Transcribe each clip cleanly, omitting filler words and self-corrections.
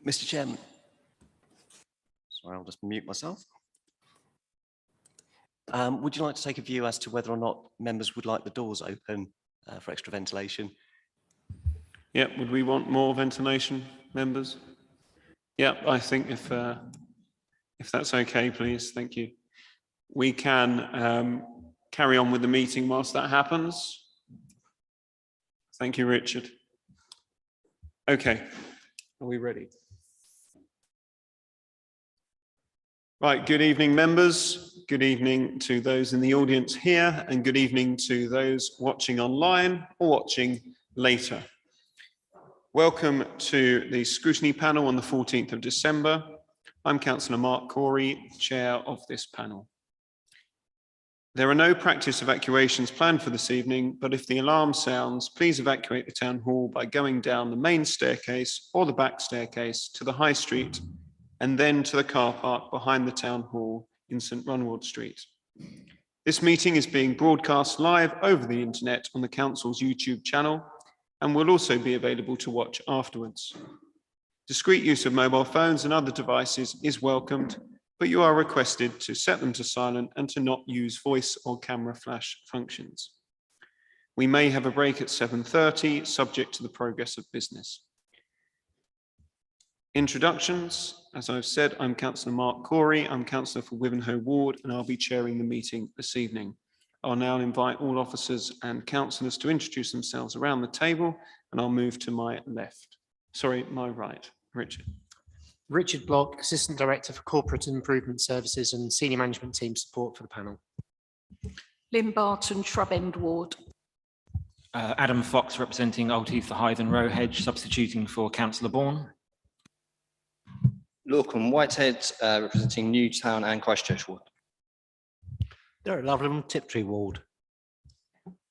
Mr. Chairman. Sorry, I'll just mute myself. Would you like to take a view as to whether or not members would like the doors open for extra ventilation? Yeah, would we want more ventilation, members? Yeah, I think if that's okay, please, thank you. We can carry on with the meeting whilst that happens. Thank you, Richard. Okay, are we ready? Right, good evening, members. Good evening to those in the audience here, and good evening to those watching online or watching later. Welcome to the Scrutiny panel on the 14th of December. I'm Councillor Mark Corey, chair of this panel. There are no practice evacuations planned for this evening, but if the alarm sounds, please evacuate the town hall by going down the main staircase or the back staircase to the High Street and then to the car park behind the town hall in St Runwald Street. This meeting is being broadcast live over the internet on the council's YouTube channel and will also be available to watch afterwards. Discreet use of mobile phones and other devices is welcomed, but you are requested to set them to silent and to not use voice or camera flash functions. We may have a break at 7:30, subject to the progress of business. Introductions. As I've said, I'm Councillor Mark Corey. I'm Councillor for Wivenhoe Ward, and I'll be chairing the meeting this evening. I'll now invite all officers and councillors to introduce themselves around the table, and I'll move to my left. Sorry, my right. Richard. Richard Block, Assistant Director for Corporate Improvement Services and Senior Management Team Support for the panel. Lynn Barton, Shrub End Ward. Adam Fox, representing Old Heath, the Hythe and Rowhedge, substituting for Councillor Bourne. Lorcan Whitehead, representing Newtown and Christchurch Ward. Derek Loveland, Tiptree Ward.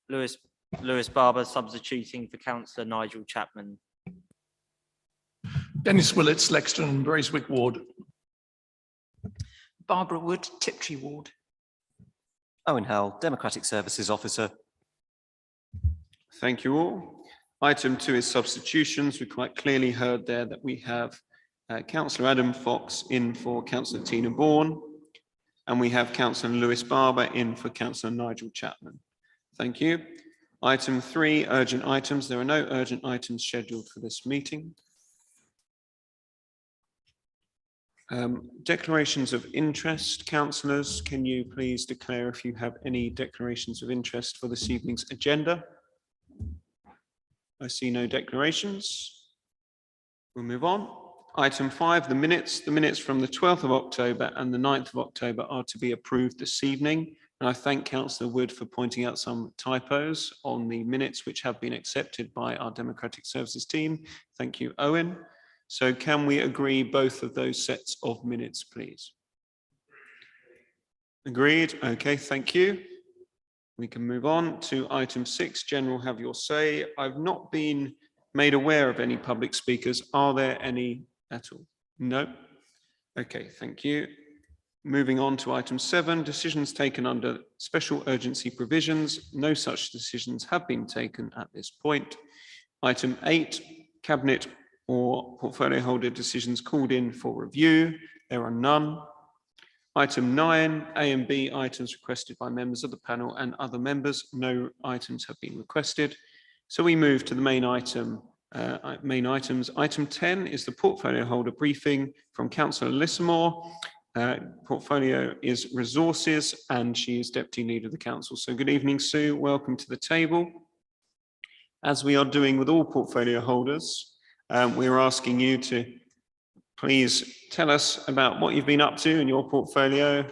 Lewis Barber, substituting for Councillor Nigel Chapman. Dennis Willits, Lexton and Braeswick Ward. Barbara Wood, Tiptree Ward. Owen Howell, Democratic Services Officer. Thank you all. Item 2 is substitutions. We quite clearly heard there that we have Councillor Adam Fox in for Councillor Tina Bourne, and we have Councillor Lewis Barber in for Councillor Nigel Chapman. Thank you. Item 3, urgent items. There are no urgent items scheduled for this meeting. Declarations of interest. Councillors, can you please declare if you have any declarations of interest for this evening's agenda? I see no declarations. We'll move on. Item 5, the minutes. The minutes from the 12th of October and the 9th of October are to be approved this evening. And I thank Councillor Wood for pointing out some typos on the minutes which have been accepted by our Democratic Services team. Thank you, Owen. So can we agree both of those sets of minutes, please? Agreed. Okay, thank you. We can move on to item 6, General Have Your Say. I've not been made aware of any public speakers. Are there any at all? No. Okay, thank you. Moving on to item 7, decisions taken under special urgency provisions. No such decisions have been taken at this point. Item 8, Cabinet or portfolio holder decisions called in for review. There are none. Item 9, A and B items requested by members of the panel and other members. No items have been requested. So we move to the main items. Item 10 is the portfolio holder briefing from Councillor Lissamore. Portfolio is resources and she is Deputy Leader of the Council. So good evening, Sue. Welcome to the table. As we are doing with all portfolio holders, we're asking you to please tell us about what you've been up to in your portfolio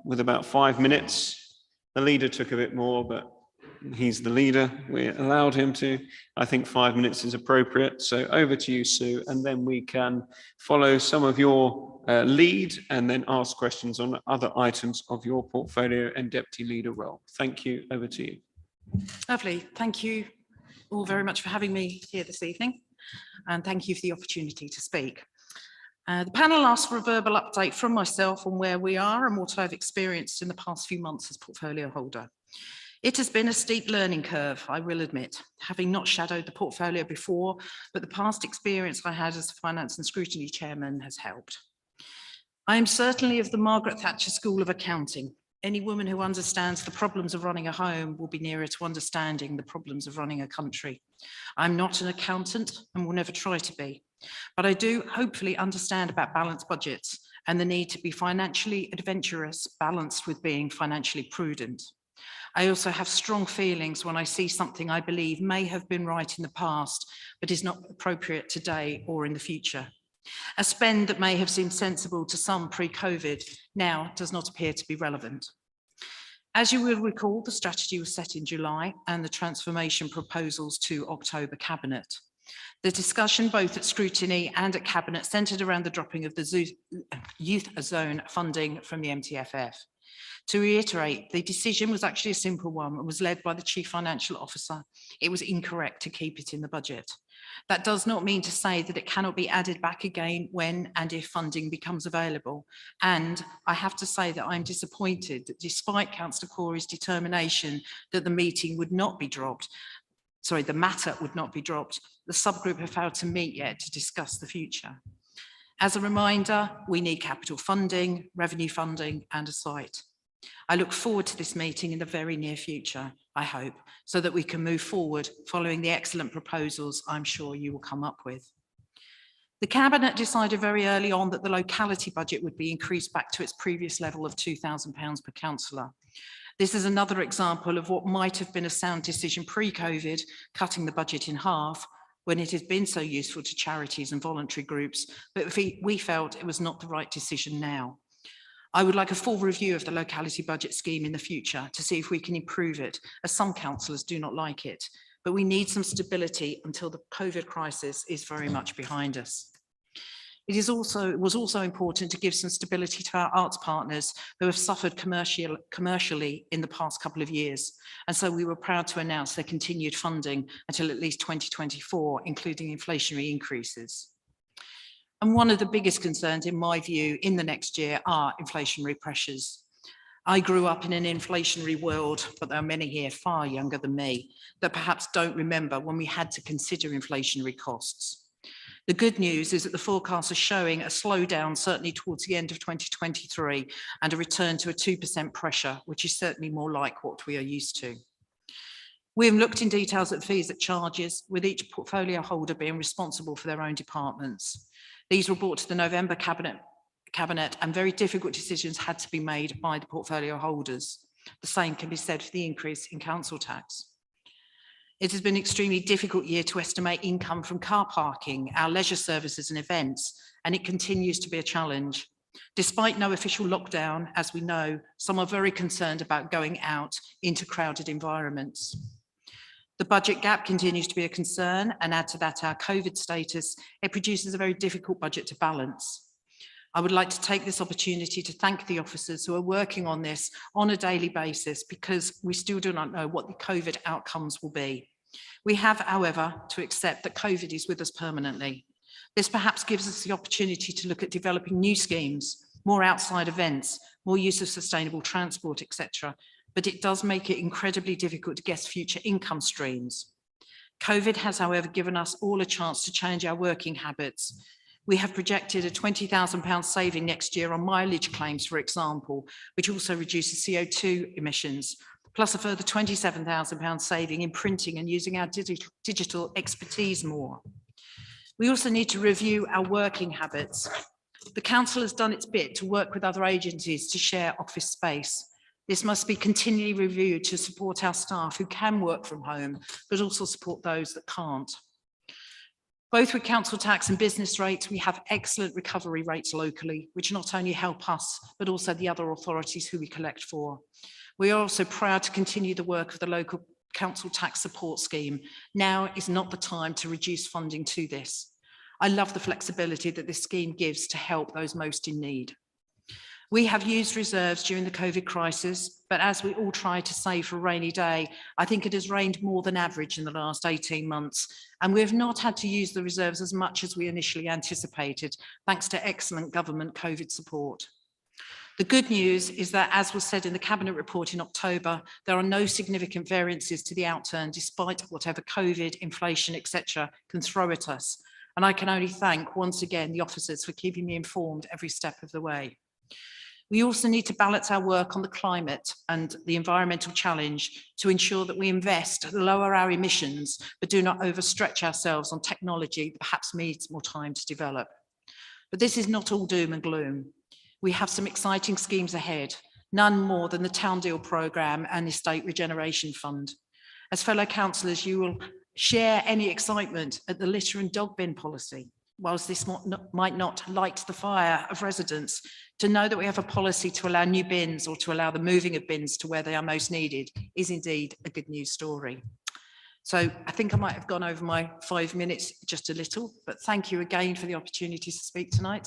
with about 5 minutes. The leader took a bit more, but he's the leader. We allowed him to. I think 5 minutes is appropriate. So over to you, Sue, and then we can follow some of your lead and then ask questions on other items of your portfolio and deputy leader role. Thank you. Over to you. Lovely. Thank you all very much for having me here this evening. And thank you for the opportunity to speak. The panel asked for a verbal update from myself on where we are and what I've experienced in the past few months as portfolio holder. It has been a steep learning curve, I will admit, having not shadowed the portfolio before, but the past experience I had as Finance and Scrutiny Chairman has helped. I am certainly of the Margaret Thatcher School of Accounting. Any woman who understands the problems of running a home will be nearer to understanding the problems of running a country. I'm not an accountant and will never try to be, but I do hopefully understand about balanced budgets and the need to be financially adventurous, balanced with being financially prudent. I also have strong feelings when I see something I believe may have been right in the past, but is not appropriate today or in the future. A spend that may have seemed sensible to some pre-COVID now does not appear to be relevant. As you will recall, the strategy was set in July and the transformation proposals to October Cabinet. The discussion both at Scrutiny and at Cabinet centred around the dropping of the youth zone funding from the MTFF. To reiterate, the decision was actually a simple one and was led by the Chief Financial Officer. It was incorrect to keep it in the budget. That does not mean to say that it cannot be added back again when and if funding becomes available. And I have to say that I'm disappointed that despite Councillor Corey's determination that the meeting would not be dropped, the matter would not be dropped, the subgroup have failed to meet yet to discuss the future. As a reminder, we need capital funding, revenue funding and a site. I look forward to this meeting in the very near future, I hope, so that we can move forward following the excellent proposals I'm sure you will come up with. The Cabinet decided very early on that the locality budget would be increased back to its previous level of £2,000 per councillor. This is another example of what might have been a sound decision pre-COVID, cutting the budget in half, when it has been so useful to charities and voluntary groups, but we felt it was not the right decision now. I would like a full review of the locality budget scheme in the future to see if we can improve it, as some councillors do not like it. But we need some stability until the COVID crisis is very much behind us. It was also important to give some stability to our arts partners who have suffered commercially in the past couple of years. And so we were proud to announce their continued funding until at least 2024, including inflationary increases. And one of the biggest concerns, in my view, in the next year are inflationary pressures. I grew up in an inflationary world, but there are many here far younger than me that perhaps don't remember when we had to consider inflationary costs. The good news is that the forecasts are showing a slowdown, certainly towards the end of 2023, and a return to a 2% pressure, which is certainly more like what we are used to. We have looked in details at fees and charges, with each portfolio holder being responsible for their own departments. These were brought to the November Cabinet and very difficult decisions had to be made by the portfolio holders. The same can be said for the increase in council tax. It has been an extremely difficult year to estimate income from car parking, our leisure services and events, and it continues to be a challenge. Despite no official lockdown, as we know, some are very concerned about going out into crowded environments. The budget gap continues to be a concern, and add to that our COVID status, it produces a very difficult budget to balance. I would like to take this opportunity to thank the officers who are working on this on a daily basis, because we still do not know what the COVID outcomes will be. We have, however, to accept that COVID is with us permanently. This perhaps gives us the opportunity to look at developing new schemes, more outside events, more use of sustainable transport, etc. But it does make it incredibly difficult to guess future income streams. COVID has, however, given us all a chance to change our working habits. We have projected a £20,000 saving next year on mileage claims, for example, which also reduces CO2 emissions, plus a further £27,000 saving in printing and using our digital expertise more. We also need to review our working habits. The council has done its bit to work with other agencies to share office space. This must be continually reviewed to support our staff who can work from home, but also support those that can't. Both with council tax and business rates, we have excellent recovery rates locally, which not only help us, but also the other authorities who we collect for. We are also proud to continue the work of the local council tax support scheme. Now is not the time to reduce funding to this. I love the flexibility that this scheme gives to help those most in need. We have used reserves during the COVID crisis, but as we all try to save for a rainy day, I think it has rained more than average in the last 18 months, and we have not had to use the reserves as much as we initially anticipated, thanks to excellent government COVID support. The good news is that, as was said in the Cabinet report in October, there are no significant variances to the outturn, despite whatever COVID, inflation, etc. can throw at us. And I can only thank once again the officers for keeping me informed every step of the way. We also need to balance our work on the climate and the environmental challenge to ensure that we invest, lower our emissions, but do not overstretch ourselves on technology that perhaps needs more time to develop. But this is not all doom and gloom. We have some exciting schemes ahead, none more than the Town Deal programme and Estate Regeneration Fund. As fellow councillors, you will share any excitement at the litter and dog bin policy. Whilst this might not light the fire of residents, to know that we have a policy to allow new bins or to allow the moving of bins to where they are most needed is indeed a good news story. So I think I might have gone over my 5 minutes just a little, but thank you again for the opportunity to speak tonight.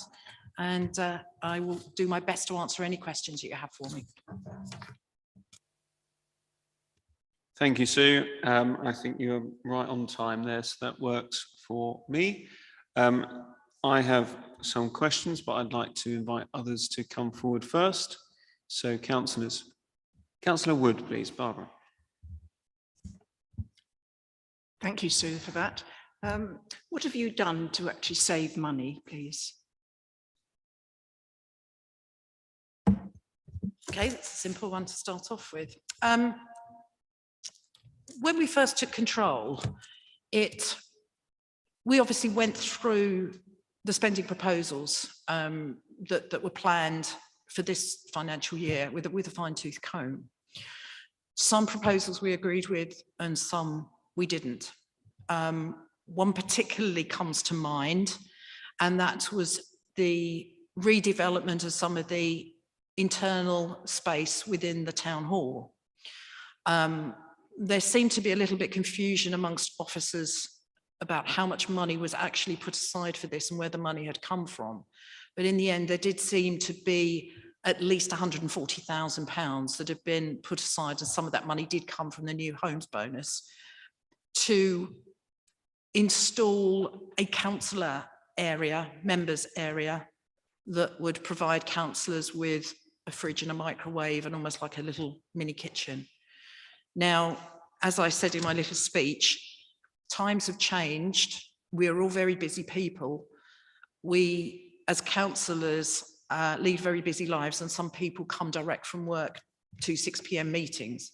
And I will do my best to answer any questions that you have for me. Thank you, Sue. I think you're right on time there, so that works for me. I have some questions, but I'd like to invite others to come forward first. So councillors. Councillor Wood, please, Barbara. Thank you, Sue, for that. What have you done to actually save money, please? Okay, that's a simple one to start off with. When we first took control, we obviously went through the spending proposals that were planned for this financial year with a fine-tooth comb. Some proposals we agreed with and some we didn't. One particularly comes to mind, and that was the redevelopment of some of the internal space within the town hall. There seemed to be a little bit confusion amongst officers about how much money was actually put aside for this and where the money had come from. But in the end, there did seem to be at least £140,000 that had been put aside, and some of that money did come from the new homes bonus, to install a councillor area, members area, that would provide councillors with a fridge and a microwave and almost like a little mini kitchen. Now, as I said in my little speech, times have changed. We are all very busy people. We, as councillors, lead very busy lives, and some people come direct from work to 6 p.m. meetings.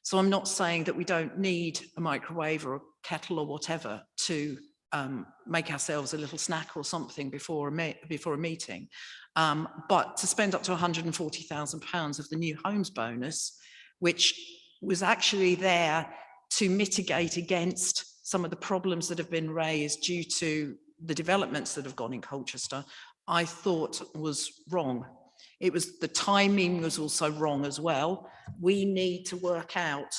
So I'm not saying that we don't need a microwave or a kettle or whatever to make ourselves a little snack or something before a meeting. But to spend up to £140,000 of the new homes bonus, which was actually there to mitigate against some of the problems that have been raised due to the developments that have gone in Colchester, I thought was wrong. The timing was also wrong as well. We need to work out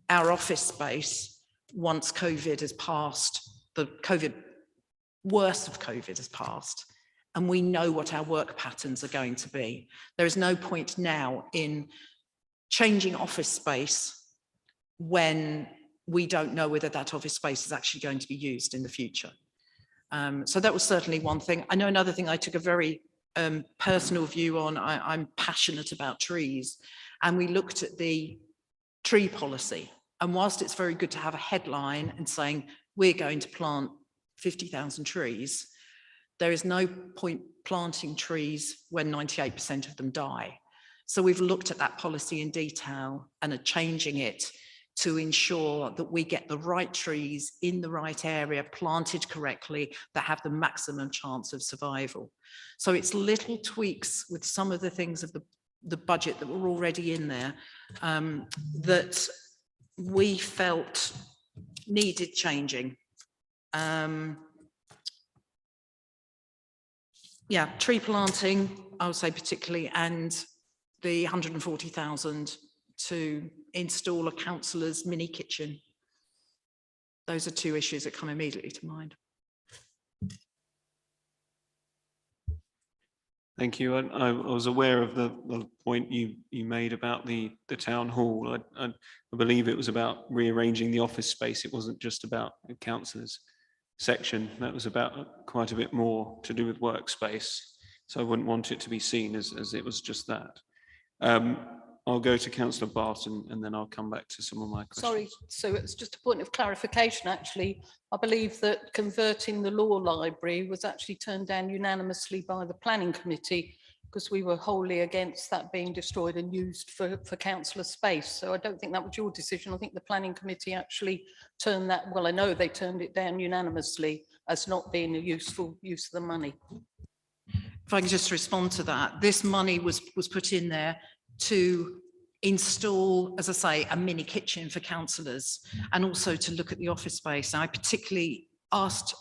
our office space once COVID has passed, the worst of COVID has passed, and we know what our work patterns are going to be. There is no point now in changing office space when we don't know whether that office space is actually going to be used in the future. So that was certainly one thing. I know another thing I took a very personal view on. I'm passionate about trees, and we looked at the tree policy. And whilst it's very good to have a headline and saying we're going to plant 50,000 trees, there is no point planting trees when 98% of them die. So we've looked at that policy in detail and are changing it to ensure that we get the right trees in the right area, planted correctly, that have the maximum chance of survival. So it's little tweaks with some of the things of the budget that were already in there that we felt needed changing. Yeah, tree planting, I would say particularly, and the 140,000 to install a councillor's mini kitchen. Those are two issues that come immediately to mind. Thank you. I was aware of the point you made about the town hall. I believe it was about rearranging the office space. It wasn't just about the councillors section. That was about quite a bit more to do with workspace. So I wouldn't want it to be seen as it was just that. I'll go to Councillor Barton and then I'll come back to some of my questions. Sorry, so it's just a point of clarification, actually. I believe that converting the law library was actually turned down unanimously by the planning committee because we were wholly against that being destroyed and used for councillor space. So I don't think that was your decision. I think the planning committee actually turned that, well, I know they turned it down unanimously as not being a useful use of the money. If I can just respond to that, this money was put in there to install, as I say, a mini kitchen for councillors and also to look at the office space. And I particularly asked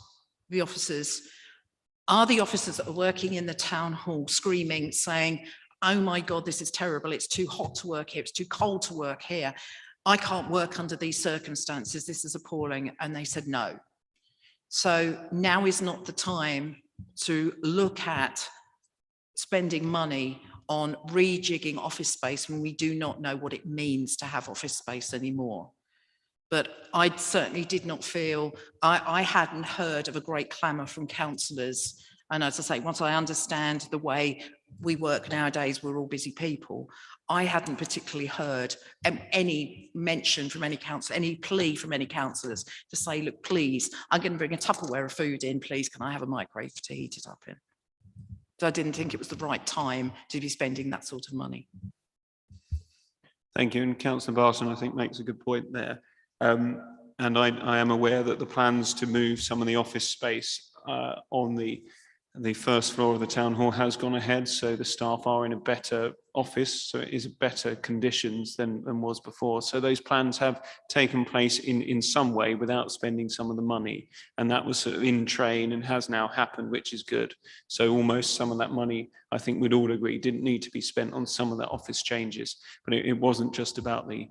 the officers, are the officers that are working in the town hall screaming, saying, oh my God, this is terrible. It's too hot to work here. It's too cold to work here. I can't work under these circumstances. This is appalling. And they said no. So now is not the time to look at spending money on rejigging office space when we do not know what it means to have office space anymore. But I certainly did not feel, I hadn't heard of a great clamour from councillors. And as I say, once I understand the way we work nowadays, we're all busy people, I hadn't particularly heard any mention from any council, any plea from any councillors to say, look, please, I'm going to bring a Tupperware of food in, please, can I have a microwave to heat it up in? So I didn't think it was the right time to be spending that sort of money. Thank you. And Councillor Barton, I think, makes a good point there. And I am aware that the plans to move some of the office space on the first floor of the town hall has gone ahead, so the staff are in a better office, so it is better conditions than was before. So those plans have taken place in some way without spending some of the money, and that was sort of in train and has now happened, which is good. So almost some of that money, I think we'd all agree, didn't need to be spent on some of the office changes, but it wasn't just about the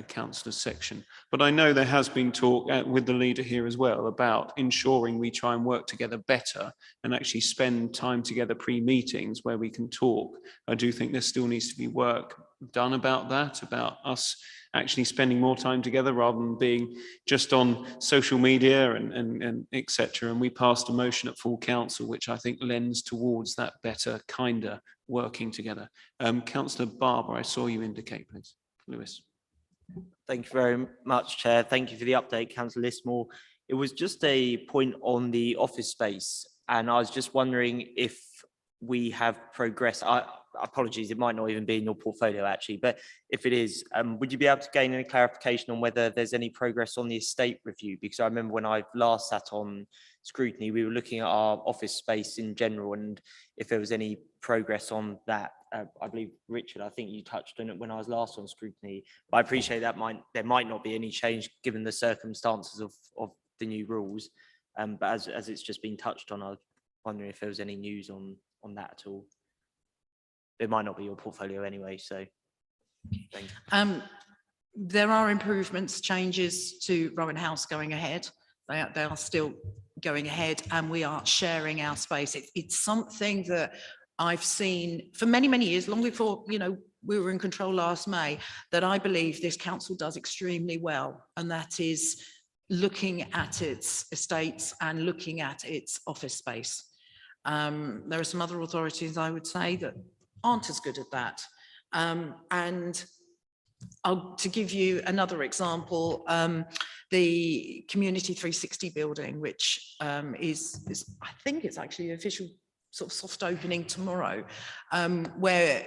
councillors section. But I know there has been talk with the leader here as well about ensuring we try and work together better and actually spend time together pre-meetings where we can talk. I do think there still needs to be work done about that, about us actually spending more time together rather than being just on social media and etc. And we passed a motion at full council, which I think lends towards that better, kinder working together. Councillor Barber, I saw you indicate, please. Lewis. Thank you very much, Chair. Thank you for the update, Councillor Lismore. It was just a point on the office space, and I was just wondering if we have progressed. Apologies, it might not even be in your portfolio actually, but if it is, would you be able to gain any clarification on whether there's any progress on the estate review? Because I remember when I last sat on Scrutiny, we were looking at our office space in general and if there was any progress on that. I believe, Richard, I think you touched on it when I was last on Scrutiny, but I appreciate that there might not be any change given the circumstances of the new rules. But as it's just been touched on, I was wondering if there was any news on that at all. It might not be your portfolio anyway, so thank you. There are improvements, changes to Rowan House going ahead. They are still going ahead, and we are sharing our space. It's something that I've seen for many, many years, long before, you know, we were in control last May, that I believe this council does extremely well, and that is looking at its estates and looking at its office space. There are some other authorities, I would say, that aren't as good at that. And to give you another example, the Community 360 building, which is I think it's actually the official sort of soft opening tomorrow, where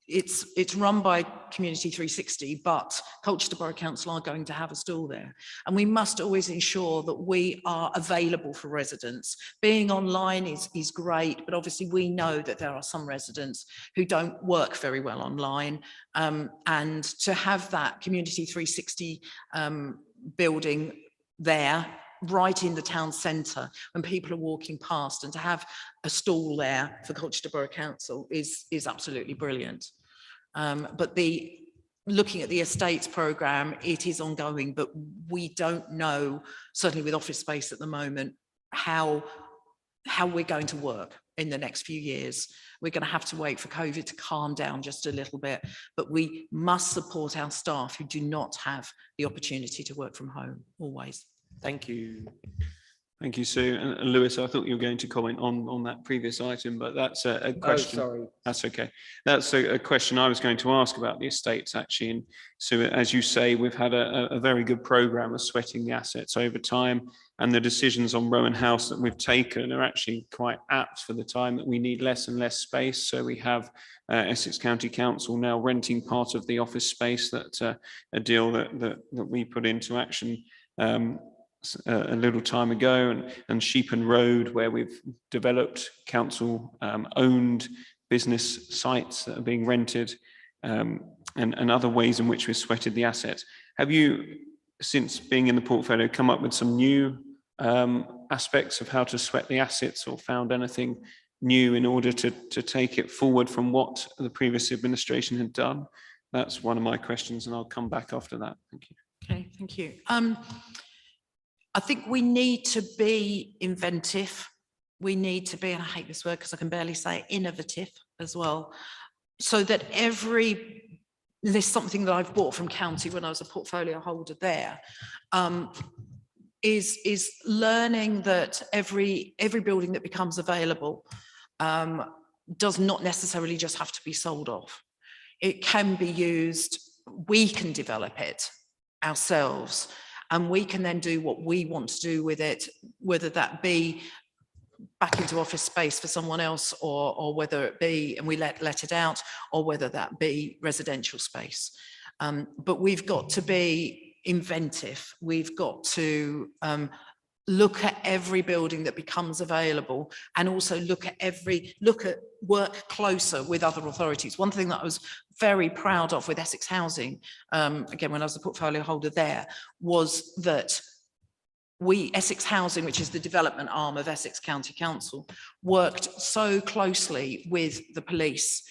it's run by Community 360, but Colchester Borough Council are going to have a stall there. And we must always ensure that we are available for residents. Being online is great, but obviously we know that there are some residents who don't work very well online. And to have that Community 360 building there, right in the town centre when people are walking past, and to have a stall there for Colchester Borough Council is absolutely brilliant. But looking at the estates programme, it is ongoing, but we don't know, certainly with office space at the moment, how we're going to work in the next few years. We're going to have to wait for COVID to calm down just a little bit, but we must support our staff who do not have the opportunity to work from home always. Thank you. Thank you, Sue. And Lewis, I thought you were going to comment on that previous item, but that's a question. Sorry. That's okay. That's a question I was going to ask about the estates, actually. And so, as you say, we've had a very good programme of sweating the assets over time, and the decisions on Rowan House that we've taken are actually quite apt for the time that we need less and less space. So we have Essex County Council now renting part of the office space, that a deal that we put into action a little time ago, and Sheepan Road, where we've developed council owned business sites that are being rented, and other ways in which we've sweated the assets. Have you, since being in the portfolio, come up with some new aspects of how to sweat the assets, or found anything new in order to take it forward from what the previous administration had done? That's one of my questions, and I'll come back after that. Thank you. Okay, thank you. I think we need to be inventive. We need to be, and I hate this word because I can barely say it, innovative as well. So that there's something that I've bought from county when I was a portfolio holder there, is learning that every building that becomes available does not necessarily just have to be sold off. It can be used, we can develop it ourselves, and we can then do what we want to do with it, whether that be back into office space for someone else, or whether it be, and we let it out, or whether that be residential space. But we've got to be inventive. We've got to look at every building that becomes available, and also work closer with other authorities. One thing that I was very proud of with Essex Housing, again, when I was the portfolio holder there, was that Essex Housing, which is the development arm of Essex County Council, worked so closely with the police,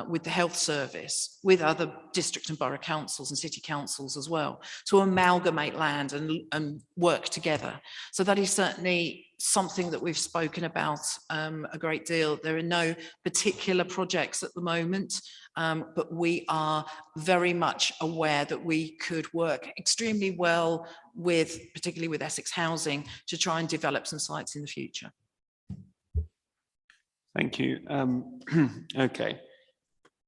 with the health service, with other district and borough councils and city councils as well, to amalgamate land and work together. So that is certainly something that we've spoken about a great deal. There are no particular projects at the moment, but we are very much aware that we could work extremely well particularly with Essex Housing, to try and develop some sites in the future. Thank you. Okay.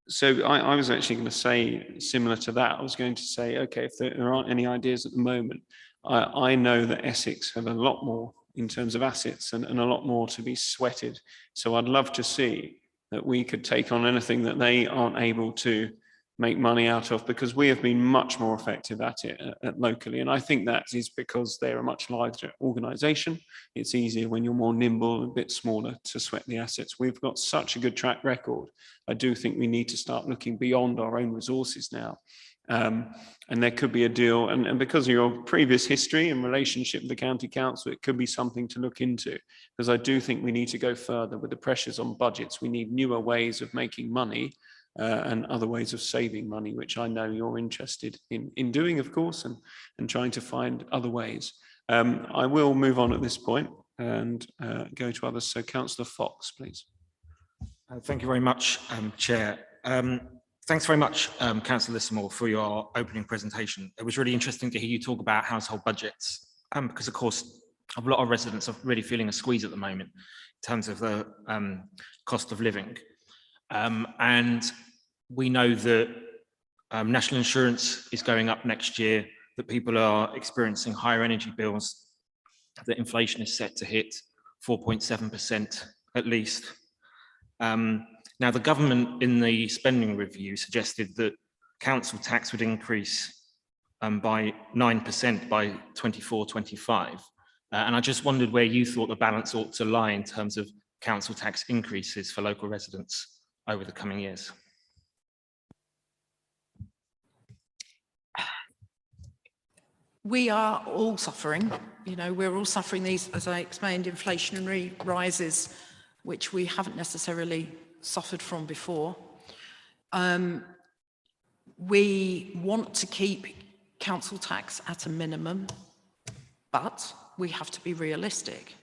So I was actually going to say similar to that. I was going to say, okay, if there aren't any ideas at the moment, I know that Essex have a lot more in terms of assets and a lot more to be sweated. So I'd love to see that we could take on anything that they aren't able to make money out of, because we have been much more effective at it locally. And I think that is because they're a much larger organisation. It's easier when you're more nimble, a bit smaller, to sweat the assets. We've got such a good track record. I do think we need to start looking beyond our own resources now. And there could be a deal, and because of your previous history and relationship with the county council, it could be something to look into, because I do think we need to go further with the pressures on budgets. We need newer ways of making money, and other ways of saving money, which I know you're interested in doing, of course, and trying to find other ways. I will move on at this point and go to others. So Councillor Fox, please. Thank you very much, Chair. Thanks very much, Councillor Lismore, for your opening presentation. It was really interesting to hear you talk about household budgets, because of course, a lot of residents are really feeling a squeeze at the moment in terms of the cost of living. And we know that national insurance is going up next year, that people are experiencing higher energy bills, that inflation is set to hit 4.7% at least. Now, the government in the spending review suggested that council tax would increase by 9% by 24-25. And I just wondered where you thought the balance ought to lie in terms of council tax increases for local residents over the coming years. We are all suffering, we're all suffering these, as I explained, inflationary rises, which we haven't necessarily suffered from before. We want to keep council tax at a minimum, but we have to be realistic.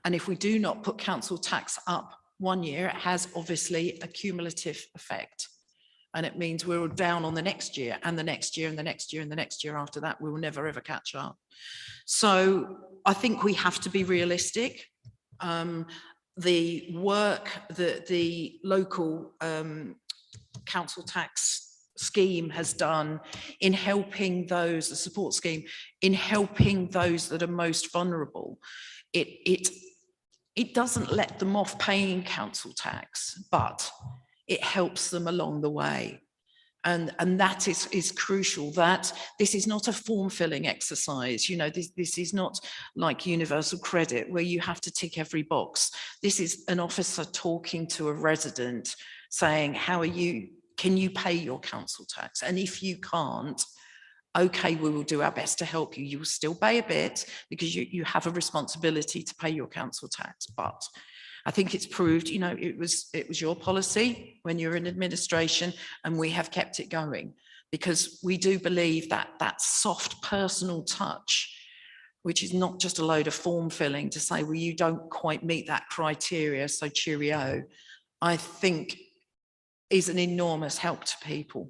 And if we do not put council tax up one year, it has obviously a cumulative effect. And it means we're down on the next year and the next year and the next year and the next year after that. We will never, ever catch up. So I think we have to be realistic. The work that the local council tax scheme has done in helping those, the support scheme, in helping those that are most vulnerable, it doesn't let them off paying council tax, but it helps them along the way. And that is crucial, that this is not a form filling exercise. You know, this is not like universal credit where you have to tick every box. This is an officer talking to a resident saying, can you pay your council tax? And if you can't, okay, we will do our best to help you. You will still pay a bit because you have a responsibility to pay your council tax. But I think it's proved, you know, it was your policy when you were in administration, and we have kept it going because we do believe that that soft personal touch, which is not just a load of form filling to say, well, you don't quite meet that criteria, so cheerio, I think is an enormous help to people.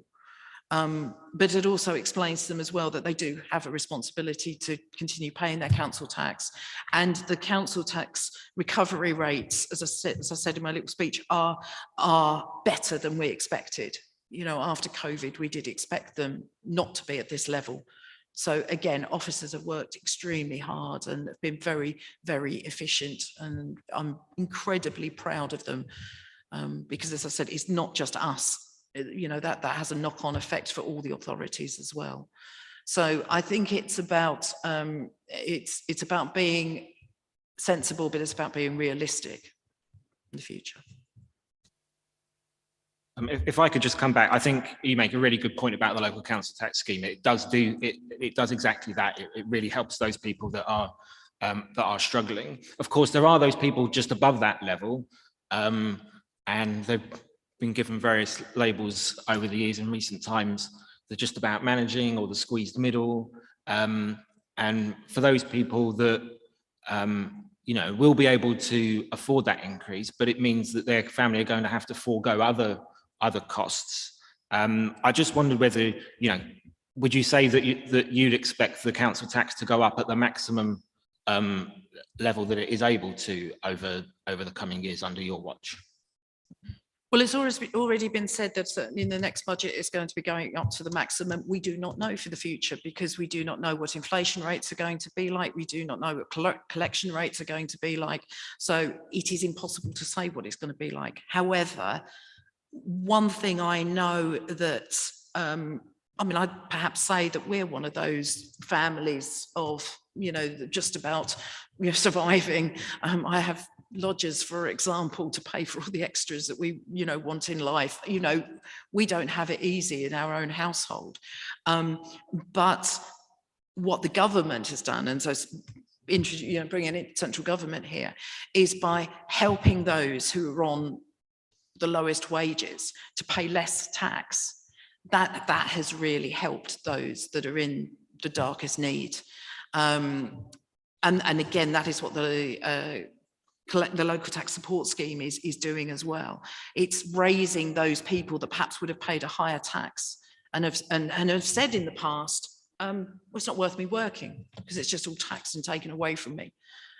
But it also explains to them as well that they do have a responsibility to continue paying their council tax, and the council tax recovery rates, as I said in my little speech, are better than we expected. You know, after COVID, we did expect them not to be at this level. So again, officers have worked extremely hard and have been very, very efficient, and I'm incredibly proud of them because, as I said, it's not just us. You know, that has a knock-on effect for all the authorities as well. So I think it's about it's about being sensible, but it's about being realistic in the future. If I could just come back, I think you make a really good point about the local council tax scheme. It does exactly that. It really helps those people that are struggling. Of course, there are those people just above that level, and they've been given various labels over the years in recent times. They're just about managing, or the squeezed middle. And for those people that, you know, will be able to afford that increase, but it means that their family are going to have to forego other costs. I just wondered whether, you know, would you say that you'd expect the council tax to go up at the maximum level that it is able to over the coming years under your watch? Well, it's already been said that certainly in the next budget it's going to be going up to the maximum. We do not know for the future because we do not know what inflation rates are going to be like. We do not know what collection rates are going to be like. So it is impossible to say what it's going to be like. However, one thing I know that, I mean, I'd perhaps say that we're one of those families of, you know, just about, you know, surviving. I have lodgers, for example, to pay for all the extras that we, you know, want in life. You know, we don't have it easy in our own household. But what the government has done, and so, you know, bringing in central government here, is by helping those who are on the lowest wages to pay less tax. That has really helped those that are in the darkest need. And again, that is what the local tax support scheme is doing as well. It's raising those people that perhaps would have paid a higher tax and have said in the past, well, it's not worth me working because it's just all taxed and taken away from me.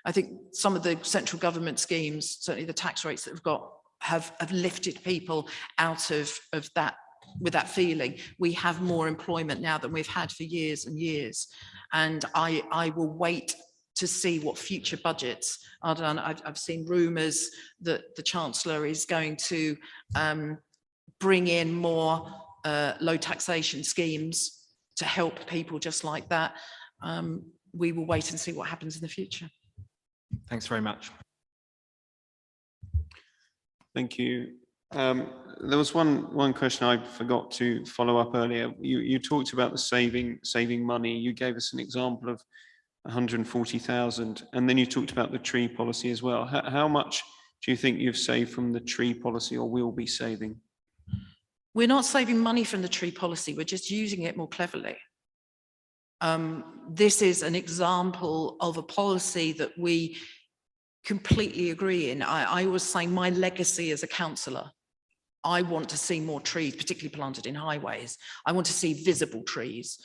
I think some of the central government schemes, certainly the tax rates that we've got, have lifted people out of that, with that feeling. We have more employment now than we've had for years and years. And I will wait to see what future budgets are done. I've seen rumours that the Chancellor is going to bring in more low taxation schemes to help people just like that. We will wait and see what happens in the future. Thanks very much. Thank you. There was one question I forgot to follow up earlier. You talked about the saving money. You gave us an example of 140,000, and then you talked about the tree policy as well. How much do you think you've saved from the tree policy, or will be saving? We're not saving money from the tree policy. We're just using it more cleverly. This is an example of a policy that we completely agree in. I was saying my legacy as a councillor I want to see more trees, particularly planted in highways. I want to see visible trees.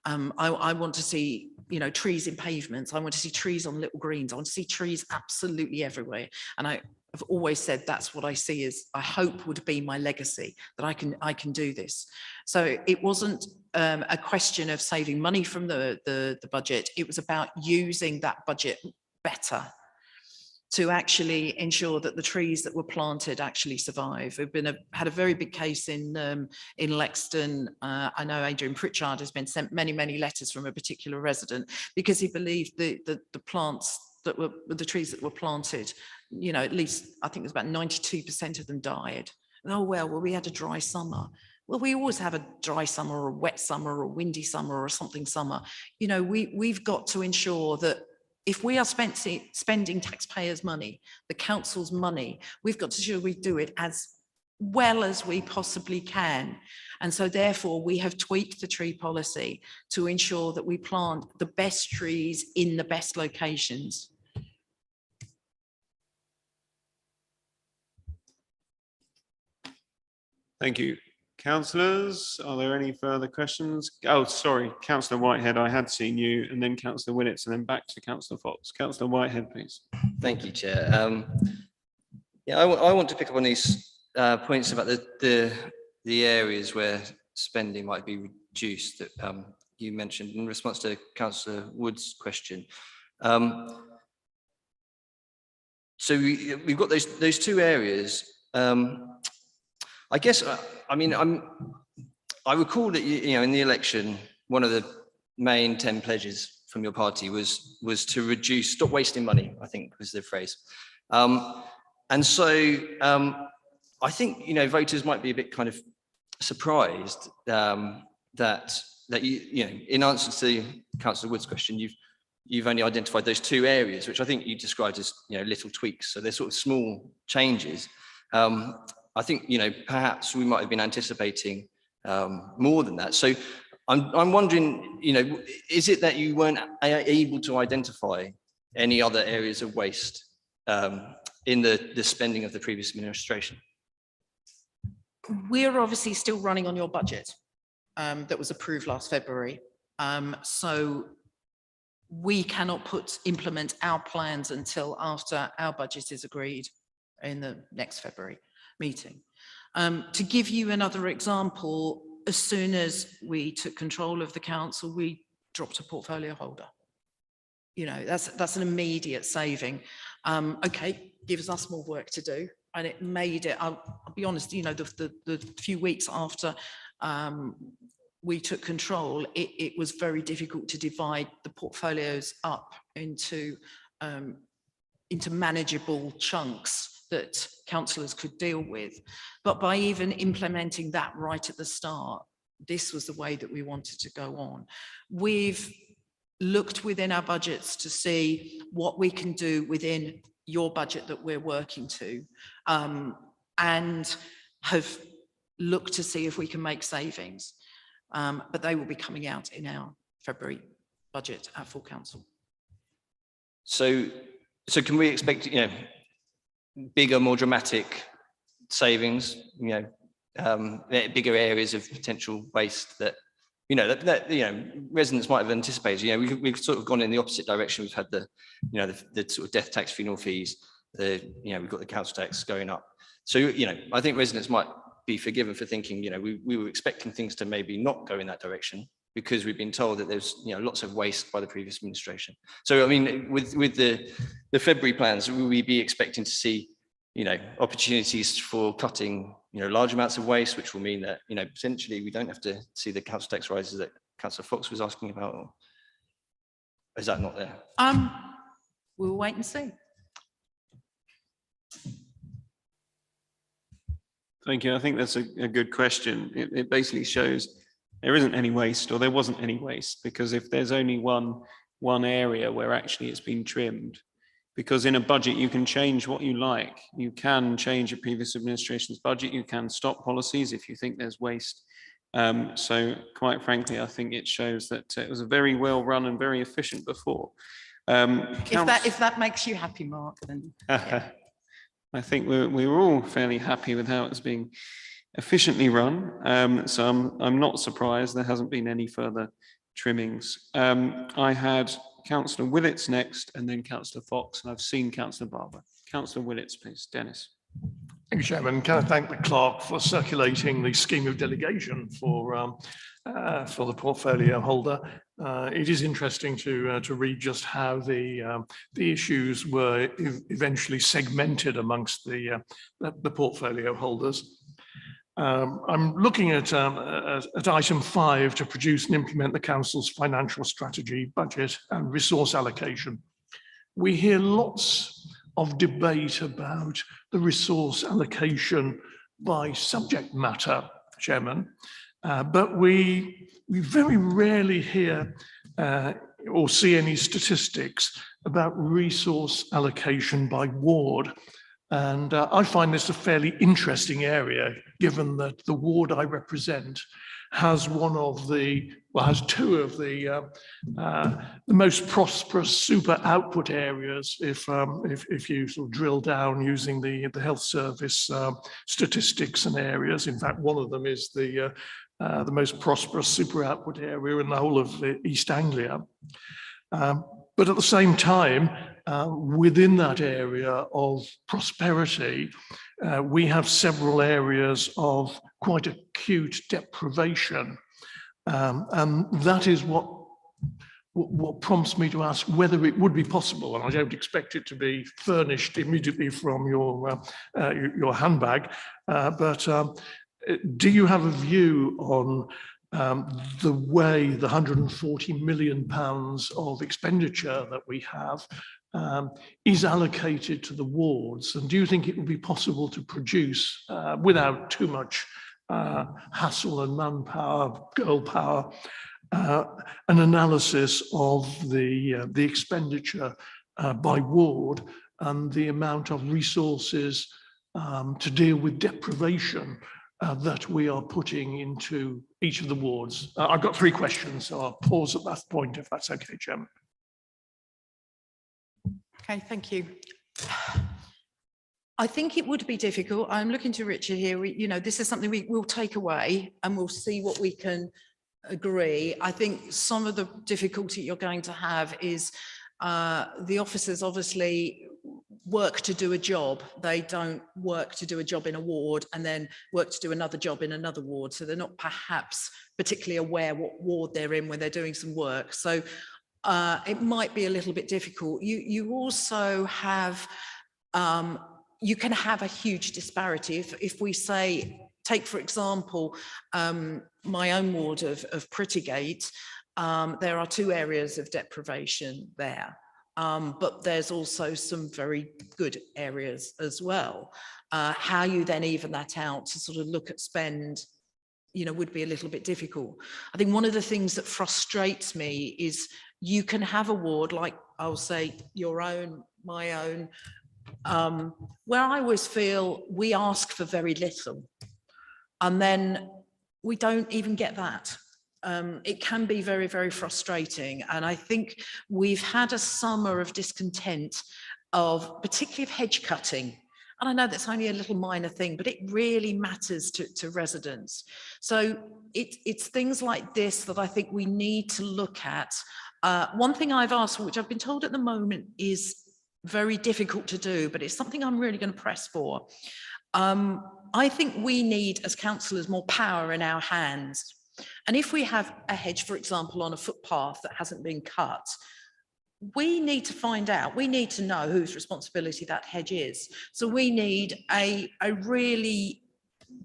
I want to see, trees in pavements. I want to see trees on little greens. I want to see trees absolutely everywhere. And I've always said that's what I see as, I hope would be my legacy, that I can do this. So it wasn't a question of saving money from the budget. It was about using that budget better to actually ensure that the trees that were planted actually survive. We've had a very big case in Lexton. I know Adrian Pritchard has been sent many letters from a particular resident because he believed the plants that were the trees that were planted, at least I think it was about 92% of them died. And, well, we had a dry summer. Well, we always have a dry summer or a wet summer or a windy summer or something summer. We've got to ensure that if we are spending taxpayers' money, the council's money, we've got to ensure we do it as well as we possibly can. And so therefore we have tweaked the tree policy to ensure that we plant the best trees in the best locations. Thank you. Councillors, are there any further questions? Oh, sorry, Councillor Whitehead, I had seen you, and then Councillor Willits, and then back to Councillor Fox. Councillor Whitehead, please. Thank you, Chair. I want to pick up on these points about the areas where spending might be reduced that you mentioned in response to Councillor Wood's question. So we've got those two areas. I guess, I recall that, in the election, one of the main 10 pledges from your party was to stop wasting money, I think was the phrase. And so I think, voters might be a bit kind of surprised that in answer to Councillor Wood's question, you've only identified those two areas, which I think you described as, little tweaks. So they're sort of small changes. I think, perhaps we might have been anticipating more than that. So I'm wondering, is it that you weren't able to identify any other areas of waste in the spending of the previous administration? We're obviously still running on your budget that was approved last February. So we cannot implement our plans until after our budget is agreed in the next February meeting. To give you another example, as soon as we took control of the council, we dropped a portfolio holder. That's an immediate saving. Okay, gives us more work to do, and it made it. I'll be honest. The few weeks after we took control, it was very difficult to divide the portfolios up into manageable chunks that councillors could deal with. But by even implementing that right at the start, this was the way that we wanted to go on. We've looked within our budgets to see what we can do within your budget that we're working to, and have looked to see if we can make savings. But they will be coming out in our February budget at full council. So can we expect, bigger, more dramatic savings, bigger areas of potential waste that, residents might have anticipated? We've sort of gone in the opposite direction. We've had the sort of death tax, funeral fees, we've got the council tax going up. So, I think residents might be forgiven for thinking, we were expecting things to maybe not go in that direction because we've been told that there's, lots of waste by the previous administration. So, with the February plans, will we be expecting to see, opportunities for cutting, large amounts of waste, which will mean that, potentially we don't have to see the council tax rises that Councillor Fox was asking about, or is that not there? We'll wait and see. Thank you. I think that's a good question. It basically shows there isn't any waste, or there wasn't any waste, because if there's only one area where actually it's been trimmed, because in a budget you can change what you like. You can change a previous administration's budget. You can stop policies if you think there's waste. So quite frankly, I think it shows that it was a very well run and very efficient before. If that makes you happy, Mark, then yeah. I think we're all fairly happy with how it's being efficiently run. So I'm not surprised there hasn't been any further trimmings. I had Councillor Willits next and then Councillor Fox, and I've seen Councillor Barber. Councillor Willits, please. Dennis. Thank you, Chairman. Can I thank the clerk for circulating the scheme of delegation for the portfolio holder. It is interesting to read just how the issues were eventually segmented amongst the portfolio holders. I'm looking at item 5 to produce and implement the council's financial strategy, budget and resource allocation. We hear lots of debate about the resource allocation by subject matter, Chairman, but we very rarely hear or see any statistics about resource allocation by ward. And I find this a fairly interesting area, given that the ward I represent has has two of the most prosperous super output areas if you sort of drill down using the health service statistics and areas. In fact, one of them is the most prosperous super output area in the whole of East Anglia. But at the same time, within that area of prosperity, we have several areas of quite acute deprivation. And that is what prompts me to ask whether it would be possible, and I don't expect it to be furnished immediately from your handbag, but do you have a view on the way the £140 million of expenditure that we have is allocated to the wards? And do you think it would be possible to produce, without too much hassle and manpower, girl power, an analysis of the expenditure by ward and the amount of resources to deal with deprivation that we are putting into each of the wards? I've got 3 questions, so I'll pause at that point if that's okay, Chairman. Okay, thank you. I think it would be difficult. I'm looking to Richard here. This is something we will take away and we'll see what we can agree. I think some of the difficulty you're going to have is the officers obviously work to do a job. They don't work to do a job in a ward and then work to do another job in another ward. So they're not perhaps particularly aware what ward they're in when they're doing some work. So it might be a little bit difficult. You also have, you can have a huge disparity. If we say, take for example, my own ward of Prettygate, there are 2 areas of deprivation there. But there's also some very good areas as well. How you then even that out to sort of look at spend, would be a little bit difficult. I think one of the things that frustrates me is you can have a ward like, I'll say your own, my own, where I always feel we ask for very little and then we don't even get that. It can be very, very frustrating. And I think we've had a summer of discontent particularly of hedge cutting. And I know that's only a little minor thing, but it really matters to residents. So it's things like this that I think we need to look at. One thing I've asked for, which I've been told at the moment is very difficult to do, but it's something I'm really going to press for. I think we need, as councillors, more power in our hands. And if we have a hedge, for example, on a footpath that hasn't been cut, we need to find out, we need to know whose responsibility that hedge is. So we need a really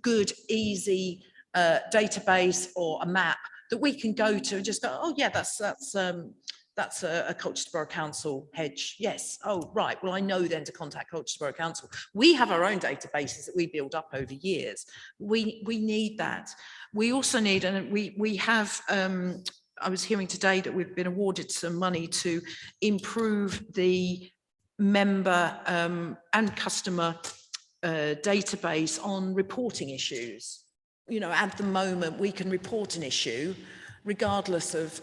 good, easy database or a map that we can go to and just go, oh yeah, that's a Colchester Borough Council hedge. Yes. Oh, right. Well, I know then to contact Colchester Borough Council. We have our own databases that we build up over years. We need that. We also need, and we have, I was hearing today that we've been awarded some money to improve the member and customer database on reporting issues. At the moment, we can report an issue regardless of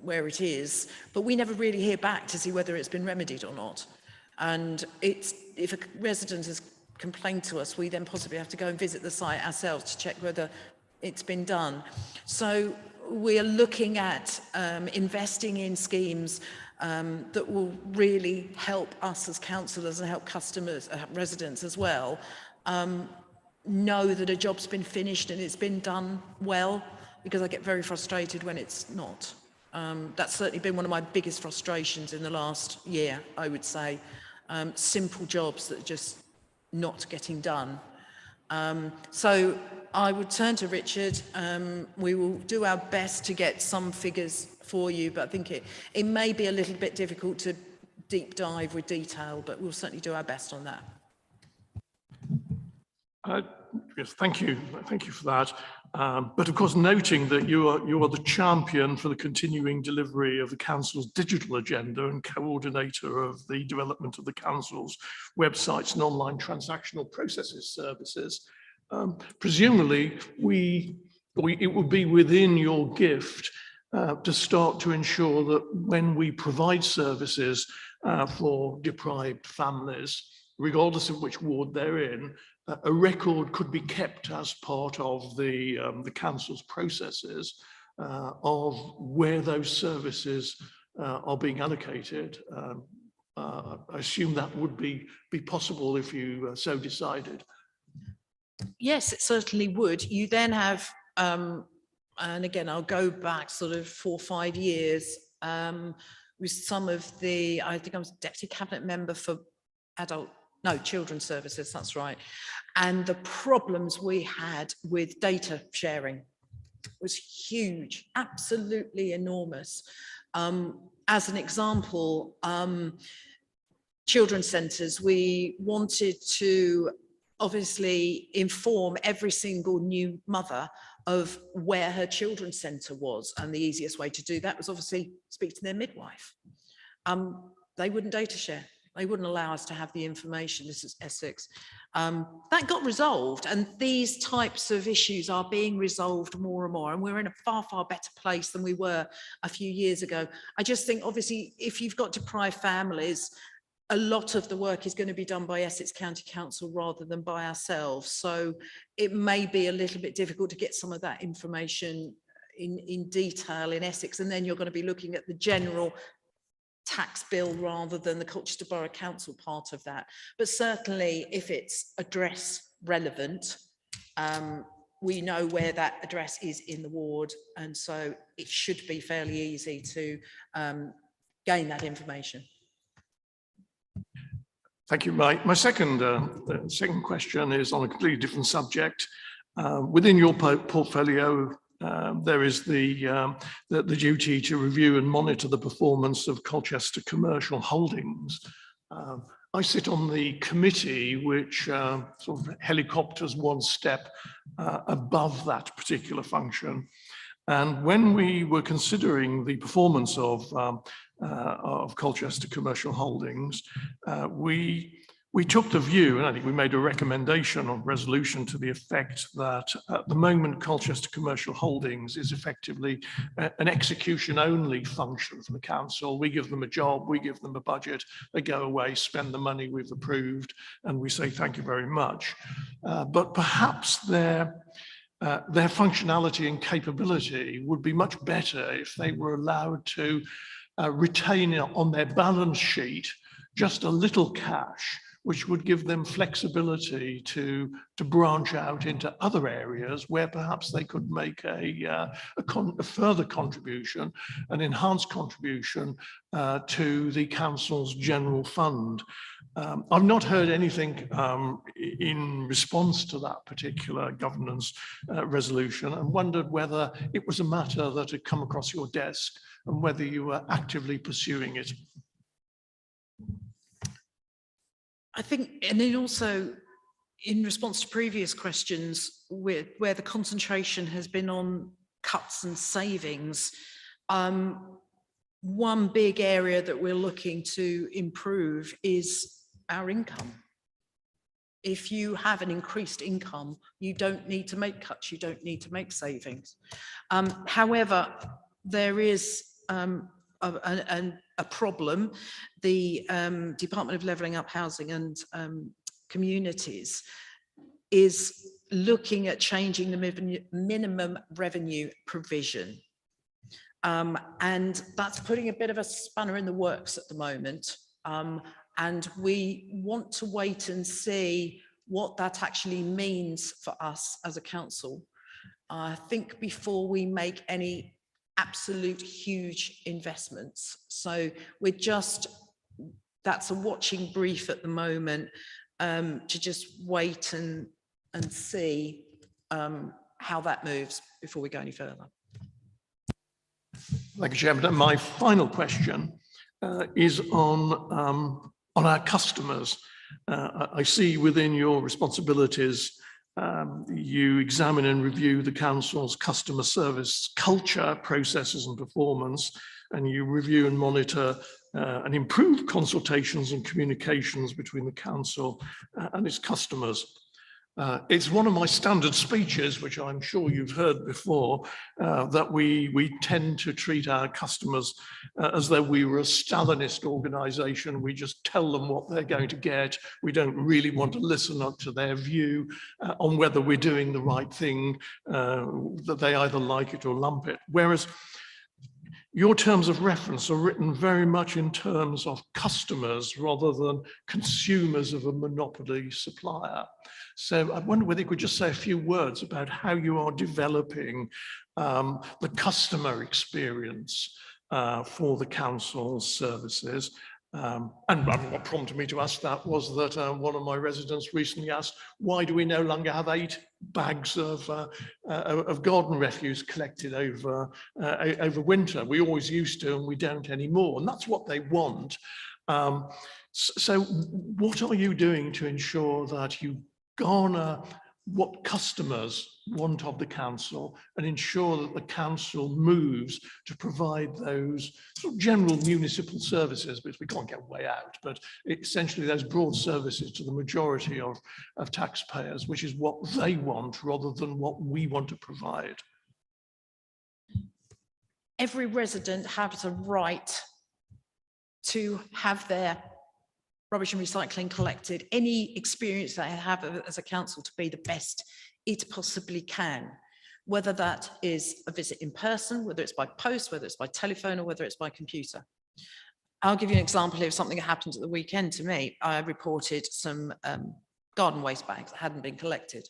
where it is, but we never really hear back to see whether it's been remedied or not. And if a resident has complain to us, we then possibly have to go and visit the site ourselves to check whether it's been done. So we are looking at investing in schemes that will really help us as councillors and help customers, residents as well, know that a job's been finished and it's been done well, because I get very frustrated when it's not. That's certainly been one of my biggest frustrations in the last year, I would say. Simple jobs that are just not getting done. So I would turn to Richard. We will do our best to get some figures for you, but I think it may be a little bit difficult to deep dive with detail, but we'll certainly do our best on that. Yes, thank you. Thank you for that. But of course, noting that you are the champion for the continuing delivery of the council's digital agenda and coordinator of the development of the council's websites and online transactional processes services, presumably it would be within your gift to start to ensure that when we provide services for deprived families, regardless of which ward they're in, a record could be kept as part of the council's processes of where those services are being allocated. I assume that would be possible if you so decided. Yes, it certainly would. You then have, and again, I'll go back sort of 4 or 5 years with some of the, I think I was deputy cabinet member for children's services, that's right. And the problems we had with data sharing was huge, absolutely enormous. As an example, children's centres, we wanted to obviously inform every single new mother of where her children's centre was. And the easiest way to do that was obviously speak to their midwife. They wouldn't data share. They wouldn't allow us to have the information. This is Essex. That got resolved, and these types of issues are being resolved more and more, and we're in a far, far better place than we were a few years ago. I just think, obviously, if you've got deprived families, a lot of the work is going to be done by Essex County Council rather than by ourselves. So it may be a little bit difficult to get some of that information in detail in Essex, and then you're going to be looking at the general tax bill rather than the Colchester Borough Council part of that. But certainly if it's address relevant, we know where that address is in the ward, and so it should be fairly easy to gain that information. Thank you. My second question is on a completely different subject. Within your portfolio, there is the duty to review and monitor the performance of Colchester commercial holdings. I sit on the committee which sort of helicopters one step above that particular function. And when we were considering the performance of Colchester commercial holdings, we took the view, and I think we made a recommendation of resolution to the effect that at the moment Colchester Commercial Holdings is effectively an execution-only function for the council. We give them a job, we give them a budget, they go away, spend the money we've approved, and we say thank you very much. But perhaps their functionality and capability would be much better if they were allowed to retain on their balance sheet just a little cash, which would give them flexibility to branch out into other areas where perhaps they could make a further contribution, an enhanced contribution to the council's general fund. I've not heard anything in response to that particular governance resolution, and wondered whether it was a matter that had come across your desk and whether you were actively pursuing it. I think, and then also in response to previous questions where the concentration has been on cuts and savings, one big area that we're looking to improve is our income. If you have an increased income, you don't need to make cuts, you don't need to make savings. However, there is a problem. The Department of Levelling Up Housing and communities is looking at changing the minimum revenue provision. And that's putting a bit of a spanner in the works at the moment. And we want to wait and see what that actually means for us as a council. I think before we make any absolute huge investments. So we're just, that's a watching brief at the moment, to just wait and see how that moves before we go any further. Thank you, Chairman. And my final question is on our customers. I see within your responsibilities, you examine and review the council's customer service culture, processes and performance, and you review and monitor and improve consultations and communications between the council and its customers. It's one of my standard speeches, which I'm sure you've heard before, that we tend to treat our customers as though we were a Stalinist organisation. We just tell them what they're going to get. We don't really want to listen up to their view on whether we're doing the right thing, that they either like it or lump it. Whereas your terms of reference are written very much in terms of customers rather than consumers of a monopoly supplier. So I wonder whether you could just say a few words about how you are developing the customer experience for the council's services. And what prompted me to ask that was that one of my residents recently asked, why do we no longer have 8 bags of garden refuse collected over winter? We always used to, and we don't anymore. And that's what they want. So what are you doing to ensure that you garner what customers want of the council and ensure that the council moves to provide those sort of general municipal services, which we can't get way out, but essentially those broad services to the majority of taxpayers, which is what they want rather than what we want to provide? Every resident has a right to have their rubbish and recycling collected, any experience they have as a council to be the best it possibly can, whether that is a visit in person, whether it's by post, whether it's by telephone, or whether it's by computer. I'll give you an example of something that happened at the weekend to me. I reported some garden waste bags that hadn't been collected.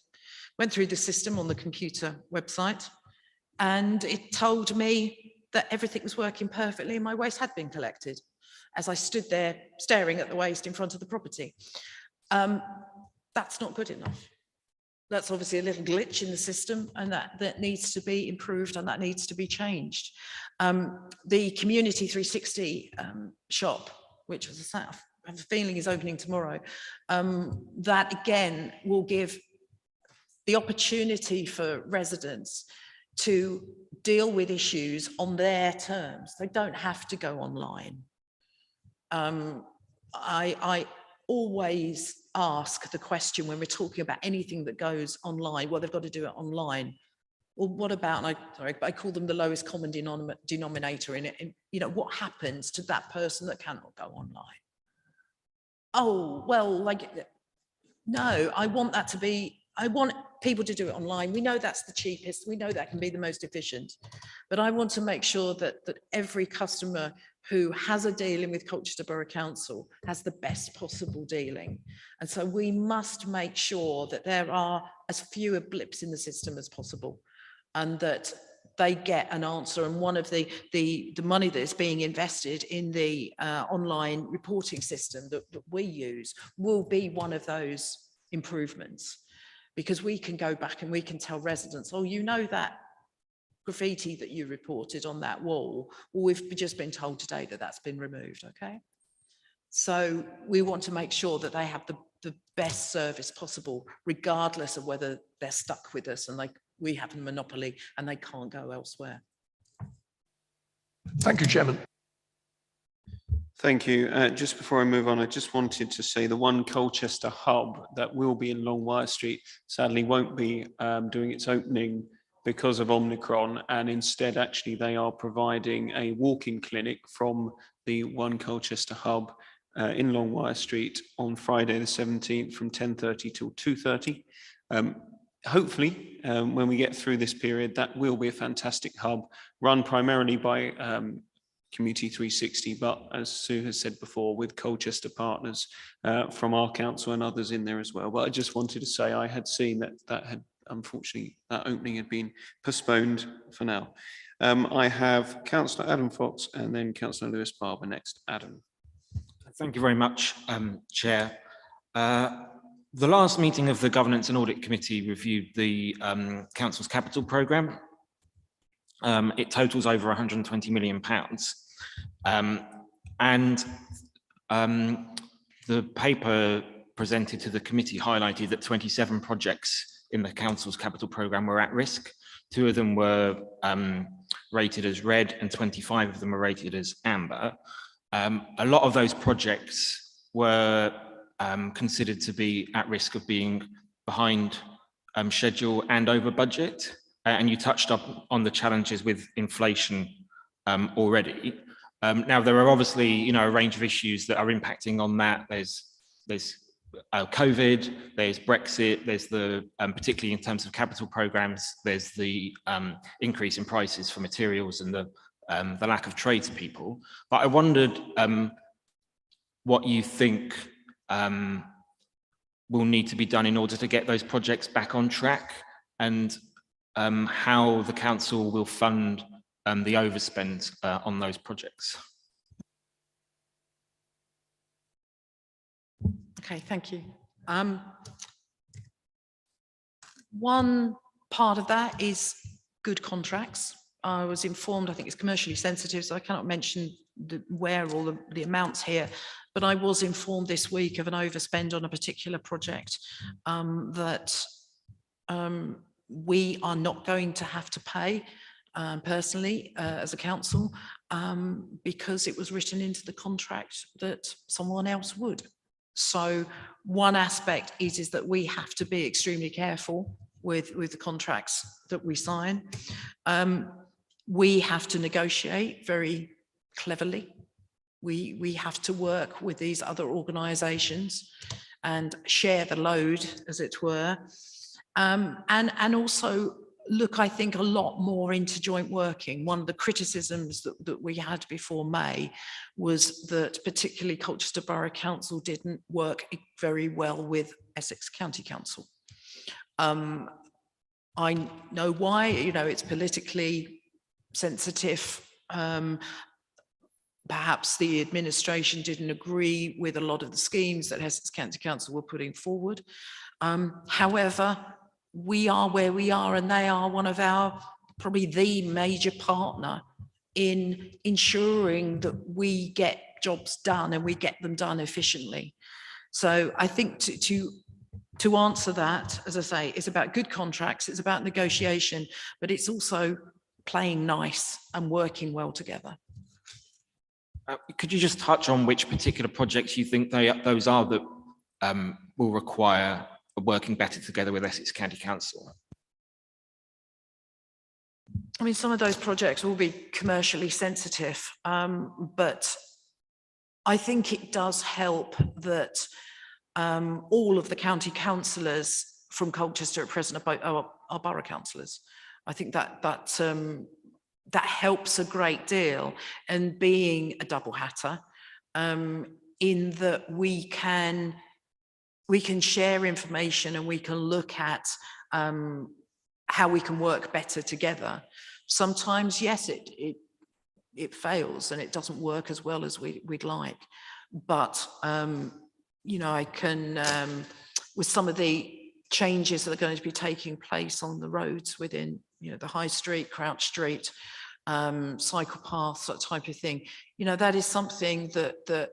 Went through the system on the computer website, and it told me that everything was working perfectly and my waste had been collected as I stood there staring at the waste in front of the property. That's not good enough. That's obviously a little glitch in the system, and that needs to be improved and that needs to be changed. The Community 360 shop, which was I have a feeling is opening tomorrow, that again will give the opportunity for residents to deal with issues on their terms. They don't have to go online. I always ask the question when we're talking about anything that goes online, well, they've got to do it online. Well, what about, and I call them the lowest common denominator in it, and, you know, what happens to that person that cannot go online? Oh, well, like, no, I want that to be, I want people to do it online. We know that's the cheapest. We know that can be the most efficient. But I want to make sure that every customer who has a dealing with Colchester Borough Council has the best possible dealing. And so we must make sure that there are as fewer blips in the system as possible and that they get an answer. And one of the money that is being invested in the online reporting system that we use will be one of those improvements. Because we can go back and we can tell residents, oh, you know that graffiti that you reported on that wall, well, we've just been told today that that's been removed, okay? So we want to make sure that they have the best service possible, regardless of whether they're stuck with us and we have a monopoly and they can't go elsewhere. Thank you, Chairman. Thank you. Just before I move on, I just wanted to say the one Colchester hub that will be in Longwire Street sadly won't be doing its opening because of Omicron, and instead actually they are providing a walking clinic from the one Colchester hub in Longwire Street on Friday the 17th from 10:30 till 2:30. Hopefully, when we get through this period, that will be a fantastic hub run primarily by Community 360, but as Sue has said before, with Colchester partners from our council and others in there as well. But I just wanted to say I had seen that had unfortunately that opening had been postponed for now. I have Councillor Adam Fox and then Councillor Lewis Barber next. Adam. Thank you very much, Chair. The last meeting of the Governance and Audit Committee reviewed the Council's capital programme. It totals over £120 million. The paper presented to the committee highlighted that 27 projects in the Council's capital programme were at risk. 2 of them were rated as red and 25 of them were rated as amber. A lot of those projects were considered to be at risk of being behind schedule and over budget. And you touched up on the challenges with inflation already. Now, there are obviously, a range of issues that are impacting on that. There's COVID, there's Brexit, there's the, particularly in terms of capital programs, there's the increase in prices for materials and the lack of tradespeople. But I wondered what you think will need to be done in order to get those projects back on track, and how the council will fund the overspend on those projects. Okay, thank you. One part of that is good contracts. I was informed, I think it's commercially sensitive, so I cannot mention where all the amounts here, but I was informed this week of an overspend on a particular project that we are not going to have to pay personally as a council because it was written into the contract that someone else would. So one aspect is that we have to be extremely careful with the contracts that we sign. We have to negotiate very cleverly. We have to work with these other organisations and share the load, as it were, and also look, I think, a lot more into joint working. One of the criticisms that we had before May was that particularly Colchester Borough Council didn't work very well with Essex County Council. I know why, it's politically sensitive. Perhaps the administration didn't agree with a lot of the schemes that Essex County Council were putting forward. However, we are where we are, and they are one of our, probably the major partner in ensuring that we get jobs done and we get them done efficiently. So I think to answer that, as I say, it's about good contracts, it's about negotiation, but it's also playing nice and working well together. Could you just touch on which particular projects you think those are that will require working better together with Essex County Council? I mean, some of those projects will be commercially sensitive, but I think it does help that all of the county councillors from Colchester at present are borough councillors. I think that helps a great deal, and being a double hatter, in that we can share information and we can look at how we can work better together. Sometimes, yes, it fails and it doesn't work as well as we'd like, but I can, with some of the changes that are going to be taking place on the roads within, the High Street, Crouch Street, cycle paths, that type of thing, that is something that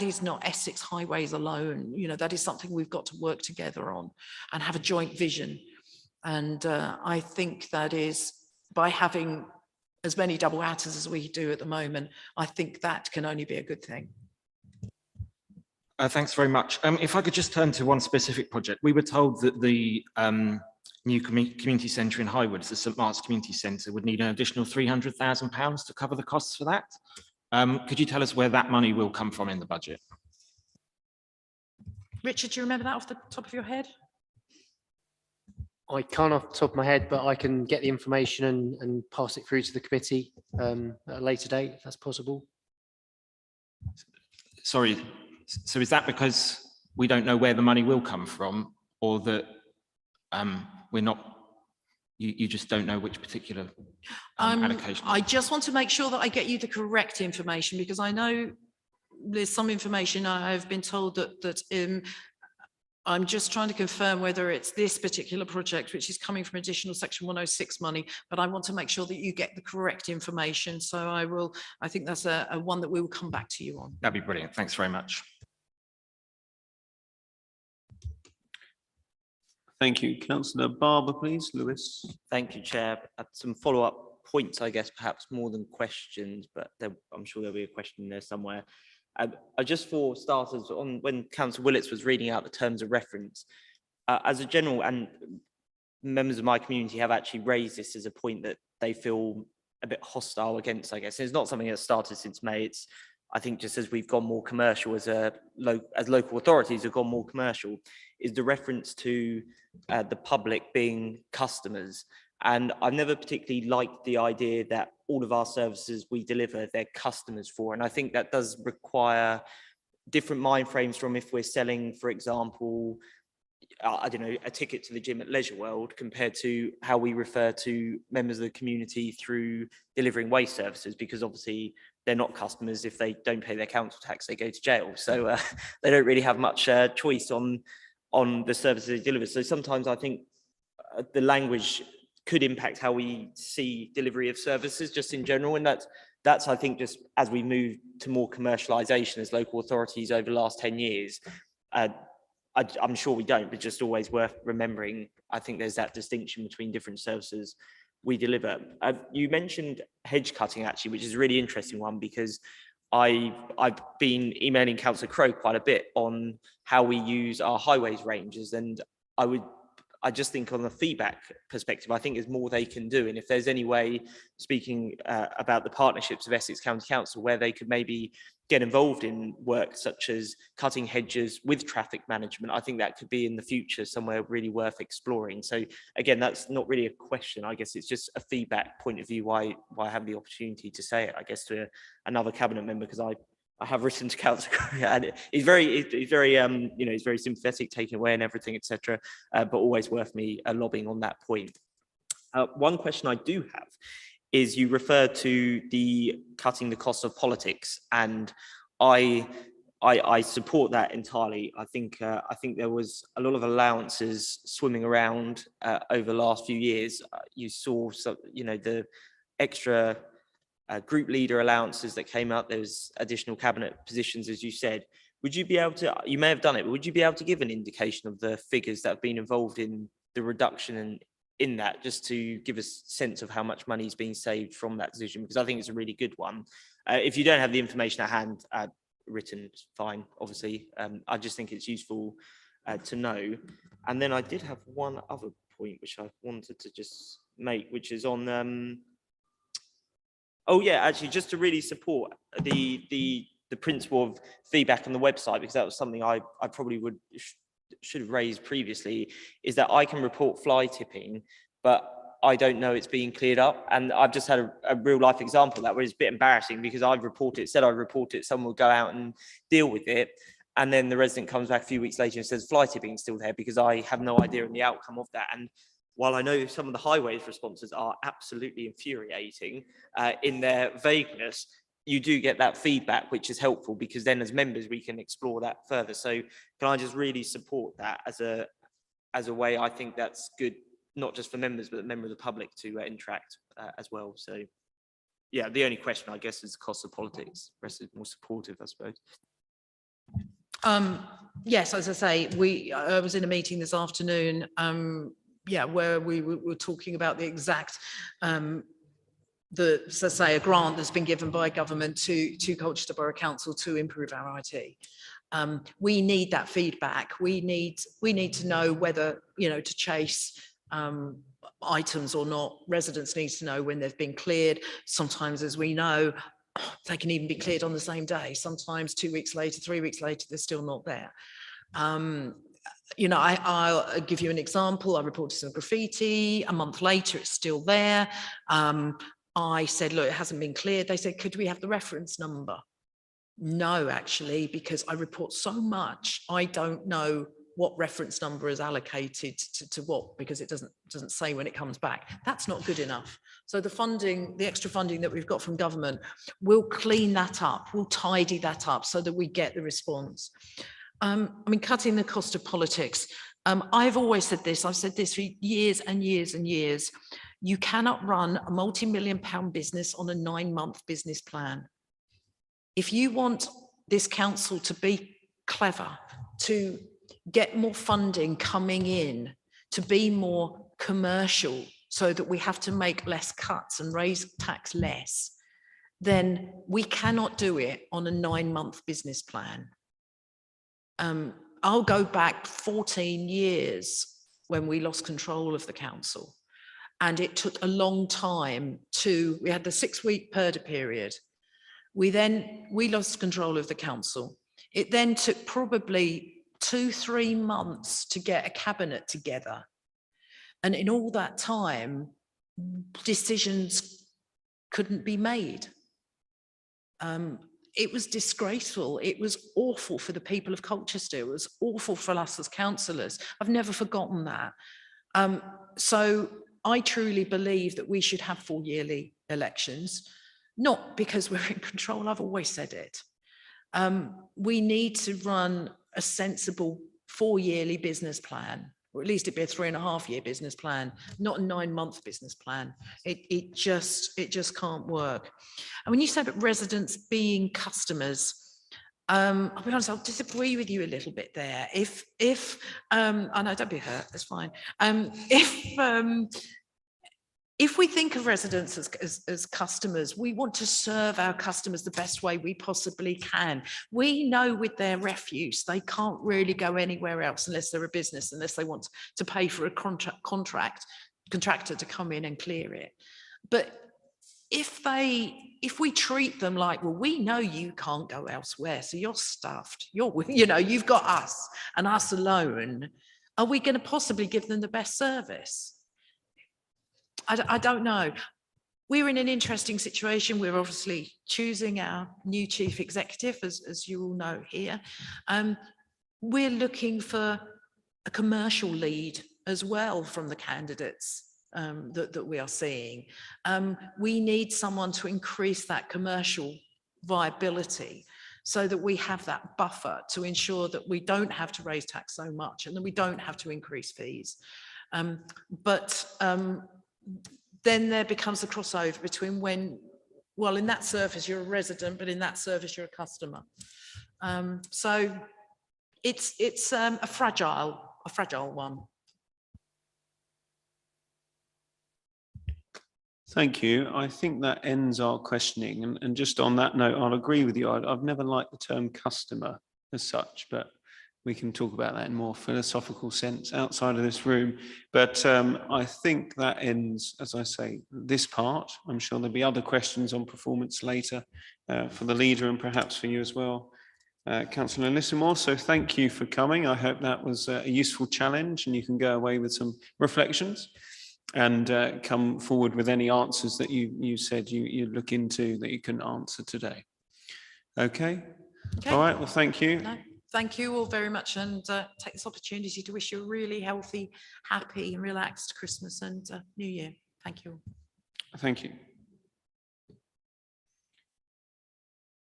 is not Essex Highways alone. That is something we've got to work together on and have a joint vision. And I think that is, by having as many double hatters as we do at the moment, I think that can only be a good thing. Thanks very much. If I could just turn to one specific project. We were told that the new community centre in Highwoods, the St Mark's Community Centre, would need an additional £300,000 to cover the costs for that. Could you tell us where that money will come from in the budget? Richard, do you remember that off the top of your head? I can't off the top of my head, but I can get the information and pass it through to the committee at a later date, if that's possible. Sorry, so is that because we don't know where the money will come from, or that we're not, you just don't know which particular allocation? I just want to make sure that I get you the correct information, because I know there's some information I've been told that I'm just trying to confirm whether it's this particular project, which is coming from additional Section 106 money, but I want to make sure that you get the correct information. So I think that's a one that we will come back to you on. That'd be brilliant. Thanks very much. Thank you. Councillor Barber, please. Lewis. Thank you, Chair. Some follow-up points, I guess, perhaps more than questions, but I'm sure there'll be a question there somewhere. Just for starters, on when Councillor Willits was reading out the terms of reference, as a general, and members of my community have actually raised this as a point that they feel a bit hostile against, I guess. It's not something that started since May. It's, I think, just as we've gone more commercial, as local authorities have gone more commercial, is the reference to the public being customers. And I've never particularly liked the idea that all of our services we deliver, they're customers for. And I think that does require different mind frames from if we're selling, for example, I don't know, a ticket to the gym at Leisure World, compared to how we refer to members of the community through delivering waste services, because obviously they're not customers. If they don't pay their council tax, they go to jail. So they don't really have much choice on the services they deliver. So sometimes I think the language could impact how we see delivery of services just in general. And that's I think, just as we move to more commercialization as local authorities over the last 10 years, I'm sure we don't, but just always worth remembering. I think there's that distinction between different services we deliver. You mentioned hedge cutting, actually, which is a really interesting one, because I've been emailing Councillor Crowe quite a bit on how we use our highways ranges, and I just think on the feedback perspective, I think there's more they can do. And if there's any way, speaking about the partnerships of Essex County Council, where they could maybe get involved in work such as cutting hedges with traffic management, I think that could be in the future somewhere really worth exploring. So again, that's not really a question. I guess it's just a feedback point of view why I have the opportunity to say it, I guess, to another cabinet member, because I have written to Councillor Crowe, and he's very he's very sympathetic, taking away and everything, etc. But always worth me lobbying on that point. One question I do have is, you refer to the cutting the cost of politics, and I support that entirely. I think there was a lot of allowances swimming around over the last few years. You saw the extra group leader allowances that came out. There's additional cabinet positions, as you said. Would you be able to, you may have done it, but would you be able to give an indication of the figures that have been involved in the reduction in that, just to give us a sense of how much money is being saved from that decision? Because I think it's a really good one. If you don't have the information at hand, written, it's fine, obviously. I just think it's useful to know. And then I did have one other point which I wanted to just make, which is on oh yeah, actually, just to really support the principle of feedback on the website, because that was something I probably should have raised previously, is that I can report fly tipping, but I don't know it's being cleared up. And I've just had a real life example of that, where it's a bit embarrassing, because I've said I report it, someone will go out and deal with it, and then the resident comes back a few weeks later and says fly tipping is still there, because I have no idea on the outcome of that. And while I know some of the highways responses are absolutely infuriating in their vagueness, you do get that feedback, which is helpful, because then as members we can explore that further. So can I just really support that as a way? I think that's good, not just for members, but the member of the public to interact as well. So yeah, the only question, I guess, is the cost of politics. The rest is more supportive, I suppose. Yes, as I say, I was in a meeting this afternoon, where we were talking about the exact, a grant that's been given by government to Colchester Borough Council to improve our IT. We need that feedback. We need to know whether, to chase items or not. Residents need to know when they've been cleared. Sometimes, as we know, they can even be cleared on the same day. Sometimes 2 weeks later, 3 weeks later, they're still not there. I'll give you an example. I reported some graffiti. A month later, it's still there. I said, look, it hasn't been cleared. They said, could we have the reference number? No, actually, because I report so much, I don't know what reference number is allocated to what, because it doesn't say when it comes back. That's not good enough. So the funding, the extra funding that we've got from government, will clean that up, will tidy that up so that we get the response. Cutting the cost of politics. I've always said this, I've said this for years and years and years. You cannot run a multi-million-pound business on a 9-month business plan. If you want this council to be clever, to get more funding coming in, to be more commercial so that we have to make less cuts and raise tax less, then we cannot do it on a 9-month business plan. I'll go back 14 years when we lost control of the council. And it took a long time we had the 6-week purdah period. We lost control of the council. It then took probably 2-3 months to get a cabinet together. And in all that time, decisions couldn't be made. It was disgraceful. It was awful for the people of Colchester. It was awful for us as councillors. I've never forgotten that. So I truly believe that we should have 4 yearly elections, not because we're in control. I've always said it. We need to run a sensible 4 yearly business plan, or at least it'd be a 3.5-year business plan, not a 9-month business plan. It just can't work. And when you said about residents being customers, I'll be honest, I'll disagree with you a little bit there. I know, don't be hurt, that's fine. If we think of residents as customers, we want to serve our customers the best way we possibly can. We know with their refuse, they can't really go anywhere else unless they're a business, unless they want to pay for a contractor to come in and clear it. But if we treat them like, well, we know you can't go elsewhere, so you're stuffed, you've got us and us alone, are we going to possibly give them the best service? I don't know. We're in an interesting situation. We're obviously choosing our new chief executive, as you all know here. We're looking for a commercial lead as well from the candidates that we are seeing. We need someone to increase that commercial viability so that we have that buffer to ensure that we don't have to raise tax so much and that we don't have to increase fees. Then there becomes a crossover between in that service you're a resident, but in that service you're a customer. So it's a fragile one. Thank you. I think that ends our questioning. And just on that note, I'll agree with you. I've never liked the term customer as such, but we can talk about that in more philosophical sense outside of this room. But I think that ends, as I say, this part. I'm sure there'll be other questions on performance later for the leader and perhaps for you as well, Councillor Lissamore. So thank you for coming. I hope that was a useful challenge and you can go away with some reflections and come forward with any answers that you said you look into that you couldn't answer today. Okay. All right. Well, thank you. No. Thank you all very much, and take this opportunity to wish you a really healthy, happy and relaxed Christmas and New Year. Thank you. Thank you.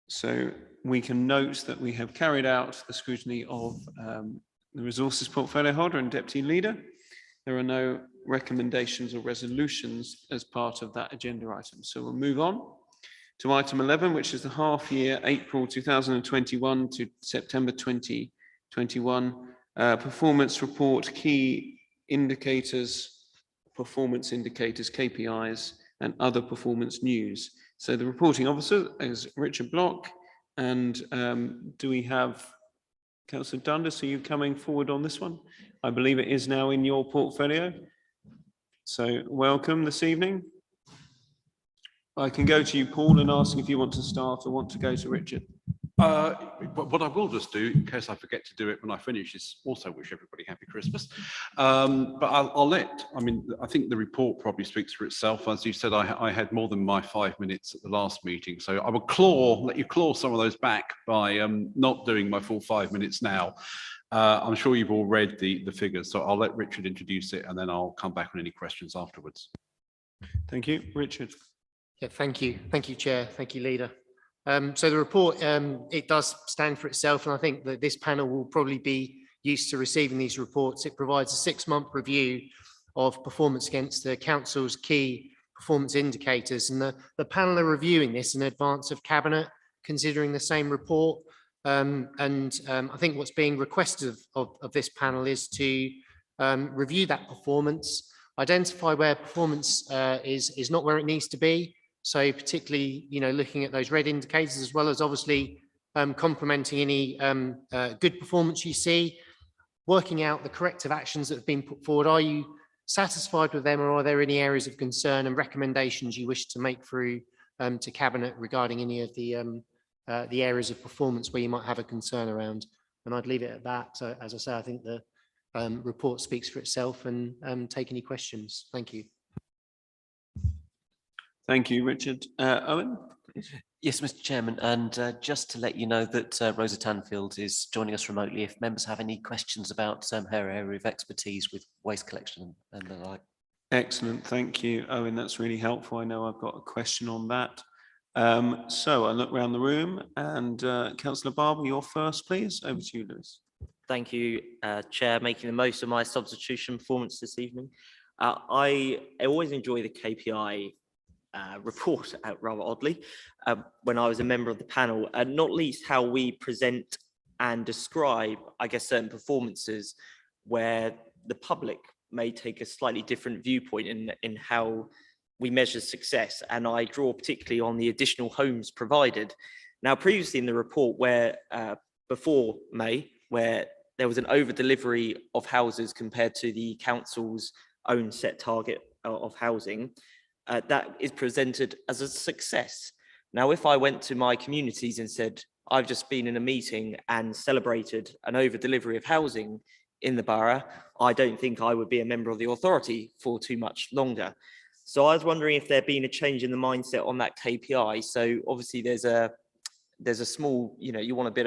So we can note that we have carried out the scrutiny of the resources portfolio holder and deputy leader. There are no recommendations or resolutions as part of that agenda item. So we'll move on to item 11, which is the half year, April 2021 to September 2021, performance report, key indicators, performance indicators, KPIs, and other performance news. So the reporting officer is Richard Block. And do we have Councillor Dundas? Are you coming forward on this one? I believe it is now in your portfolio. So welcome this evening. I can go to you, Paul, and ask if you want to start or want to go to Richard. But what I will just do, in case I forget to do it when I finish, is also wish everybody happy Christmas. But I think the report probably speaks for itself. As you said, I had more than my 5 minutes at the last meeting, so I will let you claw some of those back by not doing my full 5 minutes now. I'm sure you've all read the figures, so I'll let Richard introduce it and then I'll come back on any questions afterwards. Thank you, Richard. Yeah, thank you. Thank you, Chair. Thank you, Leader. So the report, it does stand for itself, and I think that this panel will probably be used to receiving these reports. It provides a 6-month review of performance against the council's key performance indicators, and the panel are reviewing this in advance of Cabinet considering the same report. I think what's being requested of this panel is to review that performance, identify where performance is not where it needs to be. So particularly, looking at those red indicators, as well as obviously complementing any good performance you see, working out the corrective actions that have been put forward. Are you satisfied with them, or are there any areas of concern and recommendations you wish to make through to Cabinet regarding any of the areas of performance where you might have a concern around? And I'd leave it at that. So, as I say, I think the report speaks for itself, and take any questions. Thank you. Thank you, Richard. Owen? Yes, Mr. Chairman, and just to let you know that Rosa Tanfield is joining us remotely. If members have any questions about her area of expertise with waste collection and the like. Excellent, thank you, Owen. That's really helpful. I know I've got a question on that. So I look around the room, and Councillor Barber, you're first, please. Over to you, Lewis. Thank you, Chair, making the most of my substitution performance this evening. I always enjoy the KPI report, rather oddly, when I was a member of the panel, and not least how we present and describe, I guess, certain performances where the public may take a slightly different viewpoint in how we measure success. And I draw particularly on the additional homes provided. Now, previously in the report, where before May, where there was an over delivery of houses compared to the council's own set target of housing, that is presented as a success. Now, if I went to my communities and said, I've just been in a meeting and celebrated an over delivery of housing in the borough, I don't think I would be a member of the authority for too much longer. So I was wondering if there'd been a change in the mindset on that KPI. So obviously there's a small, you want a bit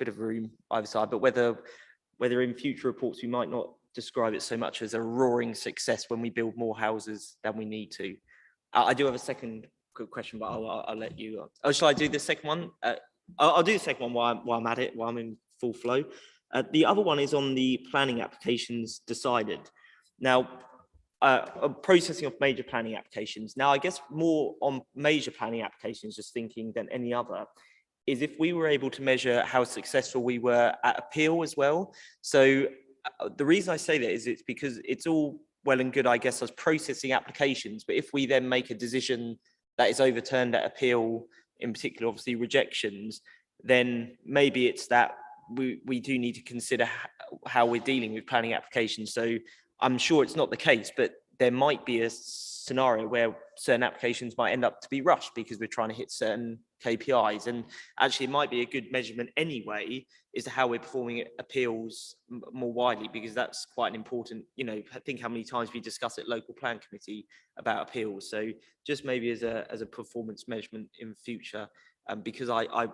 of room either side, but whether in future reports we might not describe it so much as a roaring success when we build more houses than we need to. I do have a second good question, but I'll let you. Oh, shall I do the second one? I'll do the second one while I'm at it, while I'm in full flow. The other one is on the planning applications decided. Now, processing of major planning applications. Now, I guess more on major planning applications, just thinking than any other, is if we were able to measure how successful we were at appeal as well. So the reason I say that is it's because it's all well and good, I guess, as processing applications, but if we then make a decision that is overturned at appeal, in particular, obviously rejections, then maybe it's that we do need to consider how we're dealing with planning applications. So I'm sure it's not the case, but there might be a scenario where certain applications might end up to be rushed because we're trying to hit certain KPIs. And actually it might be a good measurement anyway, is how we're performing appeals more widely, because that's quite an important, think how many times we discuss at local plan committee about appeals. So just maybe as a performance measurement in future, because I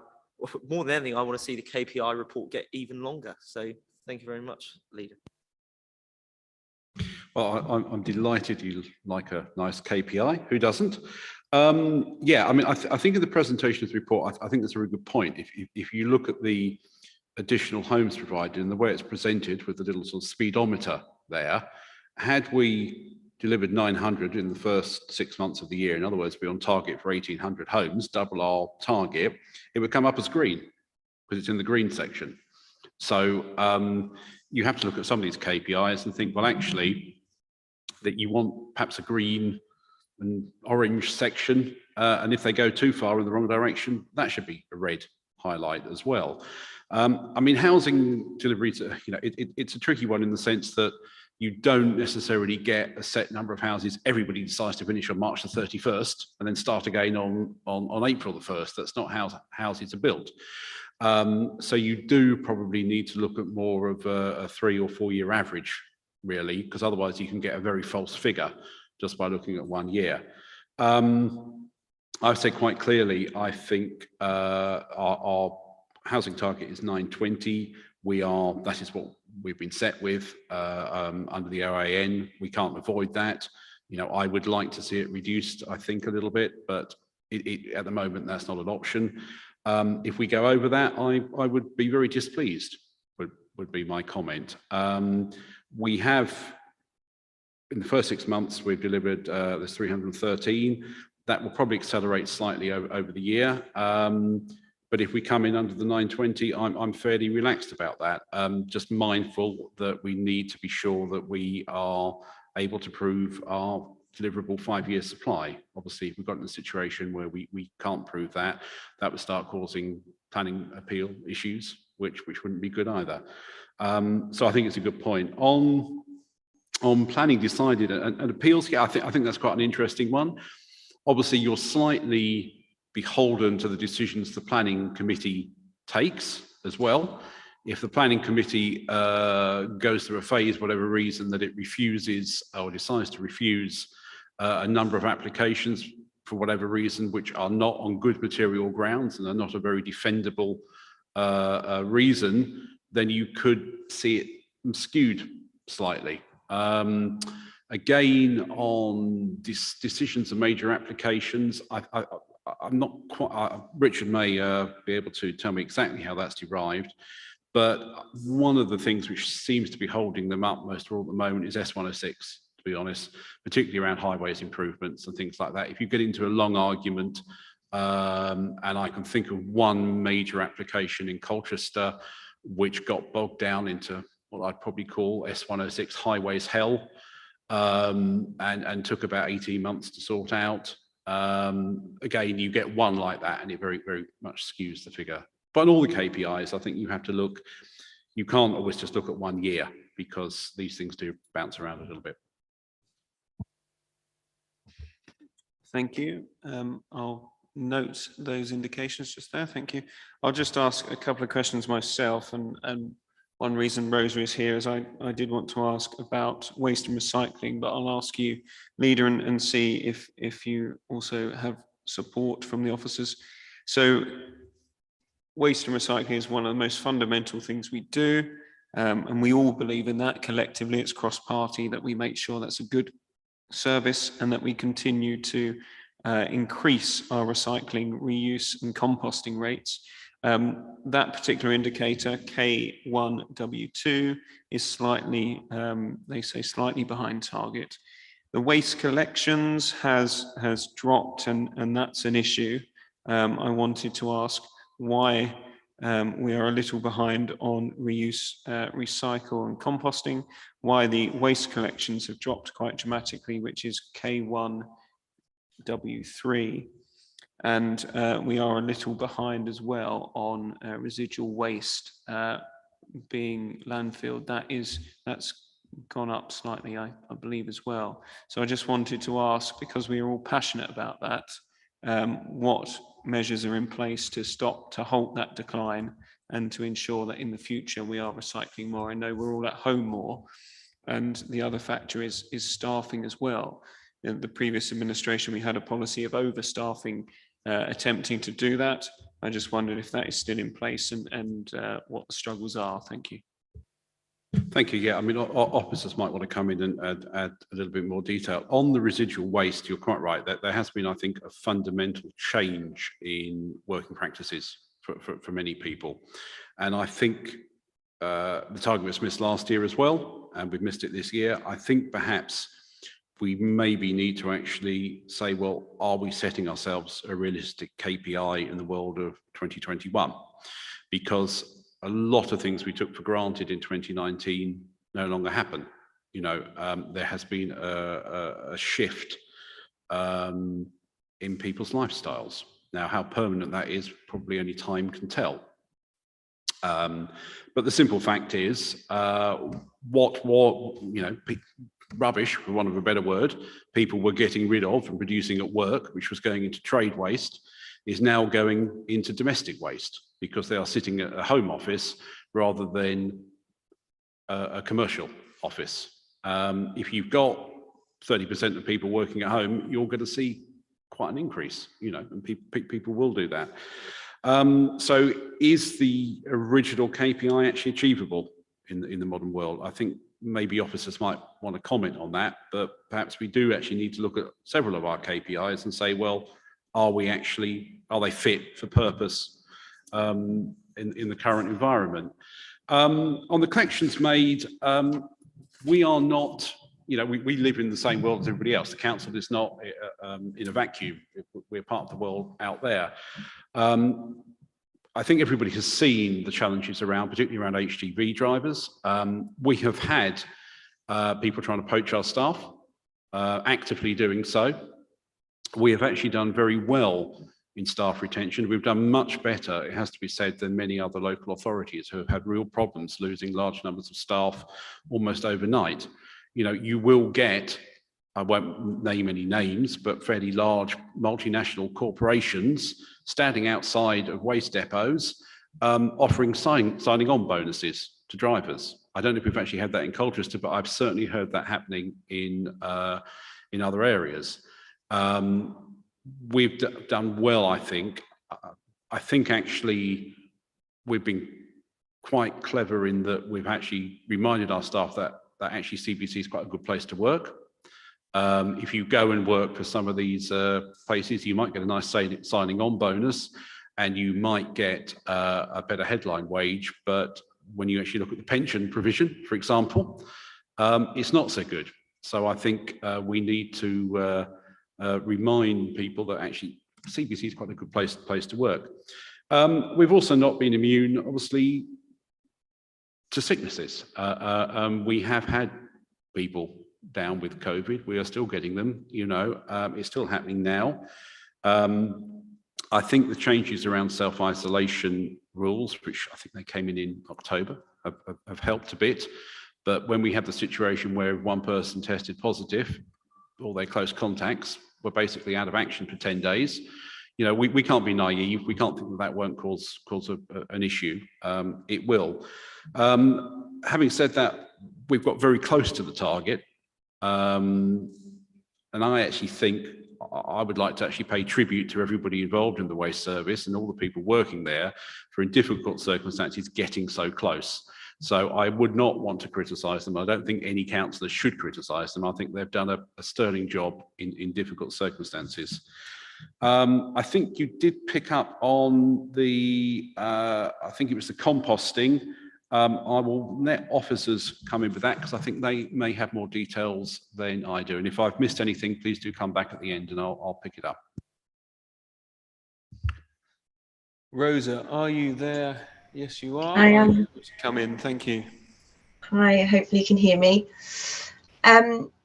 more than anything, I want to see the KPI report get even longer. So thank you very much, Leader. Well, I'm delighted you like a nice KPI. Who doesn't? Yeah, I mean, I think in the presentation of the report, I think that's a very good point. If you look at the additional homes provided and the way it's presented with the little sort of speedometer there, had we delivered 900 in the first 6 months of the year, in other words, we're on target for 1,800 homes, double our target, it would come up as green because it's in the green section. So you have to look at some of these KPIs and think, well, actually, that you want perhaps a green and orange section, and if they go too far in the wrong direction, that should be a red highlight as well. I mean, housing deliveries, it's a tricky one in the sense that you don't necessarily get a set number of houses. Everybody decides to finish on March the 31st and then start again on April the 1st. That's not how houses are built. So you do probably need to look at more of a 3 or 4 year average, really, because otherwise you can get a very false figure just by looking at 1 year. I've said quite clearly, I think our housing target is 920. That is what we've been set with under the OAN. We can't avoid that. You know, I would like to see it reduced, I think, a little bit, but at the moment, that's not an option. If we go over that, I would be very displeased, would be my comment. We have, in the first 6 months, we've delivered this 313. That will probably accelerate slightly over the year. But if we come in under the 920, I'm fairly relaxed about that. Just mindful that we need to be sure that we are able to prove our deliverable 5-year supply. Obviously, if we've got in a situation where we can't prove that, that would start causing planning appeal issues, which wouldn't be good either. So I think it's a good point. On planning decided and appeals, yeah, I think that's quite an interesting one. Obviously, you're slightly beholden to the decisions the planning committee takes as well. If the planning committee goes through a phase, whatever reason, that it refuses or decides to refuse a number of applications for whatever reason, which are not on good material grounds and are not a very defendable reason, then you could see it skewed slightly. Again, on decisions of major applications, I'm not quite, Richard may be able to tell me exactly how that's derived, but one of the things which seems to be holding them up most of all at the moment is S106, to be honest, particularly around highways improvements and things like that. If you get into a long argument, and I can think of one major application in Colchester, which got bogged down into what I'd probably call S106 highways hell, and took about 18 months to sort out. Again, you get one like that and it very, very much skews the figure. But on all the KPIs, I think you have to look, you can't always just look at 1 year because these things do bounce around a little bit. Thank you. I'll note those indications just there. Thank you. I'll just ask a couple of questions myself, and one reason Rosa is here is I did want to ask about waste and recycling, but I'll ask you, Leader, and see if you also have support from the officers. So waste and recycling is one of the most fundamental things we do, and we all believe in that collectively. It's cross-party that we make sure that's a good service and that we continue to increase our recycling, reuse and composting rates. That particular indicator, K1W2, is slightly, they say slightly behind target. The waste collections has dropped, and that's an issue. I wanted to ask why we are a little behind on reuse, recycle and composting, why the waste collections have dropped quite dramatically, which is K1W3. And we are a little behind as well on residual waste being landfilled. That's gone up slightly, I believe, as well. So I just wanted to ask, because we are all passionate about that, what measures are in place to halt that decline and to ensure that in the future we are recycling more. I know we're all at home more, and the other factor is staffing as well. In the previous administration, we had a policy of overstaffing, attempting to do that. I just wondered if that is still in place and what the struggles are. Thank you. Thank you. Yeah, I mean, our officers might want to come in and add a little bit more detail. On the residual waste, you're quite right that there has been, I think, a fundamental change in working practices for many people. And I think the target was missed last year as well, and we've missed it this year. I think perhaps we maybe need to actually say, well, are we setting ourselves a realistic KPI in the world of 2021? Because a lot of things we took for granted in 2019 no longer happen. You know, there has been a shift in people's lifestyles. Now, how permanent that is, probably only time can tell. But the simple fact is, rubbish, for want of a better word, people were getting rid of and producing at work, which was going into trade waste, is now going into domestic waste because they are sitting at a home office rather than a commercial office. If you've got 30% of people working at home, you're going to see quite an increase, and people will do that. So is the original KPI actually achievable in the modern world? I think maybe officers might want to comment on that, but perhaps we do actually need to look at several of our KPIs and say, well, are they fit for purpose in the current environment? On the collections made, we are not, we live in the same world as everybody else. The council is not in a vacuum. We're part of the world out there. I think everybody has seen the challenges around, particularly around HGV drivers. We have had people trying to poach our staff, actively doing so. We have actually done very well in staff retention. We've done much better, it has to be said, than many other local authorities who have had real problems losing large numbers of staff almost overnight. You will get, I won't name any names, but fairly large multinational corporations standing outside of waste depots offering signing on bonuses to drivers. I don't know if we've actually had that in Colchester, but I've certainly heard that happening in other areas. We've done well, I think. I think actually we've been quite clever in that we've actually reminded our staff that actually CBC is quite a good place to work. If you go and work for some of these places, you might get a nice signing on bonus and you might get a better headline wage. But when you actually look at the pension provision, for example, it's not so good. So I think we need to remind people that actually CBC is quite a good place to work. We've also not been immune, obviously, to sicknesses. We have had people down with COVID. We are still getting them, it's still happening now. I think the changes around self-isolation rules, which I think they came in October, have helped a bit. But when we have the situation where one person tested positive, all their close contacts were basically out of action for 10 days. We can't be naive. We can't think that won't cause an issue. It will. Having said that, we've got very close to the target. And I actually think I would like to actually pay tribute to everybody involved in the waste service and all the people working there for, in difficult circumstances, getting so close. So I would not want to criticise them. I don't think any councillor should criticise them. I think they've done a sterling job in difficult circumstances. I think you did pick up on the, I think it was the composting. I will let officers come in with that because I think they may have more details than I do. And if I've missed anything, please do come back at the end and I'll pick it up. Rosa, are you there? Yes, you are. I am. Come in, thank you. Hi, hopefully you can hear me.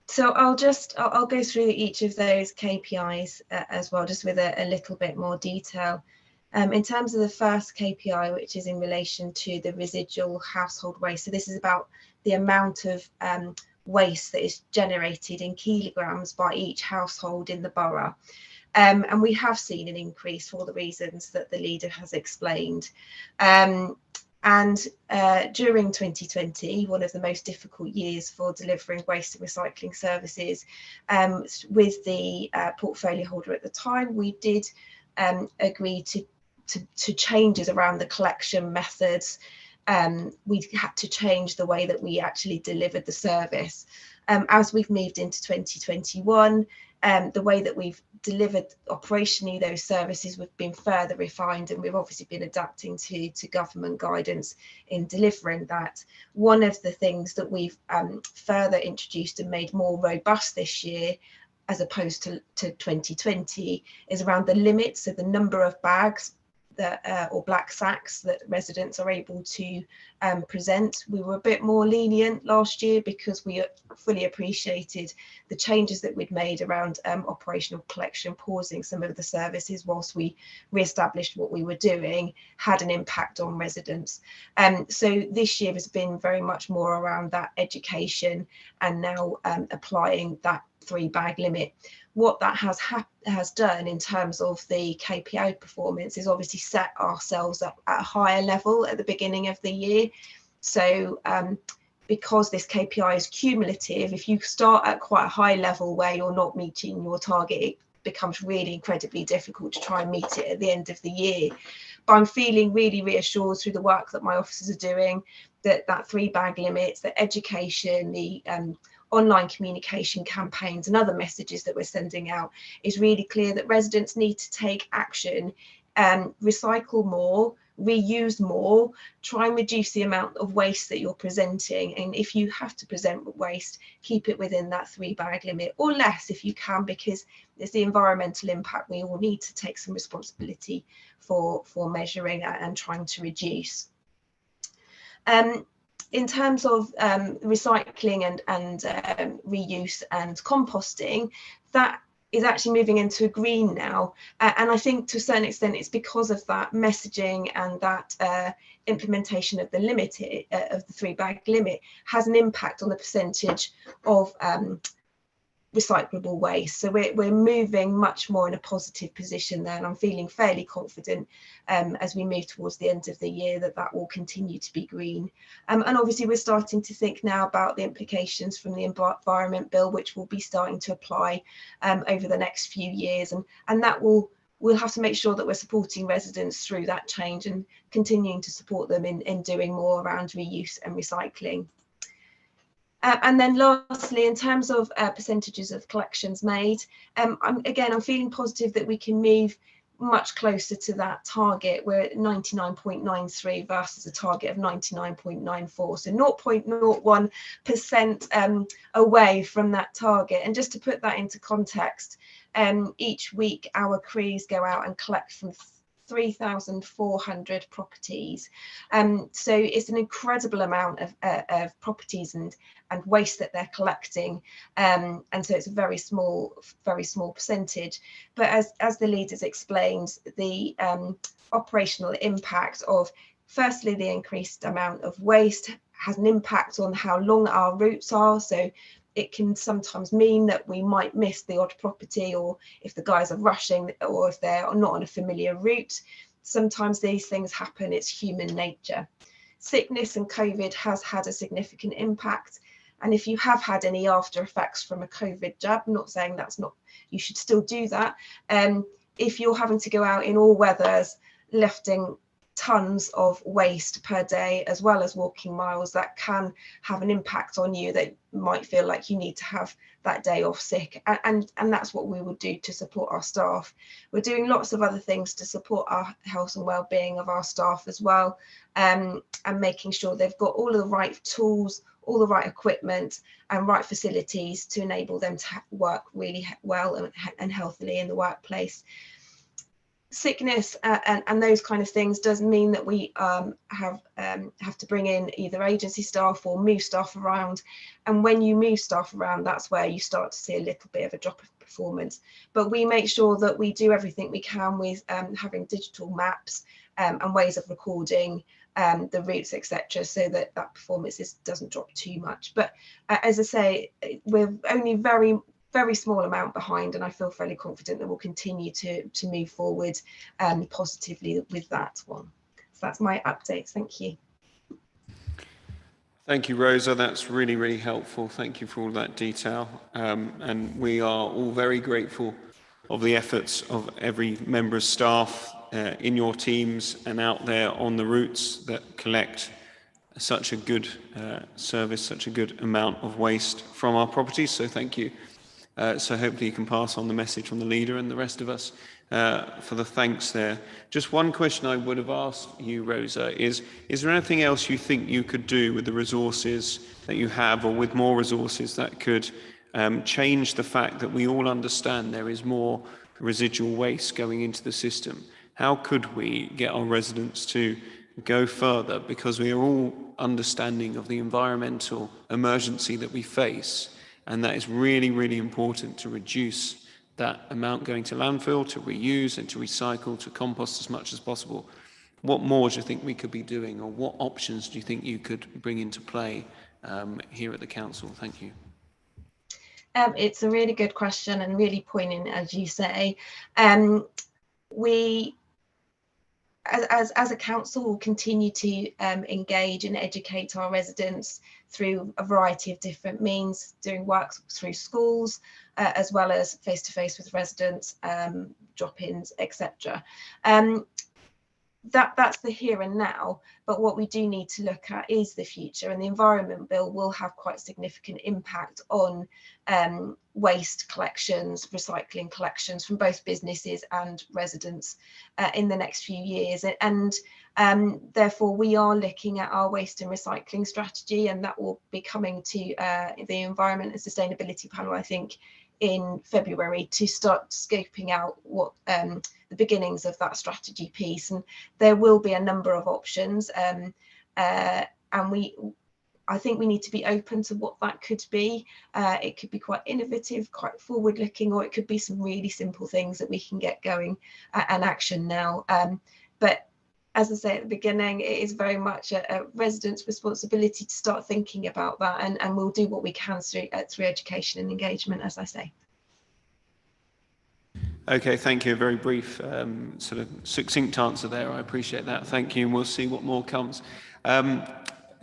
So I'll go through each of those KPIs as well, just with a little bit more detail. In terms of the first KPI, which is in relation to the residual household waste. So this is about the amount of waste that is generated in kilograms by each household in the borough. And we have seen an increase for the reasons that the leader has explained. And during 2020, one of the most difficult years for delivering waste and recycling services, with the portfolio holder at the time, we did agree to changes around the collection methods. We had to change the way that we actually delivered the service. As we've moved into 2021, the way that we've delivered operationally those services have been further refined, and we've obviously been adapting to government guidance in delivering that. One of the things that we've further introduced and made more robust this year, as opposed to 2020, is around the limits of the number of bags that, or black sacks that residents are able to present. We were a bit more lenient last year because we fully appreciated the changes that we'd made around operational collection, pausing some of the services whilst we re-established what we were doing, had an impact on residents. So this year has been very much more around that education and now applying that 3-bag limit. What that has done in terms of the KPI performance is obviously set ourselves up at a higher level at the beginning of the year. So because this KPI is cumulative, if you start at quite a high level where you're not meeting your target, it becomes really incredibly difficult to try and meet it at the end of the year. But I'm feeling really reassured through the work that my officers are doing that 3-bag limits, the education, the online communication campaigns and other messages that we're sending out is really clear that residents need to take action, recycle more, reuse more, try and reduce the amount of waste that you're presenting. And if you have to present waste, keep it within that 3-bag limit or less if you can, because it's the environmental impact we all need to take some responsibility for measuring and trying to reduce. In terms of recycling and reuse and composting, that is actually moving into green now. And I think to a certain extent, it's because of that messaging and that implementation of the limit, of the 3-bag limit, has an impact on the percentage of recyclable waste. So we're moving much more in a positive position there, and I'm feeling fairly confident as we move towards the end of the year that will continue to be green. And obviously we're starting to think now about the implications from the Environment Bill, which will be starting to apply over the next few years, and that we'll have to make sure that we're supporting residents through that change and continuing to support them in doing more around reuse and recycling. And then lastly, in terms of percentages of collections made, I'm feeling positive that we can move much closer to that target. We're at 99.93 versus a target of 99.94, so 0.01% away from that target. And just to put that into context, each week our crews go out and collect from 3,400 properties. So it's an incredible amount of properties and waste that they're collecting. And so it's a very small percentage. But as the leaders explained, the operational impact of, firstly, the increased amount of waste has an impact on how long our routes are. So it can sometimes mean that we might miss the odd property, or if the guys are rushing, or if they're not on a familiar route. Sometimes these things happen, it's human nature. Sickness and COVID has had a significant impact. And if you have had any after effects from a COVID jab, I'm not saying you should still do that. If you're having to go out in all weathers, lifting tons of waste per day, as well as walking miles, that can have an impact on you, that might feel like you need to have that day off sick. And that's what we would do to support our staff. We're doing lots of other things to support our health and well-being of our staff as well, and making sure they've got all of the right tools, all the right equipment and right facilities to enable them to work really well and healthily in the workplace. Sickness and those kind of things does mean that we have to bring in either agency staff or move staff around. And when you move staff around, that's where you start to see a little bit of a drop of performance. But we make sure that we do everything we can with having digital maps and ways of recording the routes, etc., so that performance doesn't drop too much. But as I say, we're only very small amount behind, and I feel fairly confident that we'll continue to move forward positively with that one. So that's my updates. Thank you. Thank you, Rosa. That's really, really helpful. Thank you for all that detail. And we are all very grateful of the efforts of every member of staff in your teams and out there on the routes that collect such a good service, such a good amount of waste from our properties. So thank you. So hopefully you can pass on the message from the leader and the rest of us for the thanks there. Just one question I would have asked you, Rosa, is there anything else you think you could do with the resources that you have, or with more resources, that could change the fact that we all understand there is more residual waste going into the system? How could we get our residents to go further, because we are all understanding of the environmental emergency that we face? And that is really, really important, to reduce that amount going to landfill, to reuse and to recycle, to compost as much as possible. What more do you think we could be doing, or what options do you think you could bring into play here at the council? Thank you. It's a really good question and really poignant, as you say. We, as a council, will continue to engage and educate our residents through a variety of different means, doing work through schools, as well as face-to-face with residents, drop-ins, etc. That's the here and now, but what we do need to look at is the future, and the Environment Bill will have quite significant impact on waste collections, recycling collections from both businesses and residents in the next few years, and therefore we are looking at our waste and recycling strategy, and that will be coming to the Environment and Sustainability Panel, I think, in February, to start scoping out what the beginnings of that strategy piece. And there will be a number of options, and I think we need to be open to what that could be. It could be quite innovative, quite forward looking, or it could be some really simple things that we can get going and action now. But as I say at the beginning, it is very much a resident's responsibility to start thinking about that, and we'll do what we can through education and engagement, as I say. Okay, thank you. A very brief, sort of succinct answer there. I appreciate that. Thank you, and we'll see what more comes.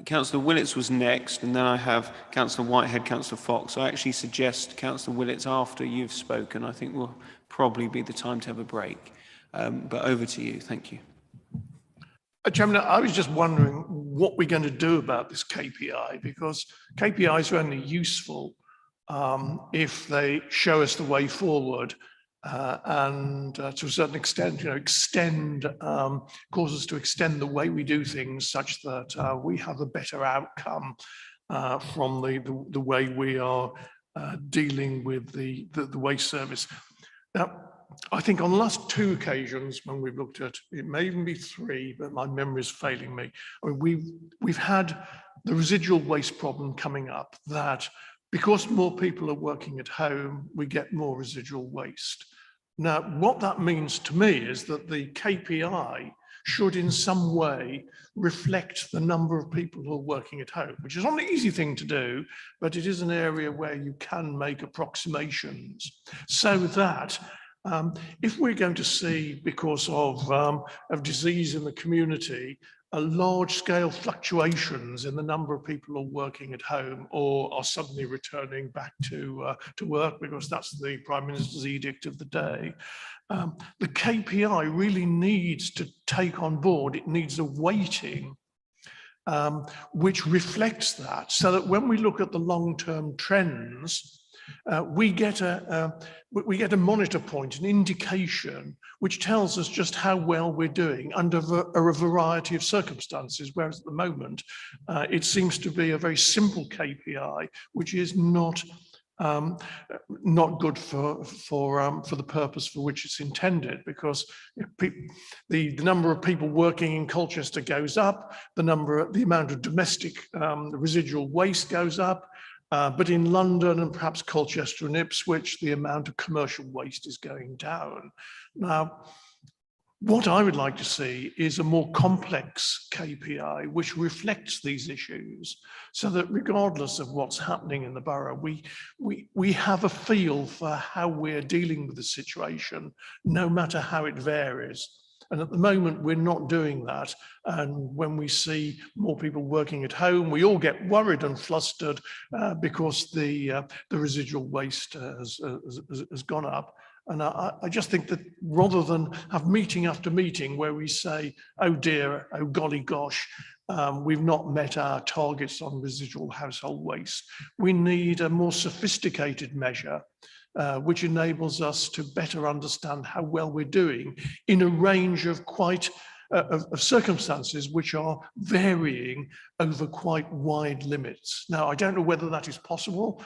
Councillor Willits was next, and then I have Councillor Whitehead, Councillor Fox. I actually suggest, Councillor Willits, after you've spoken, I think will probably be the time to have a break. But over to you. Thank you. Chairman, I was just wondering what we're going to do about this KPI, because KPIs are only useful if they show us the way forward and to a certain extent, cause us to extend the way we do things, such that we have a better outcome from the way we are dealing with the waste service. Now, I think on the last two occasions when we've looked at, it may even be three, but my memory is failing me. I mean, we've had the residual waste problem coming up, that because more people are working at home, we get more residual waste. Now, what that means to me is that the KPI should in some way reflect the number of people who are working at home, which is not an easy thing to do, but it is an area where you can make approximations, so that if we're going to see, because of disease in the community, a large-scale fluctuations in the number of people who are working at home or are suddenly returning back to work, because that's the Prime Minister's edict of the day, the KPI really needs to take on board, it needs a weighting which reflects that, so that when we look at the long-term trends, we get a monitor point, an indication, which tells us just how well we're doing under a variety of circumstances. Whereas at the moment, it seems to be a very simple KPI, which is not good for the purpose for which it's intended, because the number of people working in Colchester goes up, the amount of domestic residual waste goes up. But in London and perhaps Colchester and Ipswich, the amount of commercial waste is going down. Now, what I would like to see is a more complex KPI which reflects these issues, so that regardless of what's happening in the borough, we have a feel for how we're dealing with the situation, no matter how it varies. And at the moment, we're not doing that. And when we see more people working at home, we all get worried and flustered because the residual waste has gone up. And I just think that rather than have meeting after meeting where we say, oh dear, oh golly gosh, we've not met our targets on residual household waste, we need a more sophisticated measure which enables us to better understand how well we're doing in a range of of circumstances which are varying over quite wide limits. Now, I don't know whether that is possible,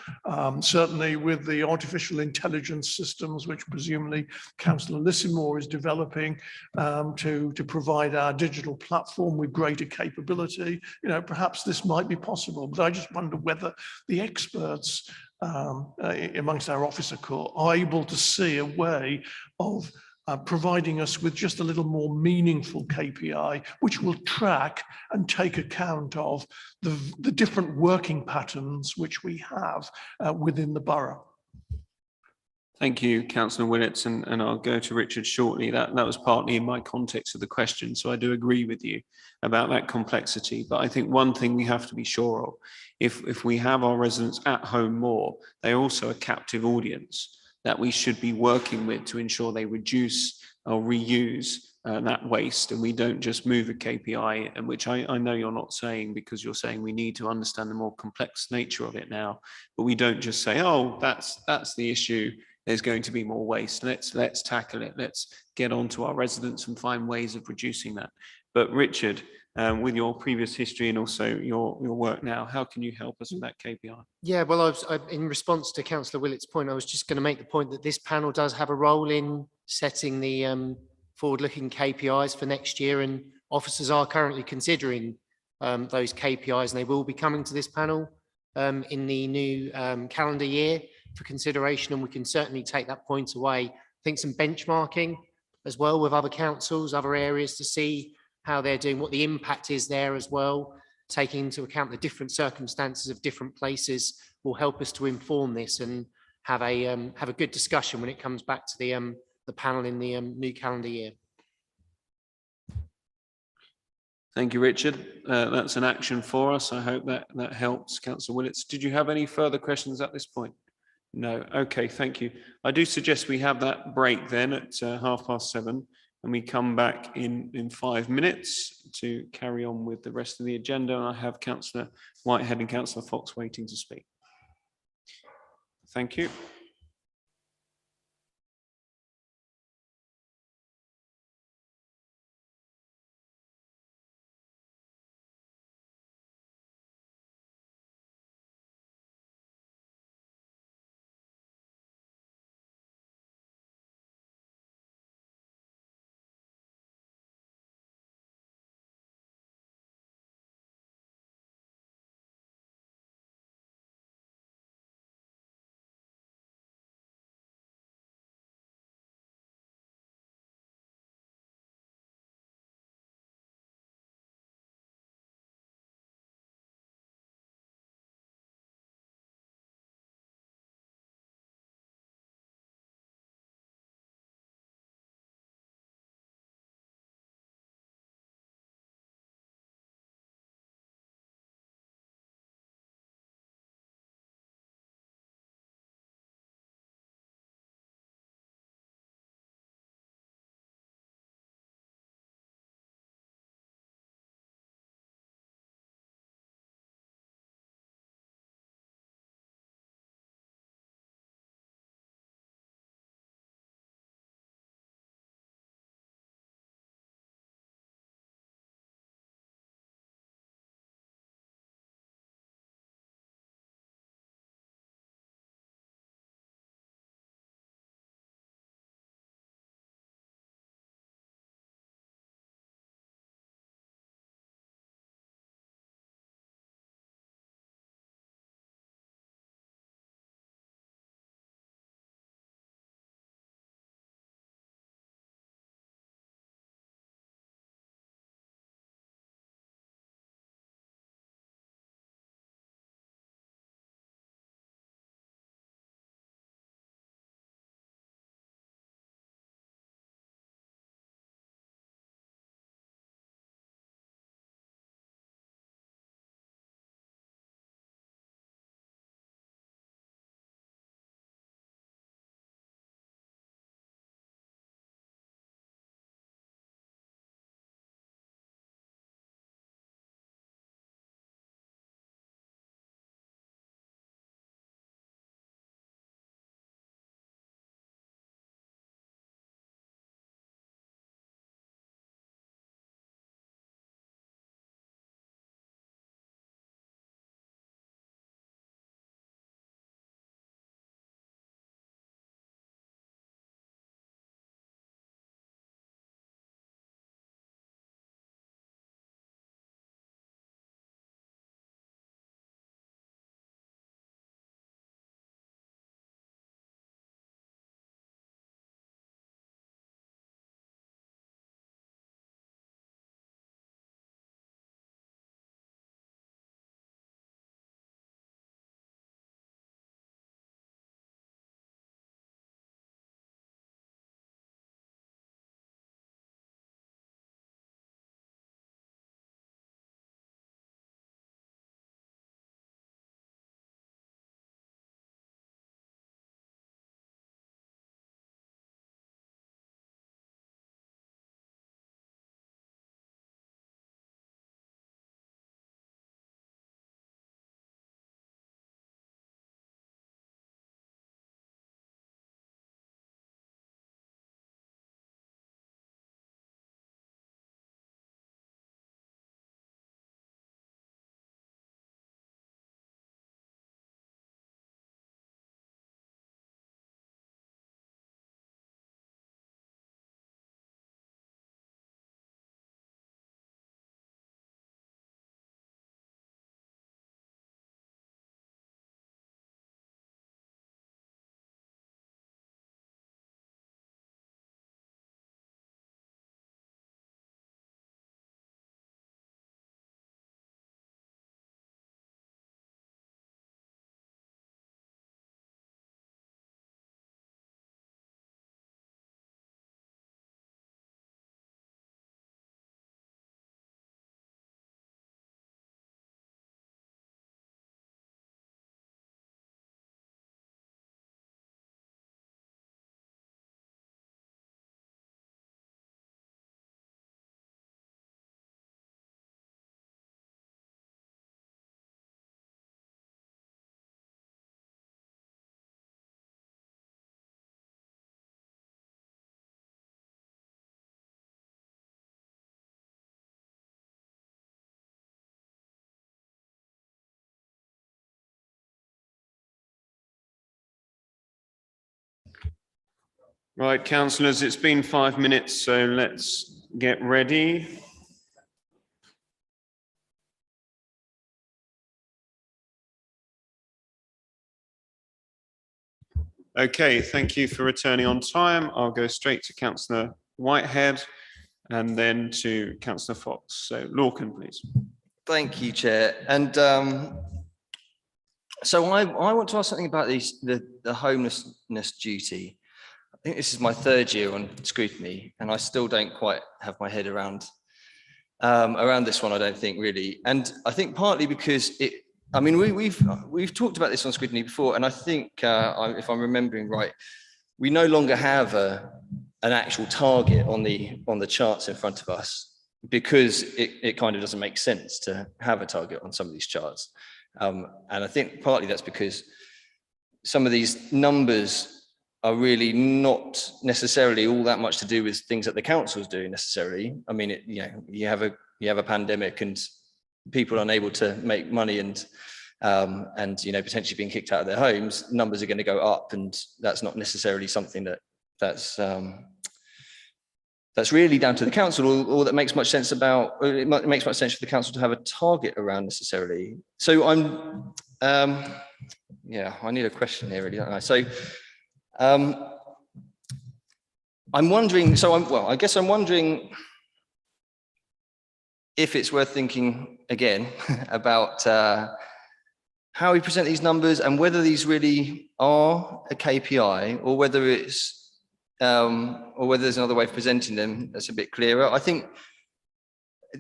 certainly with the artificial intelligence systems, which presumably Councillor Lissimore is developing to provide our digital platform with greater capability. Perhaps this might be possible, but I just wonder whether the experts amongst our officer corps are able to see a way of providing us with just a little more meaningful KPI, which will track and take account of the different working patterns which we have within the borough. Thank you, Councillor Willits, and I'll go to Richard shortly. That was partly in my context of the question, so I do agree with you about that complexity. But I think one thing we have to be sure of, if we have our residents at home more, they're also a captive audience that we should be working with to ensure they reduce or reuse that waste, and we don't just move a KPI, and which I know you're not saying, because you're saying we need to understand the more complex nature of it now, but we don't just say, oh, that's the issue. There's going to be more waste. Let's tackle it. Let's get on to our residents and find ways of reducing that. But Richard, with your previous history and also your work now, how can you help us with that KPI? Yeah, well, in response to Councillor Willett's point, I was just going to make the point that this panel does have a role in setting the forward-looking KPIs for next year, and officers are currently considering those KPIs, and they will be coming to this panel in the new calendar year for consideration, and we can certainly take that point away. I think some benchmarking as well with other councils, other areas, to see how they're doing, what the impact is there as well, taking into account the different circumstances of different places, will help us to inform this and have a good discussion when it comes back to the panel in the new calendar year. Thank you, Richard. That's an action for us. I hope that helps. Councillor Willits, did you have any further questions at this point? No. Okay, thank you. I do suggest we have that break then at 7:30, and we come back in 5 minutes to carry on with the rest of the agenda. And I have Councillor Whitehead and Councillor Fox waiting to speak. Thank you. Right, councillors, it's been 5 minutes, so let's get ready. Okay, thank you for returning on time. I'll go straight to Councillor Whitehead and then to Councillor Fox. So Lorcan, please. Thank you, Chair. And so I want to ask something about the homelessness duty. I think this is my 3rd year on scrutiny, and I still don't quite have my head around this one, I don't think, really. And I think partly because we've talked about this on scrutiny before, and I think if I'm remembering right, we no longer have an actual target on the charts in front of us, because it kind of doesn't make sense to have a target on some of these charts. And I think partly that's because some of these numbers are really not necessarily all that much to do with things that the council is doing necessarily. I mean, you have a pandemic and people unable to make money and potentially being kicked out of their homes, numbers are going to go up, and that's not necessarily something that's really down to the council, or that makes much sense it makes much sense for the council to have a target around necessarily. So I need a question here, really, don't I? So I'm wondering, I guess I'm wondering if it's worth thinking again about how we present these numbers, and whether these really are a KPI, or whether there's another way of presenting them that's a bit clearer. I think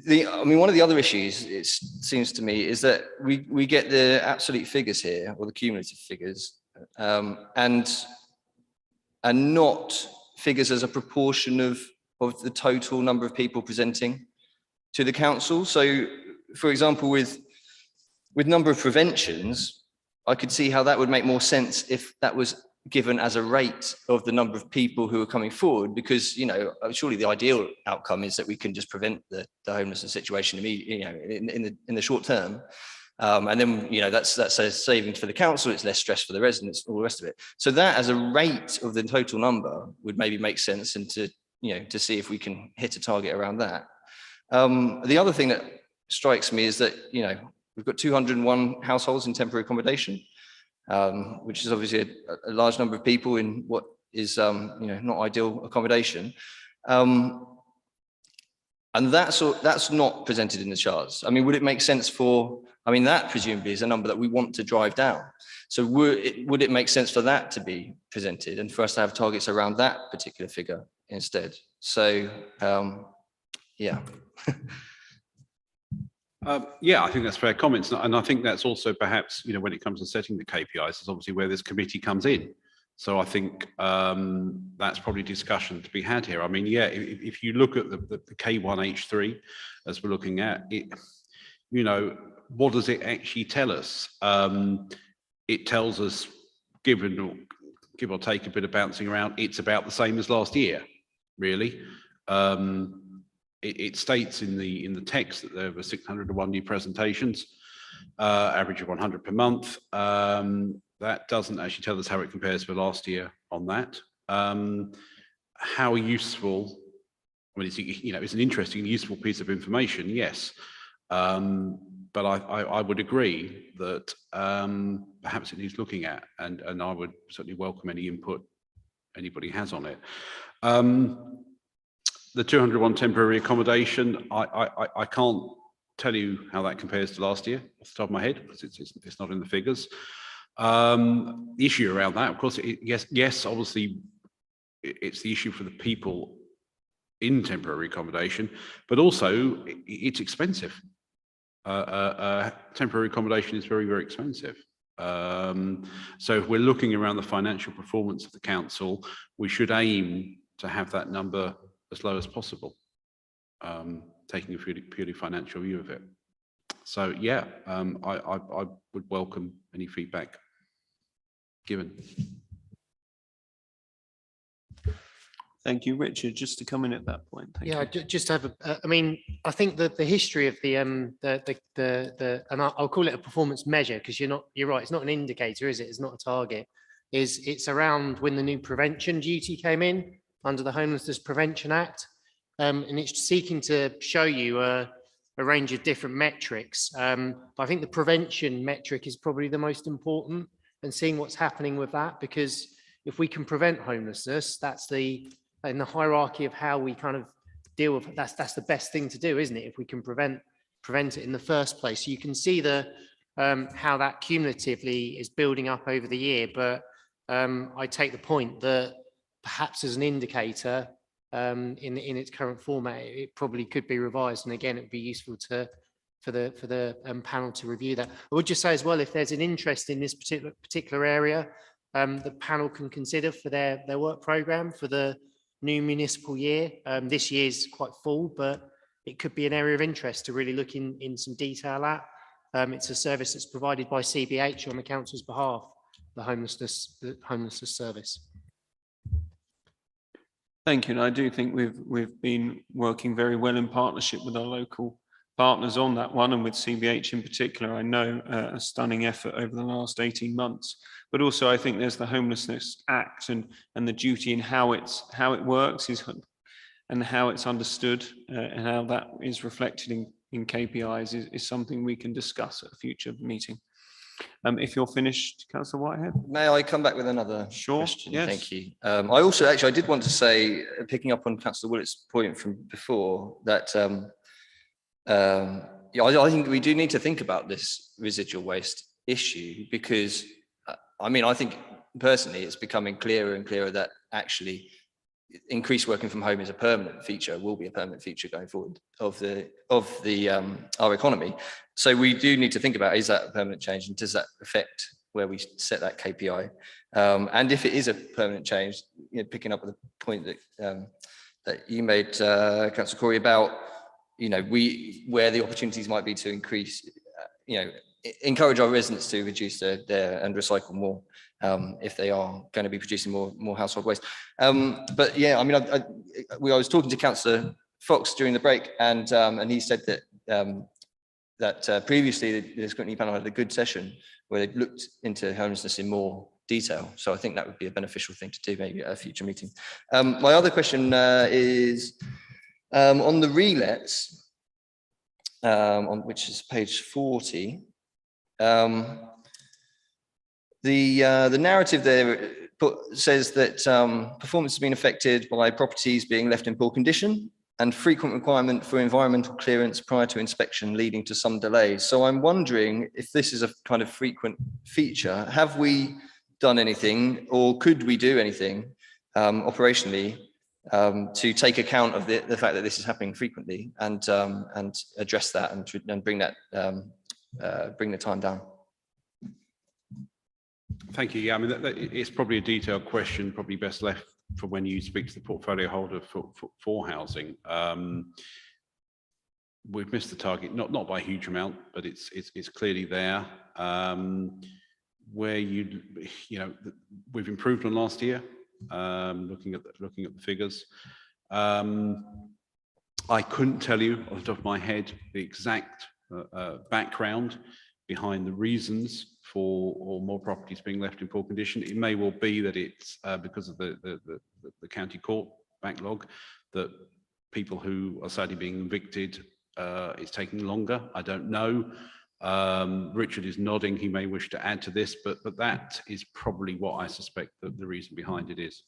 one of the other issues, it seems to me, is that we get the absolute figures here, or the cumulative figures, and not figures as a proportion of the total number of people presenting to the council. So, for example, with number of preventions, I could see how that would make more sense if that was given as a rate of the number of people who are coming forward, because surely the ideal outcome is that we can just prevent the homelessness situation immediately, in the short term. And then that's a savings for the council, it's less stress for the residents, all the rest of it. So that as a rate of the total number would maybe make sense, and to see if we can hit a target around that. The other thing that strikes me is that we've got 201 households in temporary accommodation, which is obviously a large number of people in what is not ideal accommodation. And that's not presented in the charts. I mean, would it make sense that presumably is a number that we want to drive down. So would it make sense for that to be presented, and for us to have targets around that particular figure instead? So, yeah. I think that's fair comments. And I think that's also perhaps, when it comes to setting the KPIs, is obviously where this committee comes in. So I think that's probably discussion to be had here. I mean, if you look at the K1H3, as we're looking at it, what does it actually tell us? It tells us, give or take a bit of bouncing around, it's about the same as last year, really. It states in the text that there were 601 new presentations, average of 100 per month. That doesn't actually tell us how it compares to last year on that. How useful? I mean, it's an interesting, useful piece of information, yes. But I would agree that perhaps it needs looking at, and I would certainly welcome any input anybody has on it. The 201 temporary accommodation, I can't tell you how that compares to last year off the top of my head, because it's not in the figures. The issue around that, of course, yes, obviously, it's the issue for the people in temporary accommodation, but also it's expensive. Temporary accommodation is very, very expensive. So if we're looking around the financial performance of the council, we should aim to have that number as low as possible, taking a purely financial view of it. So I would welcome any feedback given. Thank you, Richard. Just to come in at that point. Thank you. Just to have I think that the history of and I'll call it a performance measure, because you're right, it's not an indicator, is it? It's not a target. is it's around when the new prevention duty came in under the Homelessness Prevention Act. And it's seeking to show you a range of different metrics. But I think the prevention metric is probably the most important, and seeing what's happening with that, because if we can prevent homelessness, that's in the hierarchy of how we kind of deal with, that's the best thing to do, isn't it? If we can prevent it in the first place. So you can see how that cumulatively is building up over the year. But I take the point that perhaps as an indicator, in its current format, it probably could be revised. And again, it would be useful for the panel to review that. I would just say as well, if there's an interest in this particular area, the panel can consider for their work programme for the new municipal year. This year's quite full, but it could be an area of interest to really look in some detail at. It's a service that's provided by CBH on the council's behalf, the homelessness service. Thank you. And I do think we've been working very well in partnership with our local partners on that one, and with CBH in particular. I know a stunning effort over the last 18 months. But also I think there's the Homelessness Act and the duty and how it works and how it's understood, and how that is reflected in KPIs is something we can discuss at a future meeting. If you're finished, Councillor Whitehead. May I come back with another question? Yes. Thank you. I did want to say, picking up on Councillor Willett's point from before, that I think we do need to think about this residual waste issue, because I think personally it's becoming clearer and clearer that actually increased working from home is a permanent feature, will be a permanent feature going forward of our economy. So we do need to think about, is that a permanent change, and does that affect where we set that KPI? And if it is a permanent change, picking up with the point that you made, Councillor Corey, about where the opportunities might be to increase, encourage our residents to reduce their and recycle more, if they are going to be producing more household waste. But yeah, I was talking to Councillor Fox during the break, and he said that previously the Scrutiny panel had a good session where they looked into homelessness in more detail. So I think that would be a beneficial thing to do maybe at a future meeting. My other question is on the relets, which is page 40. The narrative there says that performance has been affected by properties being left in poor condition and frequent requirement for environmental clearance prior to inspection, leading to some delays. So I'm wondering if this is a kind of frequent feature. Have we done anything, or could we do anything operationally to take account of the fact that this is happening frequently, and address that and bring that bring the time down? Thank you. Yeah, it's probably a detailed question, probably best left for when you speak to the portfolio holder for housing. We've missed the target, not by a huge amount, but it's clearly there. Where we've improved on last year. Looking at the figures, I couldn't tell you off the top of my head the exact background behind the reasons for more properties being left in poor condition. It may well be that it's because of the county court backlog, that people who are sadly being evicted, it's taking longer. I don't know. Richard is nodding. He may wish to add to this, but that is probably what I suspect that the reason behind it is.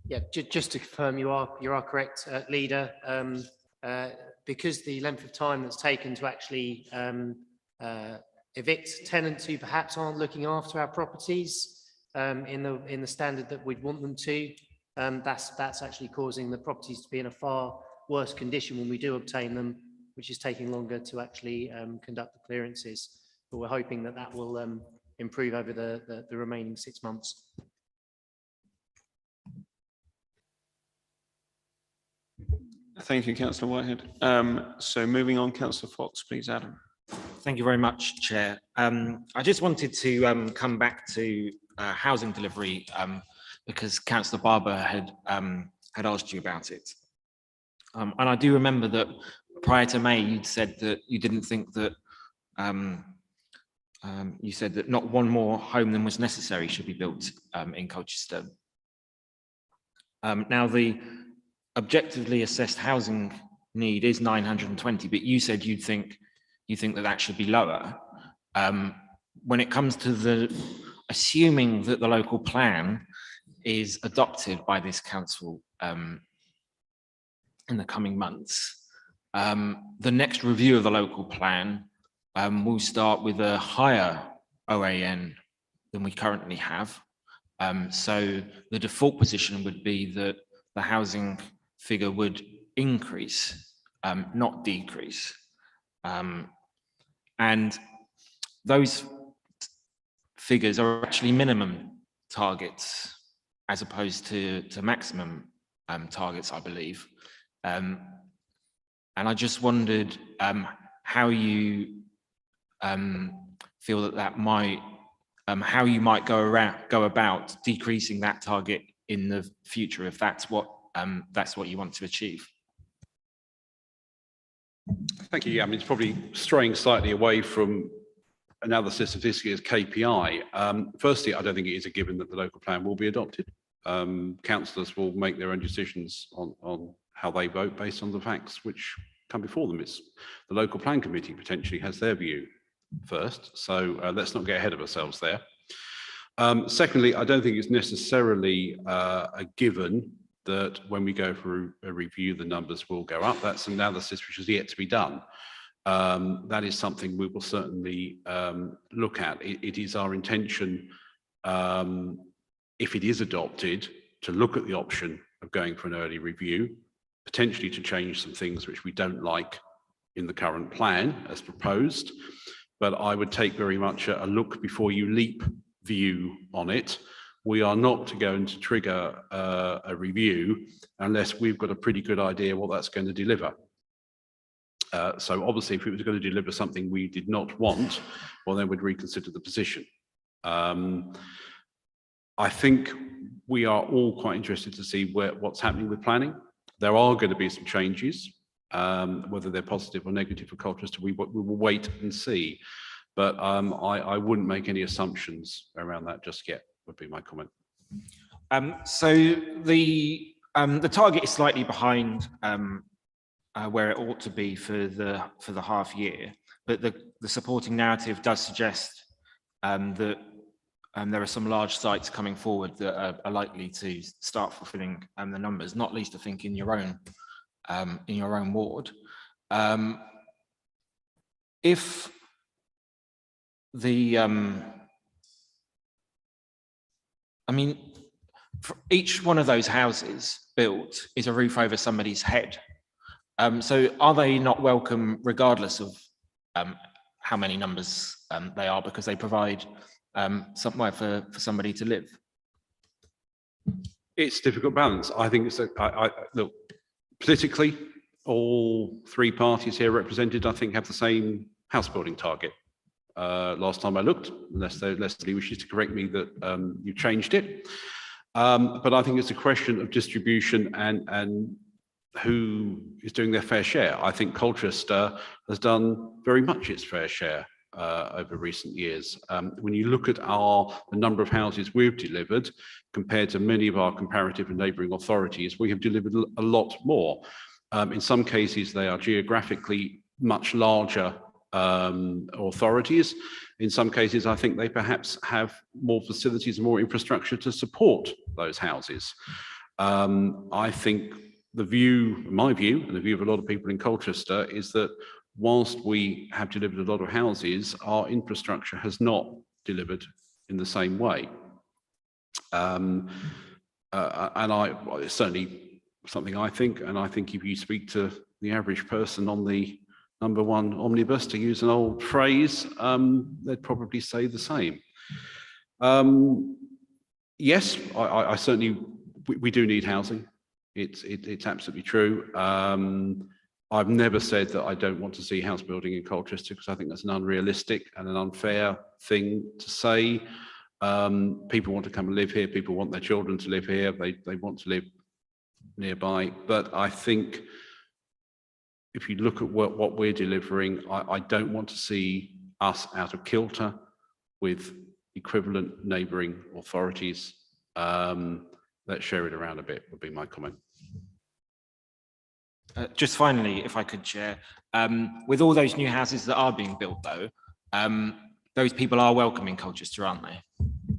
Yeah, just to confirm, you are correct, Leader. Because the length of time that's taken to actually evict tenants who perhaps aren't looking after our properties in the standard that we'd want them to, that's actually causing the properties to be in a far worse condition when we do obtain them, which is taking longer to actually conduct the clearances. But we're hoping that will improve over the remaining 6 months. Thank you, Councillor Whitehead. So moving on, Councillor Fox, please, Adam. Thank you very much, Chair. I just wanted to come back to housing delivery because Councillor Barber had asked you about it. And I do remember that prior to May, you'd said that you didn't think that you said that not one more home than was necessary should be built in Colchester. Now, the objectively assessed housing need is 920, but you said you think that that should be lower. When it comes to assuming that the local plan is adopted by this council in the coming months, the next review of the local plan will start with a higher OAN than we currently have. So the default position would be that the housing figure would increase, not decrease. And those figures are actually minimum targets as opposed to maximum targets, I believe. And I just wondered how you feel that might, how you might go about decreasing that target in the future, if that's what you want to achieve. Thank you. Yeah, I mean, it's probably straying slightly away from analysis of this year's KPI. Firstly, I don't think it is a given that the local plan will be adopted. Councillors will make their own decisions on how they vote based on the facts which come before them. It's the local plan committee potentially has their view first, so let's not get ahead of ourselves there. Secondly, I don't think it's necessarily a given that when we go for a review, the numbers will go up. That's analysis which is yet to be done. That is something we will certainly look at. It is our intention, if it is adopted, to look at the option of going for an early review, potentially to change some things which we don't like in the current plan as proposed. But I would take very much a look before you leap view on it. We are not to go and to trigger a review unless we've got a pretty good idea what that's going to deliver. So obviously, if it was going to deliver something we did not want, well, then we'd reconsider the position. I think we are all quite interested to see what's happening with planning. There are going to be some changes, whether they're positive or negative for Colchester, we will wait and see. But I wouldn't make any assumptions around that just yet, would be my comment. So the target is slightly behind where it ought to be for the half year, but the supporting narrative does suggest that there are some large sites coming forward that are likely to start fulfilling the numbers, not least I think in your own ward. If the I mean, for each one of those houses built is a roof over somebody's head. So are they not welcome regardless of how many numbers they are, because they provide somewhere for somebody to live? It's a difficult balance. I think it's look, politically, all three parties here represented, I think, have the same house building target. Last time I looked, unless somebody wishes to correct me that you changed it. But I think it's a question of distribution and who is doing their fair share. I think Colchester has done very much its fair share over recent years. When you look at the number of houses we've delivered compared to many of our comparative and neighbouring authorities, we have delivered a lot more. In some cases, they are geographically much larger authorities. In some cases, I think they perhaps have more facilities and more infrastructure to support those houses. I think my view, and the view of a lot of people in Colchester, is that whilst we have delivered a lot of houses, our infrastructure has not delivered in the same way. And it's certainly something I think, and I think if you speak to the average person on the number one omnibus, to use an old phrase, they'd probably say the same. Yes, I certainly, we do need housing. It's absolutely true. I've never said that I don't want to see house building in Colchester, because I think that's an unrealistic and an unfair thing to say. People want to come and live here. People want their children to live here. They want to live nearby. But I think if you look at what we're delivering, I don't want to see us out of kilter with equivalent neighbouring authorities. Let's share it around a bit, would be my comment. Just finally, if I could, Chair, with all those new houses that are being built, though, those people are welcome in Colchester, aren't they?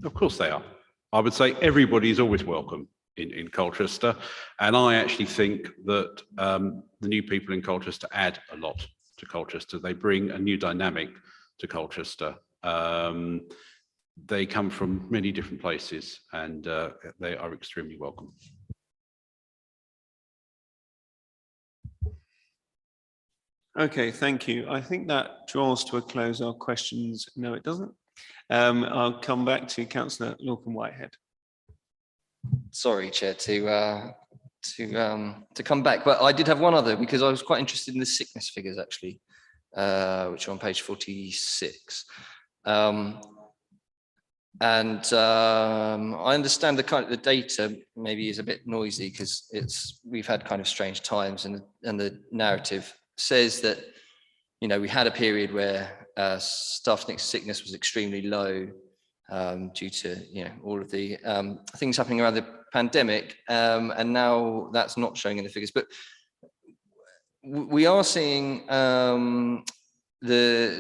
Of course they are. I would say everybody is always welcome in Colchester. And I actually think that the new people in Colchester add a lot to Colchester. They bring a new dynamic to Colchester. They come from many different places and they are extremely welcome. Okay, thank you. I think that draws to a close our questions. No, it doesn't. I'll come back to Councillor Lorcan-Whitehead. Sorry, Chair, to come back, but I did have one other because I was quite interested in the sickness figures actually, which are on page 46. I understand the data maybe is a bit noisy because we've had kind of strange times, and the narrative says that, you know, we had a period where staff sickness was extremely low due to, you know, all of the things happening around the pandemic, and now that's not showing in the figures. But we are seeing the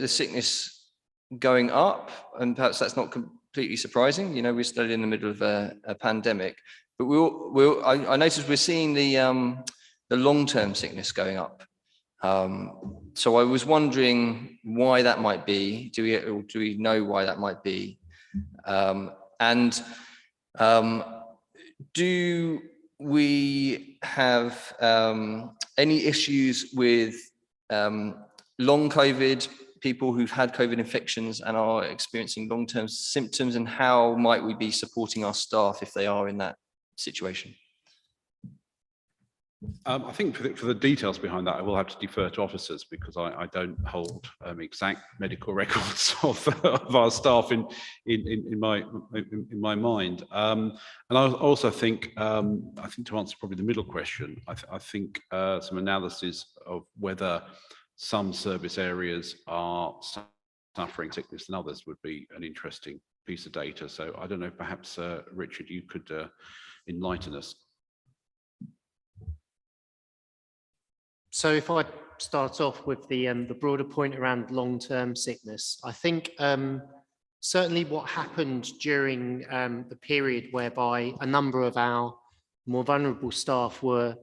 sickness going up, and perhaps that's not completely surprising. You know, we're still in the middle of a pandemic, but I noticed we're seeing the long-term sickness going up. So I was wondering why that might be. Do we know why that might be? Do we have any issues with long COVID, people who've had COVID infections and are experiencing long-term symptoms, and how might we be supporting our staff if they are in that situation? I think for the details behind that, I will have to defer to officers because I don't hold exact medical records of our staff in my mind. And I also think, to answer probably the middle question, I think some analysis of whether some service areas are suffering sickness than others would be an interesting piece of data. So I don't know, perhaps Richard, you could enlighten us. So if I start off with the broader point around long-term sickness, I think certainly what happened during the period whereby a number of our more vulnerable staff were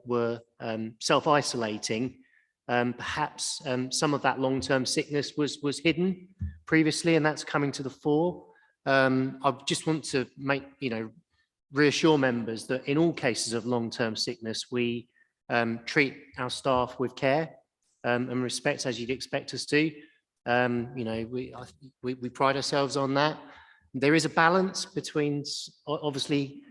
self-isolating, perhaps some of that long-term sickness was hidden previously, and that's coming to the fore. I just want to reassure members that in all cases of long-term sickness, we treat our staff with care and respect, as you'd expect us to. We pride ourselves on that. There is a balance between, obviously,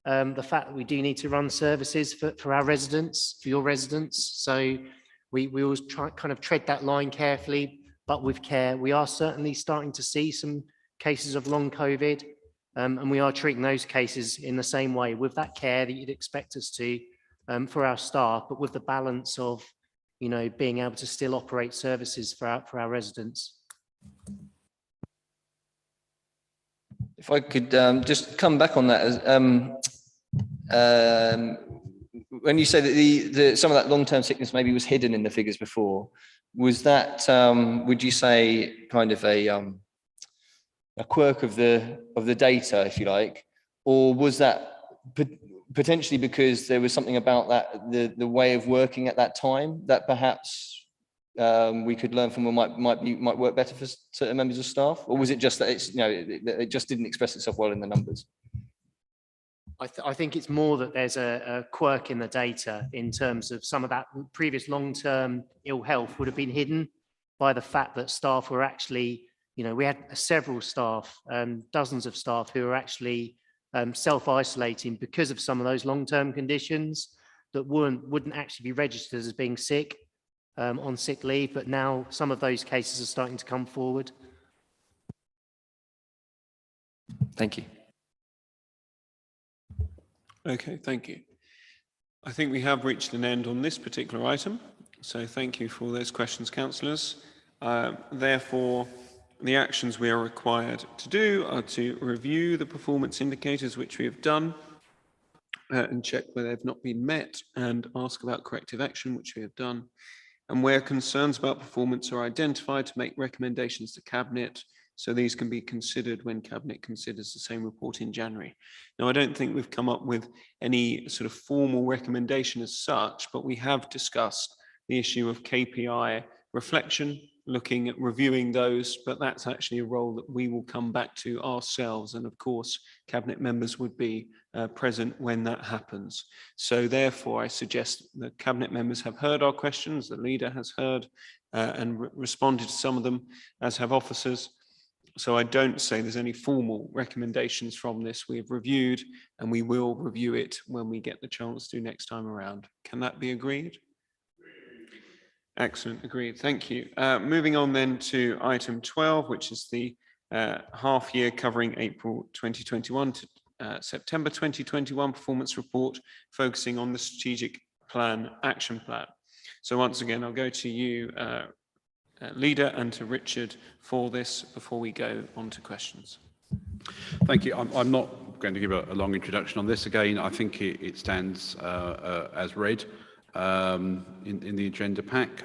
the fact that we do need to run services for our residents, for your residents. So we always try kind of tread that line carefully, but with care. We are certainly starting to see some cases of long COVID, and we are treating those cases in the same way with that care that you'd expect us to. For our staff, but with the balance of, being able to still operate services for our residents. If I could just come back on that, when you say that some of that long-term sickness maybe was hidden in the figures before, was that would you say kind of a quirk of the data, if you like, or was that potentially because there was something about that the way of working at that time that perhaps we could learn from, or might work better for certain members of staff, or was it just that it just didn't express itself well in the numbers? I think it's more that there's a quirk in the data in terms of some of that previous long-term ill health would have been hidden by the fact that staff were actually, we had several staff, dozens of staff who were actually self-isolating because of some of those long-term conditions that wouldn't actually be registered as being sick on sick leave, but now some of those cases are starting to come forward. Thank you. Okay, thank you. I think we have reached an end on this particular item, so thank you for those questions, councillors. Therefore, The actions we are required to do are to review the performance indicators, which we have done, and check where they've not been met, and ask about corrective action, which we have done. And where concerns about performance are identified, to make recommendations to Cabinet, so these can be considered when Cabinet considers the same report in January. Now, I don't think we've come up with any sort of formal recommendation as such, but we have discussed the issue of KPI reflection, looking at reviewing those, but that's actually a role that we will come back to ourselves. And of course, Cabinet members would be present when that happens. So therefore, I suggest that Cabinet members have heard our questions, the leader has heard and responded to some of them, as have officers. So I don't say there's any formal recommendations from this. We have reviewed and we will review it when we get the chance to next time around. Can that be agreed? Excellent, agreed, thank you. Moving on then to item 12, which is the half year covering April 2021 to September 2021 performance report, focusing on the strategic plan, action plan. So once again, I'll go to you, leader, and to Richard for this before we go on to questions. Thank you. I'm not going to give a long introduction on this. Again, I think it stands as read in the agenda pack.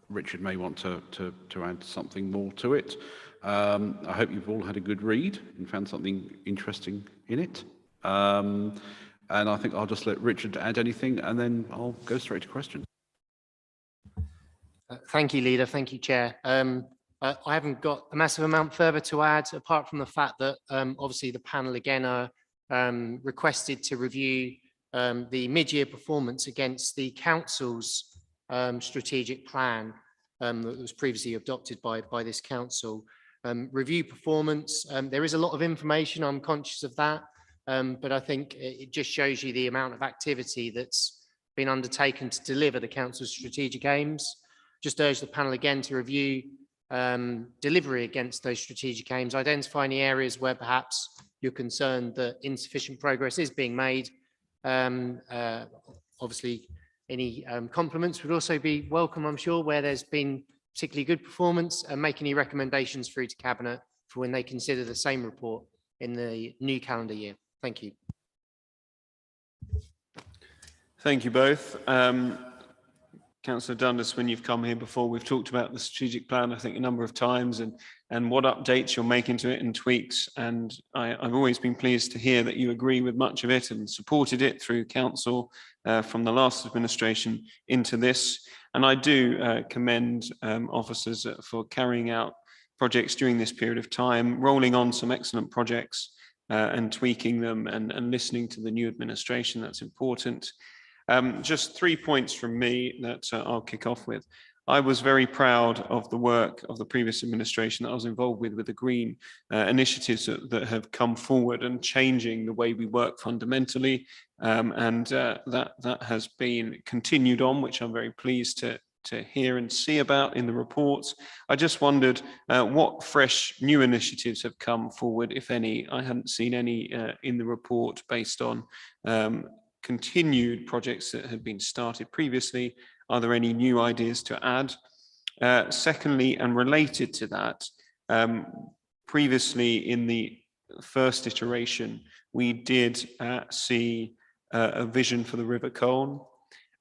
Richard may want to add something more to it. I hope you've all had a good read and found something interesting in it. And I think I'll just let Richard add anything and then I'll go straight to questions. Thank you, Leader. Thank you, Chair. I haven't got a massive amount further to add, apart from the fact that obviously the panel again are requested to review the mid-year performance against the Council's strategic plan that was previously adopted by this Council. Review performance, there is a lot of information, I'm conscious of that, but I think it just shows you the amount of activity that's been undertaken to deliver the Council's strategic aims. Just urge the panel again to review delivery against those strategic aims, identify any areas where perhaps you're concerned that insufficient progress is being made. Obviously, any compliments would also be welcome, I'm sure, where there's been particularly good performance, and make any recommendations through to Cabinet for when they consider the same report in the new calendar year. Thank you. Thank you both. Councillor Dundas, when you've come here before, we've talked about the strategic plan, I think, a number of times, and what updates you're making to it and tweaks. And I've always been pleased to hear that you agree with much of it and supported it through council from the last administration into this. And I do commend officers for carrying out projects during this period of time, rolling on some excellent projects and tweaking them and listening to the new administration. That's important. Just 3 points from me that I'll kick off with. I was very proud of the work of the previous administration that I was involved with the green initiatives that have come forward and changing the way we work fundamentally. That has been continued on, which I'm very pleased to hear and see about in the reports. I just wondered what fresh new initiatives have come forward, if any. I hadn't seen any in the report based on continued projects that had been started previously. Are there any new ideas to add? Secondly, and related to that, previously in the first iteration, we did see a vision for the River Colne,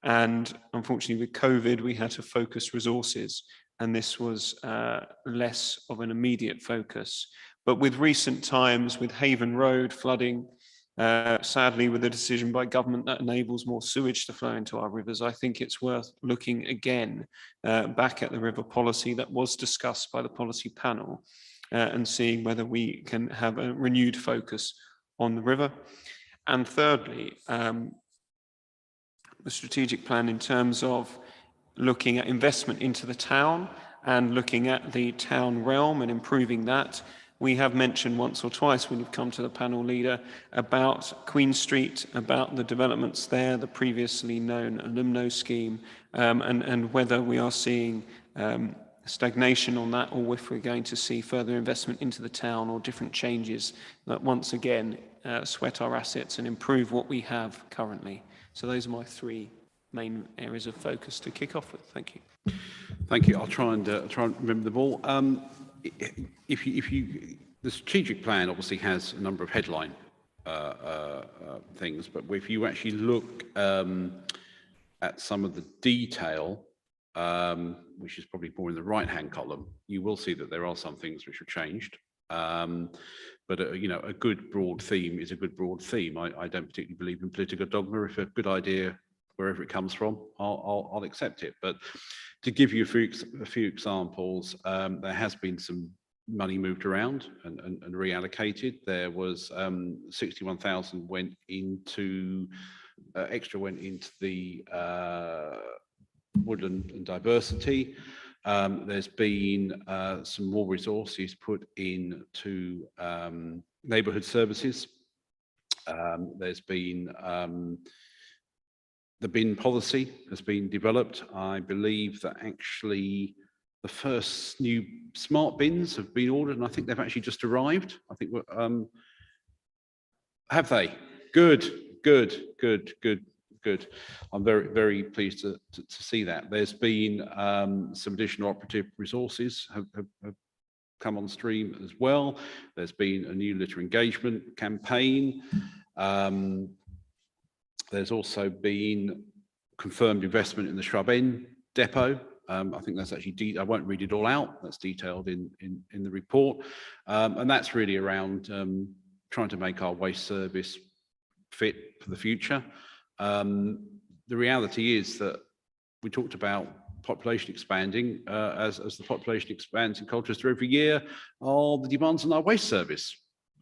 and unfortunately with COVID, we had to focus resources, and this was less of an immediate focus. But with recent times, with Haven Road flooding, sadly, with a decision by government that enables more sewage to flow into our rivers, I think it's worth looking again back at the river policy that was discussed by the policy panel and seeing whether we can have a renewed focus on the river. And thirdly, the strategic plan in terms of looking at investment into the town and looking at the town realm and improving that. We have mentioned once or twice when you've come to the panel, leader, about Queen Street, about the developments there, the previously known Alumno scheme, and whether we are seeing stagnation on that, or if we're going to see further investment into the town or different changes that once again sweat our assets and improve what we have currently. So those are my 3 main areas of focus to kick off with. Thank you. Thank you. I'll try and remember them all. the strategic plan obviously has a number of headline things, but if you actually look at some of the detail, which is probably more in the right-hand column, you will see that there are some things which have changed. But a good broad theme is a good broad theme. I don't particularly believe in political dogma. If a good idea, wherever it comes from, I'll accept it. But to give you a few examples, there has been some money moved around and reallocated. There was 61,000 went into extra went into the woodland and diversity. There's been some more resources put into neighbourhood services. There's been the bin policy has been developed. I believe that actually the first new smart bins have been ordered, and I think they've actually just arrived. I think have they? Good. I'm very, very pleased to see that. There's been some additional operative resources have come on stream as well. There's been a new litter engagement campaign. There's also been confirmed investment in the Shrub End depot. I think that's actually, I won't read it all out, that's detailed in the report. And that's really around trying to make our waste service fit for the future. The reality is that we talked about population expanding. As the population expands in Colchester every year, the demands on our waste service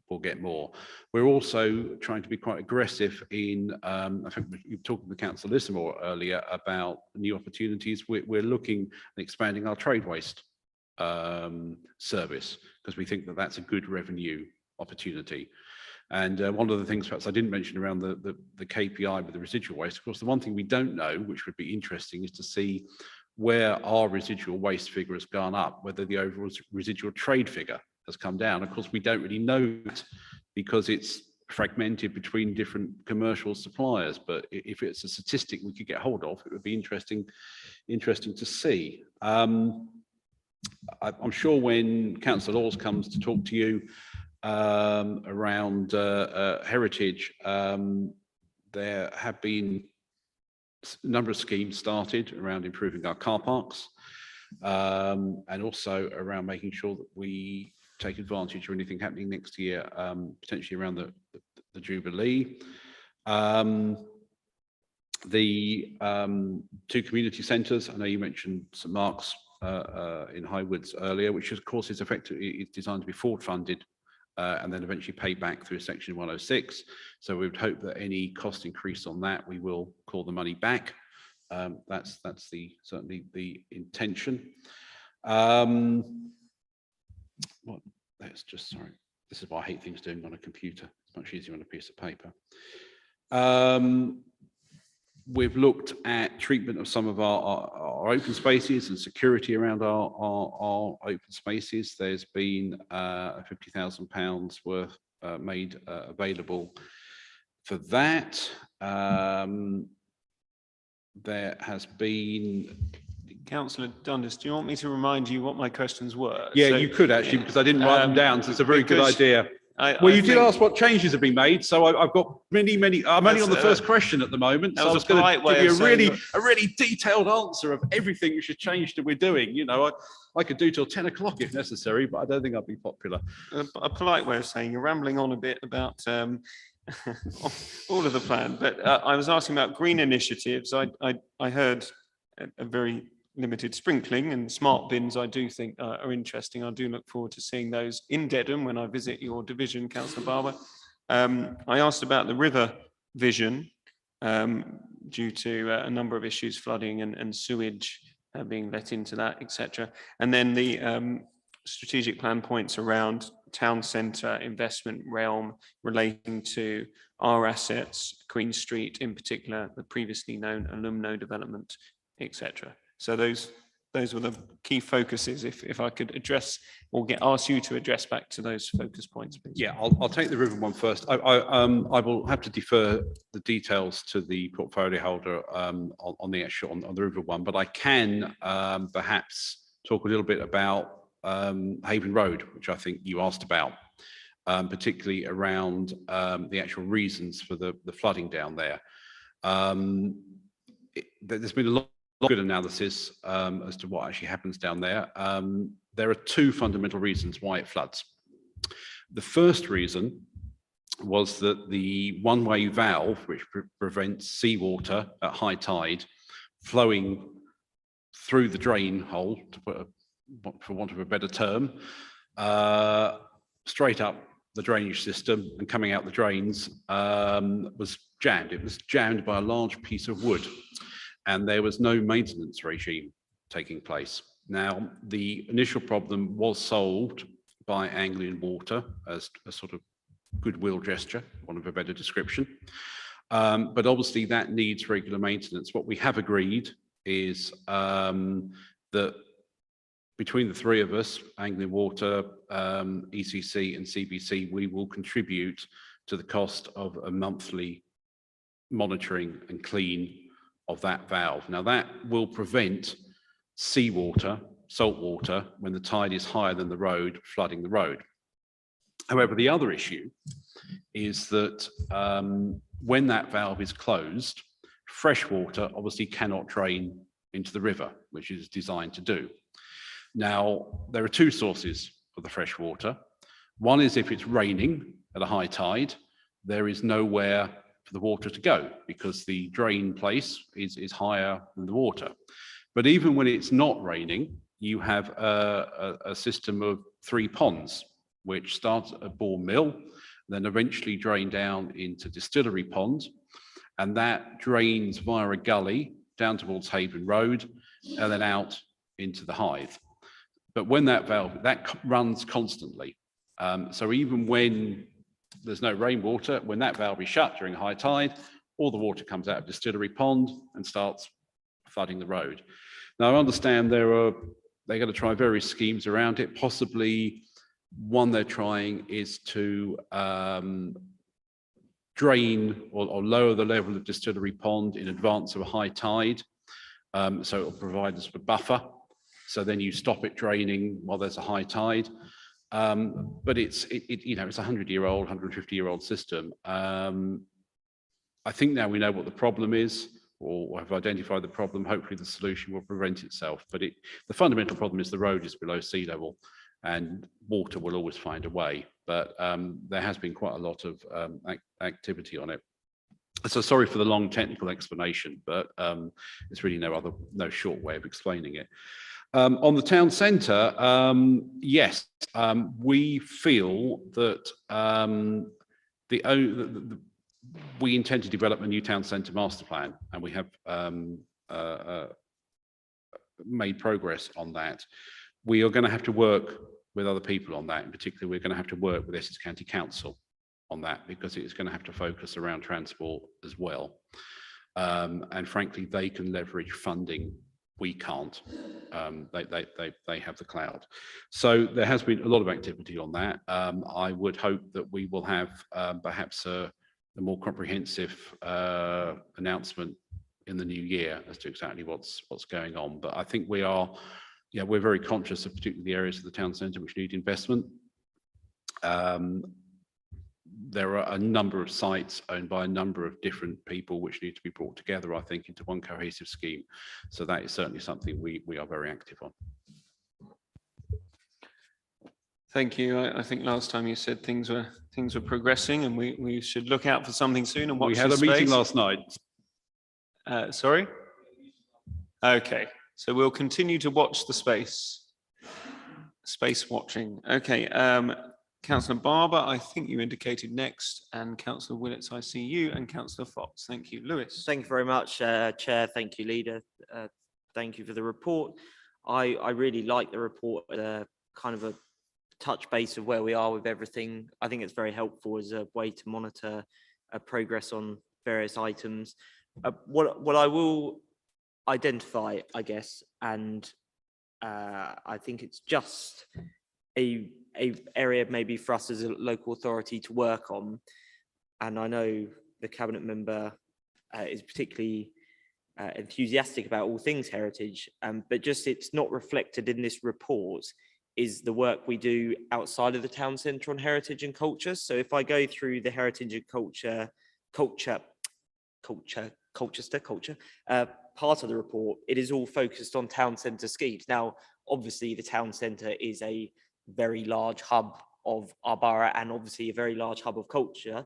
will get more. We're also trying to be quite aggressive in, I think you were talking to Councillor Lissamore earlier about new opportunities. We're looking at expanding our trade waste service because we think that that's a good revenue opportunity. And one of the things perhaps I didn't mention around the KPI with the residual waste, of course, the one thing we don't know, which would be interesting, is to see where our residual waste figure has gone up, whether the overall residual trade figure has come down. Of course, we don't really know it because it's fragmented between different commercial suppliers. But if it's a statistic we could get hold of, it would be interesting to see. I'm sure when Councillor Laws comes to talk to you around heritage, there have been a number of schemes started around improving our car parks and also around making sure that we take advantage of anything happening next year, potentially around the Jubilee. The two community centres, I know you mentioned St Mark's in Highwoods earlier, which of course is effectively designed to be forward funded and then eventually paid back through Section 106. So we would hope that any cost increase on that, we will call the money back. That's certainly the intention. Sorry, this is why I hate things doing on a computer. It's much easier on a piece of paper. We've looked at treatment of some of our open spaces and security around our open spaces. There's been £50,000 worth made available for that. There has been... Councillor Dundas, do you want me to remind you what my questions were? Yeah, so, you could actually, because I didn't write them down, so it's a very good idea. Well, you did ask what changes have been made, so I've got many. I'm only on the first question at the moment, so I was going to give you a really detailed answer of everything which has changed that we're doing. You know, I could do till 10 o'clock if necessary, but I don't think I'd be popular. A polite way of saying you're rambling on a bit about all of the plan, but I was asking about green initiatives. I heard a very limited sprinkling, and smart bins I do think are interesting. I do look forward to seeing those in Dedham when I visit your division, Councillor Barber. I asked about the river vision due to a number of issues, flooding and sewage being let into that, etc. And then the strategic plan points around town centre investment realm relating to our assets, Queen Street in particular, the previously known Alumno development, etc. So those were the key focuses. If I could address or ask you to address back to those focus points, please. Yeah, I'll take the river one first. I will have to defer the details to the portfolio holder on the river one, but I can perhaps talk a little bit about Haven Road, which I think you asked about, particularly around the actual reasons for the flooding down there. There's been a lot of good analysis as to what actually happens down there. There are two fundamental reasons why it floods. The first reason was that the one-way valve, which prevents seawater at high tide flowing through the drain hole, to put for want of a better term, straight up the drainage system and coming out the drains, was jammed. It was jammed by a large piece of wood, and there was no maintenance regime taking place. Now, the initial problem was solved by Anglian Water as a sort of goodwill gesture, one of a better description. But obviously that needs regular maintenance. What we have agreed is that between the three of us, Anglian Water, ECC and CBC, we will contribute to the cost of a monthly monitoring and clean of that valve. Now that will prevent seawater, salt water, when the tide is higher than the road, flooding the road. However, the other issue is that when that valve is closed, fresh water obviously cannot drain into the river, which it is designed to do. Now, there are two sources of the fresh water. One is if it's raining at a high tide, there is nowhere for the water to go because the drain place is higher than the water. But even when it's not raining, you have a system of 3 ponds, which starts at Bourne Mill, then eventually drain down into Distillery Pond, and that drains via a gully down towards Haven Road and then out into the Hythe. But when that valve, that runs constantly. So even when there's no rainwater, when that valve is shut during high tide, all the water comes out of Distillery Pond and starts flooding the road. Now I understand they're going to try various schemes around it. Possibly one they're trying is to drain or lower the level of Distillery Pond in advance of a high tide. So it'll provide us with a buffer. So then you stop it draining while there's a high tide. But it's a 100-year-old, 150-year-old system. I think now we know what the problem is, or have identified the problem. Hopefully the solution will prevent itself. But the fundamental problem is the road is below sea level, and water will always find a way. But there has been quite a lot of activity on it. So sorry for the long technical explanation, but it's really no short way of explaining it. On the town centre, yes, we feel that we intend to develop a new town centre master plan, and we have made progress on that. We are going to have to work with other people on that. In particular, we're going to have to work with Essex County Council on that, because it's going to have to focus around transport as well. And frankly, they can leverage funding. We can't. They have the cloud. So there has been a lot of activity on that. I would hope that we will have perhaps a more comprehensive announcement in the new year as to exactly what's going on. But I think we're very conscious of particularly the areas of the town centre which need investment. There are a number of sites owned by a number of different people which need to be brought together, I think, into one cohesive scheme. So that is certainly something we are very active on. Thank you. I think last time you said things were progressing, and we should look out for something soon and watch. We had a meeting last night. Sorry? Okay, so we'll continue to watch the space watching. Okay, Councillor Barber, I think you indicated next, and Councillor Willits, I see you, and Councillor Fox. Thank you. Lewis. Thank you very much, Chair. Thank you, Leader. Thank you for the report. I really like the report, kind of a touch base of where we are with everything. I think it's very helpful as a way to monitor progress on various items. What I will identify, I guess, and I think it's just a area maybe for us as a local authority to work on, and I know the cabinet member is particularly enthusiastic about all things heritage, but just it's not reflected in this report, is the work we do outside of the town centre on heritage and culture. So if I go through the heritage and Colchester part of the report, it is all focused on town centre schemes. Now, obviously, the town centre is a very large hub of our borough and obviously a very large hub of culture,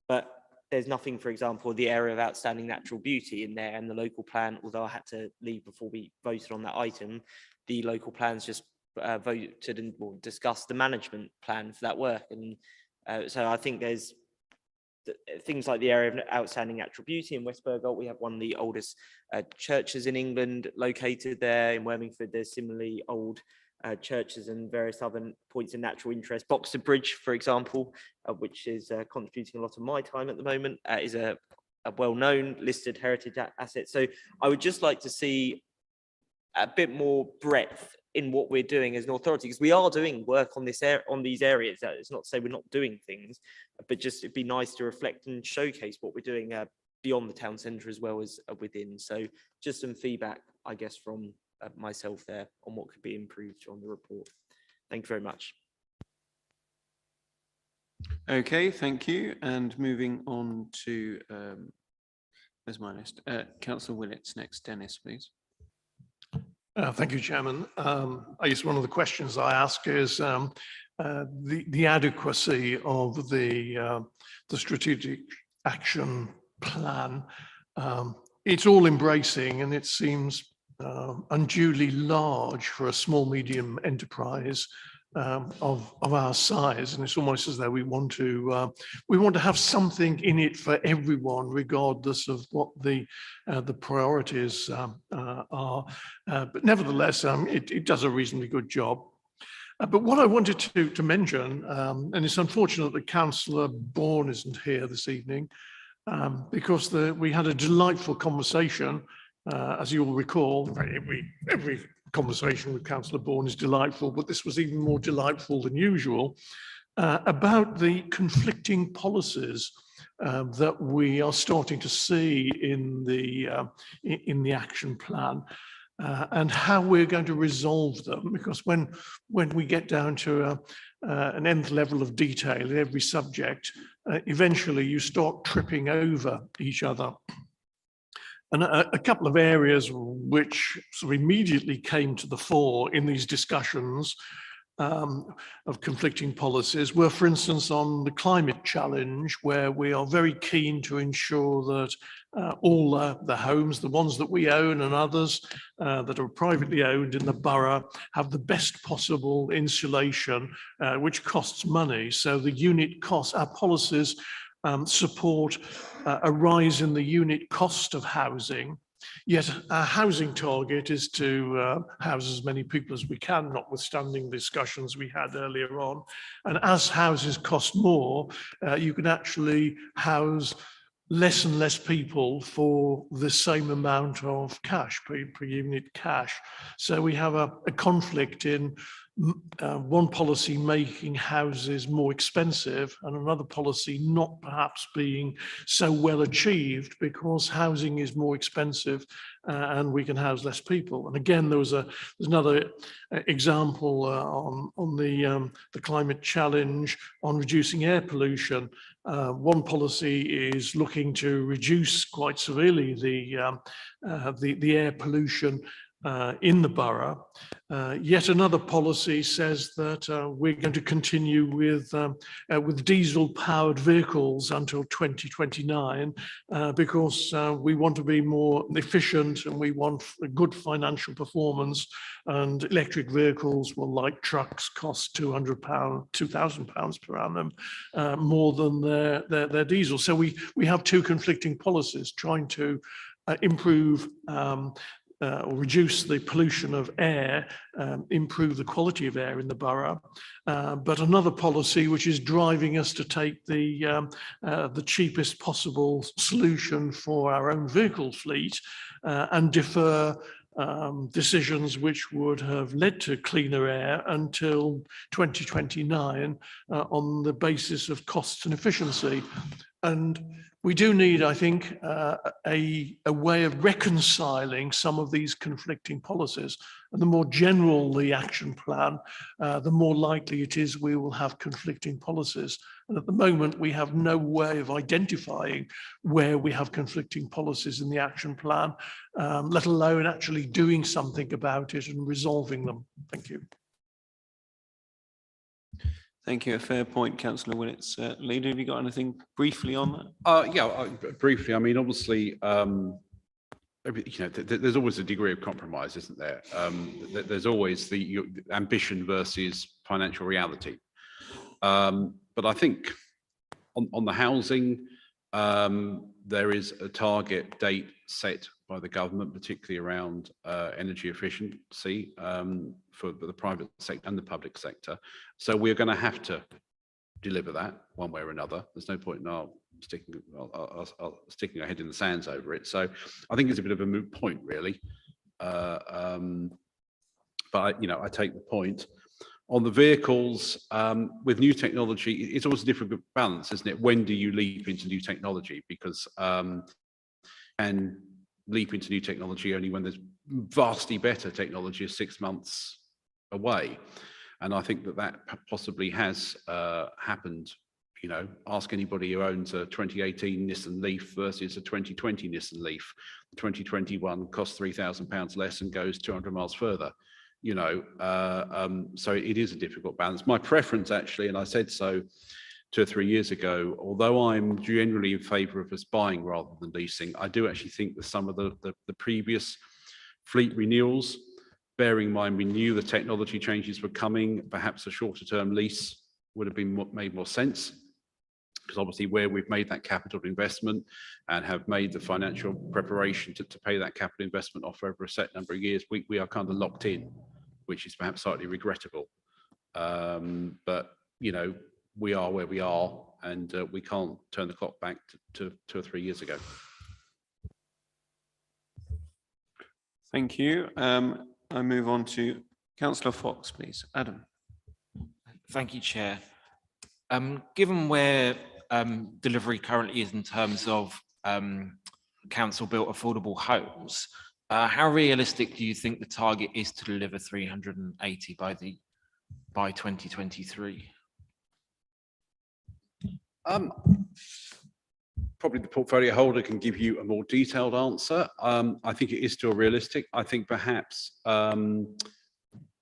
but there's nothing, for example, the area of outstanding natural beauty in there, and the local plan, although I had to leave before we voted on that item, the local plans just voted and discussed the management plan for that work. And so I think there's things like the area of outstanding natural beauty in West Burgolt. We have one of the oldest churches in England located there. In Wormingford, there's similarly old churches and various other points of natural interest. Boxer Bridge, for example, which is contributing a lot of my time at the moment, is a well-known listed heritage asset. So I would just like to see a bit more breadth in what we're doing as an authority, because we are doing work on this on these areas. It's not to say we're not doing things, but just it'd be nice to reflect and showcase what we're doing beyond the town centre as well as within. So just some feedback, I guess, from myself there on what could be improved on the report. Thank you very much. Okay, thank you. And moving on to, where's my list? Councillor Willits next. Dennis, please. Thank you, Chairman. I guess one of the questions I ask is the adequacy of the strategic action plan. It's all embracing, and it seems unduly large for a small medium enterprise of our size, and it's almost as though we want to have something in it for everyone, regardless of what the priorities are. But nevertheless, it does a reasonably good job. But what I wanted to mention, and it's unfortunate that Councillor Bourne isn't here this evening, because we had a delightful conversation. As you all recall, every conversation with Councillor Bourne is delightful, but this was even more delightful than usual, about the conflicting policies that we are starting to see in the action plan, and how we're going to resolve them. Because when we get down to an nth level of detail in every subject, eventually you start tripping over each other. And a couple of areas which sort of immediately came to the fore in these discussions of conflicting policies were, for instance, on the climate challenge, where we are very keen to ensure that all the homes, the ones that we own and others that are privately owned in the borough, have the best possible insulation, which costs money. So the unit costs, our policies support a rise in the unit cost of housing, yet our housing target is to house as many people as we can, notwithstanding discussions we had earlier on. And as houses cost more, you can actually house less and less people for the same amount of cash, per unit cash. So we have a conflict in one policy making houses more expensive and another policy not perhaps being so well achieved, because housing is more expensive and we can house less people. And again, there's another example on the climate challenge on reducing air pollution. One policy is looking to reduce quite severely the air pollution in the borough. Yet another policy says that we're going to continue with diesel-powered vehicles until 2029 because we want to be more efficient and we want a good financial performance. And electric vehicles will, like trucks, cost £2,000 per annum more than their diesel. So we have two conflicting policies trying to improve or reduce the pollution of air, improve the quality of air in the borough, but another policy which is driving us to take the cheapest possible solution for our own vehicle fleet and defer decisions which would have led to cleaner air until 2029 on the basis of costs and efficiency. And We do need, I think, a way of reconciling some of these conflicting policies. And the more general the action plan, the more likely it is we will have conflicting policies. And at the moment, we have no way of identifying where we have conflicting policies in the action plan, let alone actually doing something about it and resolving them. Thank you. Thank you. A fair point, Councillor Willits. Leader, have you got anything briefly on that? Yeah, briefly. I mean, obviously, there's always a degree of compromise, isn't there? There's always the ambition versus financial reality. But I think on the housing, there is a target date set by the government, particularly around energy efficiency for the private sector and the public sector. So we're going to have to deliver that one way or another. There's no point in our sticking our head in the sands over it. So I think it's a bit of a moot point, really. But I take the point. On the vehicles, with new technology, it's always a difficult balance, isn't it? When do you leap into new technology? Because and leap into new technology only when there's vastly better technology is 6 months away. And I think that possibly has happened. You know, ask anybody who owns a 2018 Nissan Leaf versus a 2020 Nissan Leaf. The 2021 costs £3,000 less and goes 200 miles further. You know, so it is a difficult balance. My preference, actually, and I said so 2 or 3 years ago, although I'm generally in favour of us buying rather than leasing, I do actually think that some of the previous fleet renewals, bearing in mind we knew the technology changes were coming, perhaps a shorter term lease would have been made more sense. Because obviously where we've made that capital investment and have made the financial preparation to pay that capital investment off over a set number of years, we are kind of locked in, which is perhaps slightly regrettable. But, you know, we are where we are, and we can't turn the clock back to 2 or 3 years ago. Thank you. I move on to Councillor Fox, please. Adam. Thank you, Chair. Given where delivery currently is in terms of council-built affordable homes, how realistic do you think the target is to deliver 380 by 2023? Probably the portfolio holder can give you a more detailed answer. I think it is still realistic. I think perhaps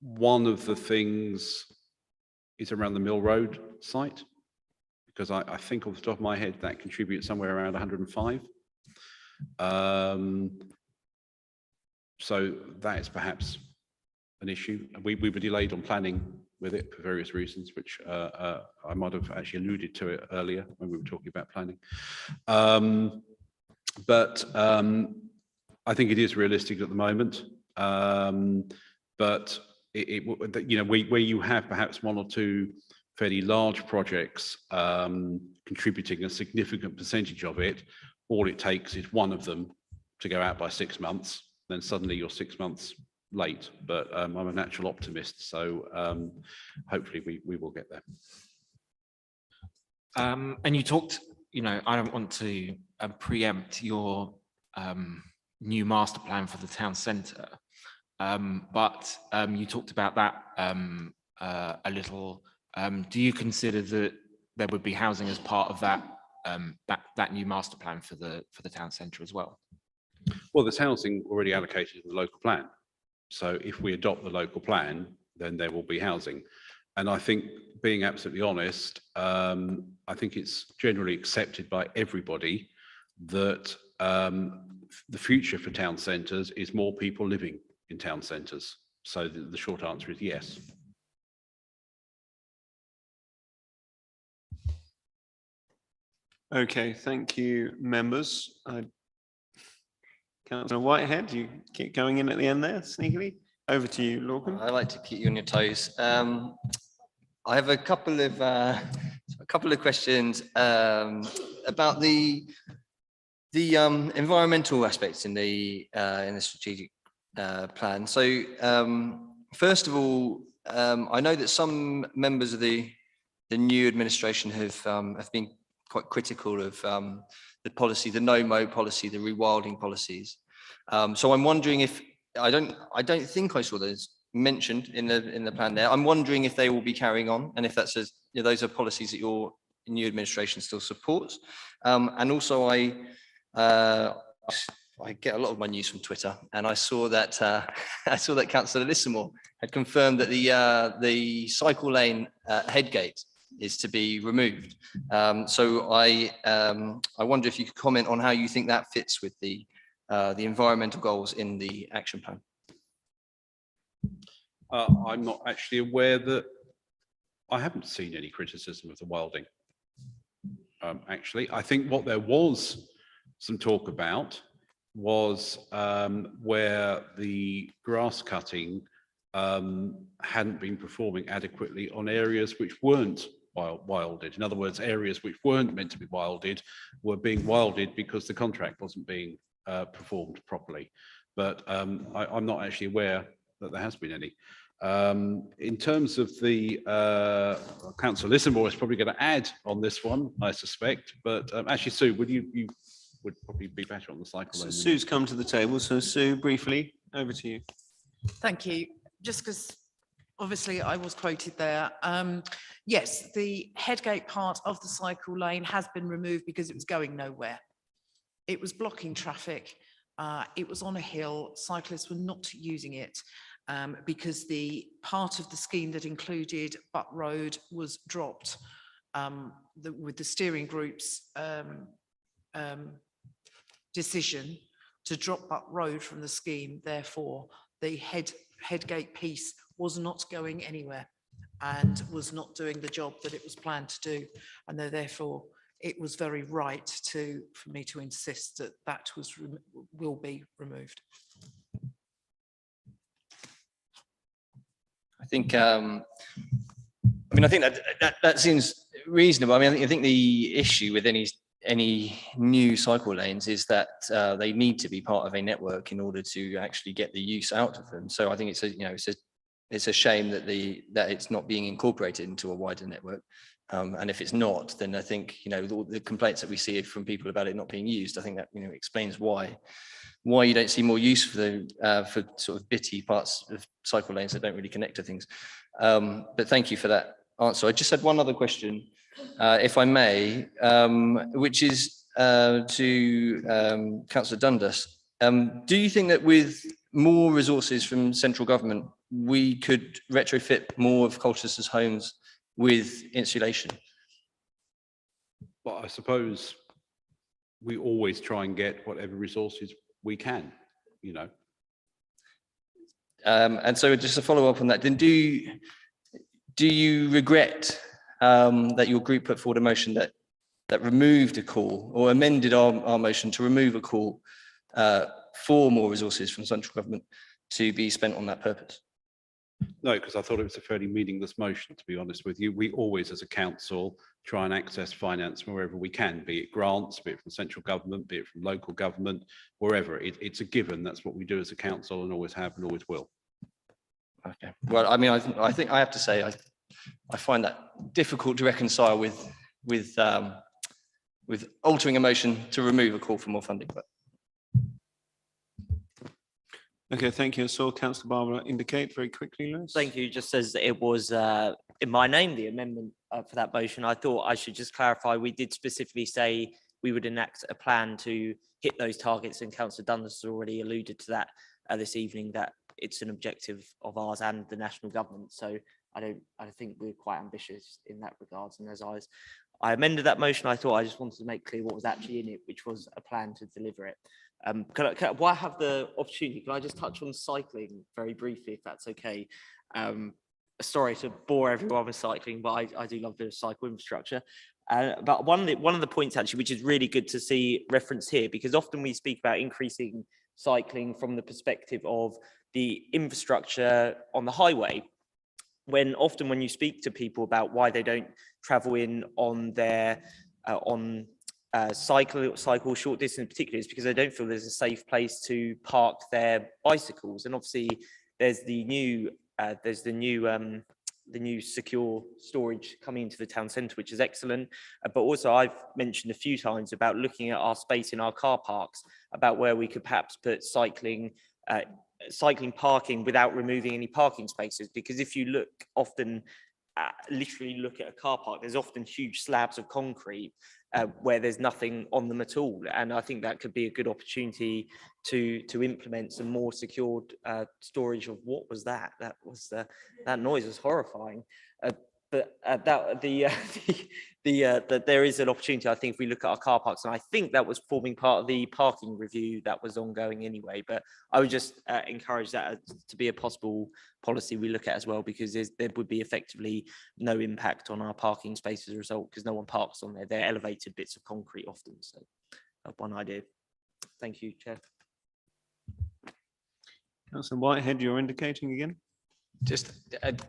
one of the things is around the Mill Road site, because I think off the top of my head that contributes somewhere around 105. So that is perhaps an issue. We were delayed on planning with it for various reasons, which I might have actually alluded to it earlier when we were talking about planning. But I think it is realistic at the moment. But you know, where you have perhaps 1 or 2 fairly large projects contributing a significant percentage of it, all it takes is one of them to go out by 6 months, then suddenly you're 6 months late. But I'm a natural optimist, so hopefully we will get there. And you talked, you know, I don't want to preempt your new master plan for the town centre, but you talked about that a little. Do you consider that there would be housing as part of that that new master plan for the town centre as well? Well, there's housing already allocated in the local plan. So if we adopt the local plan, then there will be housing. And I think, being absolutely honest, I think it's generally accepted by everybody that the future for town centres is more people living in town centres. So the short answer is yes. Okay, thank you, members. Councillor Whitehead, you keep going in at the end there, sneakily. Over to you, Lorcan. I like to keep you on your toes. I have a couple of questions about the environmental aspects in the strategic plan. So first of all, I know that some members of the new administration have been quite critical of policy, the no-mow policy, the rewilding policies. So I'm wondering if, I don't think I saw those mentioned in the plan there. I'm wondering if they will be carrying on, and if that's those are policies that your new administration still supports. And also I get a lot of my news from Twitter, and I saw that Councillor Lissamore had confirmed that the cycle lane headgate is to be removed. So I wonder if you could comment on how you think that fits with the environmental goals in the action plan. I'm not actually aware that I haven't seen any criticism of the wilding. Actually, I think what there was some talk about was where the grass cutting hadn't been performing adequately on areas which weren't wilded. In other words, areas which weren't meant to be wilded were being wilded because the contract wasn't being performed properly. But I'm not actually aware that there has been any. In terms of the Councillor Lissamore is probably going to add on this one, I suspect. But actually, Sue, you would probably be better on the cycle. So Sue's come to the table. So Sue, briefly, over to you. Thank you. Just because obviously I was quoted there. Yes, the headgate part of the cycle lane has been removed because it was going nowhere. It was blocking traffic. It was on a hill. Cyclists were not using it because the part of the scheme that included Butt Road was dropped with the steering group's decision to drop Butt Road from the scheme. Therefore, the headgate piece was not going anywhere and was not doing the job that it was planned to do. And therefore, it was very right for me to insist that that will be removed. I think, I think that seems reasonable. I think the issue with any new cycle lanes is that they need to be part of a network in order to actually get the use out of them. So I think it's a shame that it's not being incorporated into a wider network. And if it's not, then I think the complaints that we see from people about it not being used, I think that explains why you don't see more use for sort of bitty parts of cycle lanes that don't really connect to things. But thank you for that answer. I just had one other question, if I may, which is to Councillor Dundas. Do you think that with more resources from central government, we could retrofit more of Colchester's homes with insulation? Well, I suppose we always try and get whatever resources we can, And so just to follow up on that, then do you regret that your group put forward a motion that removed a call or amended our motion to remove a call for more resources from central government to be spent on that purpose? No, because I thought it was a fairly meaningless motion, to be honest with you. We always, as a council, try and access finance wherever we can, be it grants, be it from central government, be it from local government, wherever. It's a given. That's what we do as a council and always have and always will. Okay. Well, I think I have to say I find that difficult to reconcile with altering a motion to remove a call for more funding. But okay, thank you. I saw Councillor Barber indicate very quickly, Lewis. Thank you. Just as it was in my name, the amendment for that motion, I thought I should just clarify, we did specifically say we would enact a plan to hit those targets, and Councillor Dundas has already alluded to that this evening, that it's an objective of ours and the national government. So I think we're quite ambitious in that regards. And as I amended that motion, I thought I just wanted to make clear what was actually in it, which was a plan to deliver it. While I have the opportunity, can I just touch on cycling very briefly, if that's okay? Sorry to bore everyone with cycling, but I do love the cycle infrastructure. But one of the points actually, which is really good to see reference here, because often we speak about increasing cycling from the perspective of the infrastructure on the highway, when often when you speak to people about why they don't travel in on their cycle short distance in particular, is because they don't feel there's a safe place to park their bicycles. And obviously there's the new the new secure storage coming into the town centre, which is excellent. But also I've mentioned a few times about looking at our space in our car parks, about where we could perhaps put cycling parking without removing any parking spaces. Because if you look often, literally look at a car park, there's often huge slabs of concrete where there's nothing on them at all. And I think that could be a good opportunity to implement some more secured storage of what was that? That noise was horrifying. That there is an opportunity, I think, if we look at our car parks, and I think that was forming part of the parking review that was ongoing anyway. But I would just encourage that to be a possible policy we look at as well, because there would be effectively no impact on our parking space as a result, because no one parks on there. They're elevated bits of concrete often. So one idea. Thank you, Chair. Councillor Whitehead, you're indicating again? Just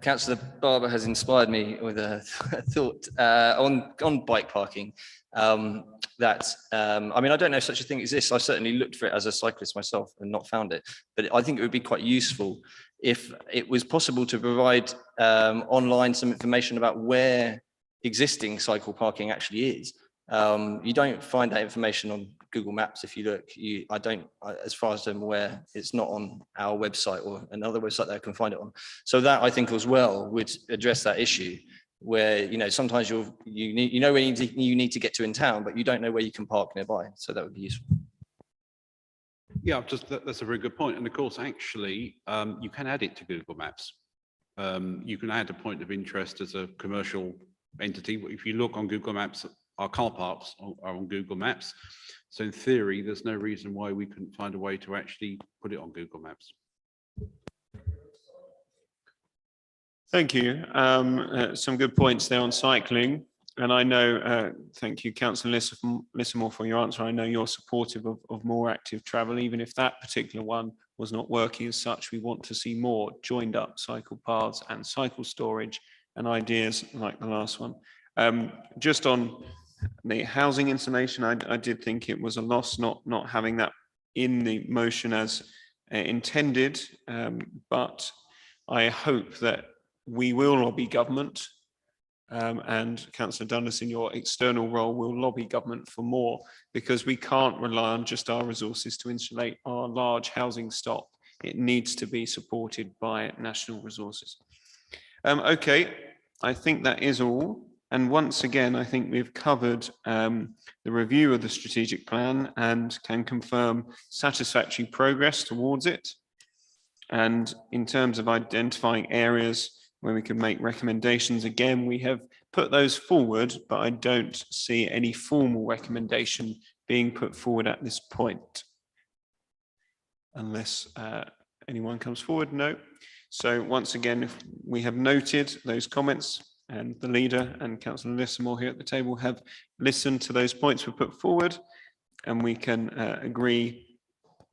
Councillor Barber has inspired me with a thought on bike parking. I mean, I don't know if such a thing exists. I certainly looked for it as a cyclist myself and not found it. But I think it would be quite useful if it was possible to provide online some information about where existing cycle parking actually is. You don't find that information on Google Maps. If you look, as far as I'm aware, it's not on our website or another website that I can find it on. So that, I think, as well would address that issue, where sometimes you know where you need to get to in town, but you don't know where you can park nearby. So that would be useful. Yeah, that's a very good point. And of course, actually, you can add it to Google Maps. You can add a point of interest as a commercial entity. If you look on Google Maps, our car parks are on Google Maps. So in theory, there's no reason why we couldn't find a way to actually put it on Google Maps. Thank you. Some good points there on cycling. And I know, thank you, Councillor Lissamore, for your answer. I know you're supportive of more active travel, even if that particular one was not working as such. We want to see more joined up cycle paths and cycle storage and ideas like the last one. Just on the housing installation, I did think it was a loss not having that in the motion as intended, but I hope that we will lobby government, and Councillor Dundas, in your external role, will lobby government for more, because we can't rely on just our resources to insulate our large housing stock. It needs to be supported by national resources. Okay, I think that is all. And once again, I think we've covered the review of the strategic plan and can confirm satisfactory progress towards it. And in terms of identifying areas where we can make recommendations, again, we have put those forward, but I don't see any formal recommendation being put forward at this point. Unless anyone comes forward, no. So once again, if we have noted those comments, and the leader and Councillor Lissamore here at the table have listened to those points we put forward, and we can agree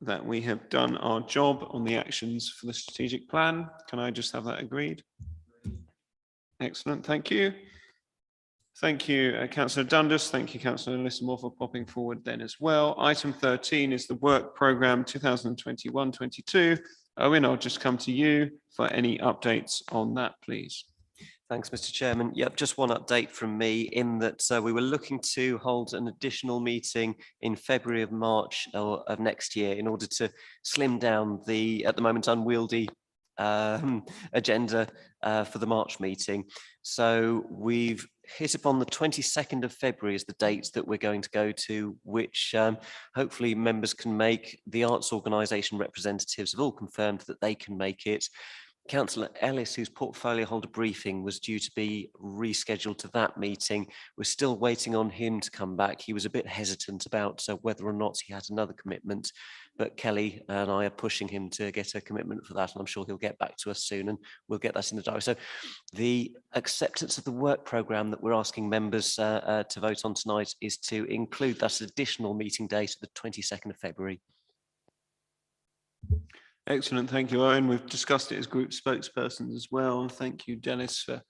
that we have done our job on the actions for the strategic plan. Can I just have that agreed? Excellent, thank you. Thank you, Councillor Dundas. Thank you, Councillor Lissamore, for popping forward then as well. Item 13 is the work programme 2021-22. Owen, I'll just come to you for any updates on that, please. Thanks, Mr. Chairman. Yep, just one update from me in that we were looking to hold an additional meeting in February of March of next year in order to slim down the, at the moment, unwieldy agenda for the March meeting. So we've hit upon the 22nd of February as the date that we're going to go to, which hopefully members can make. The arts organisation representatives have all confirmed that they can make it. Councillor Ellis, whose portfolio holder briefing was due to be rescheduled to that meeting, we're still waiting on him to come back. He was a bit hesitant about whether or not he had another commitment, but Kelly and I are pushing him to get a commitment for that, and I'm sure he'll get back to us soon, and we'll get that in the diary. So the acceptance of the work programme that we're asking members to vote on tonight is to include that additional meeting date of the 22nd of February. Excellent, thank you, Owen. We've discussed it as group spokespersons as well. And thank you, Dennis, for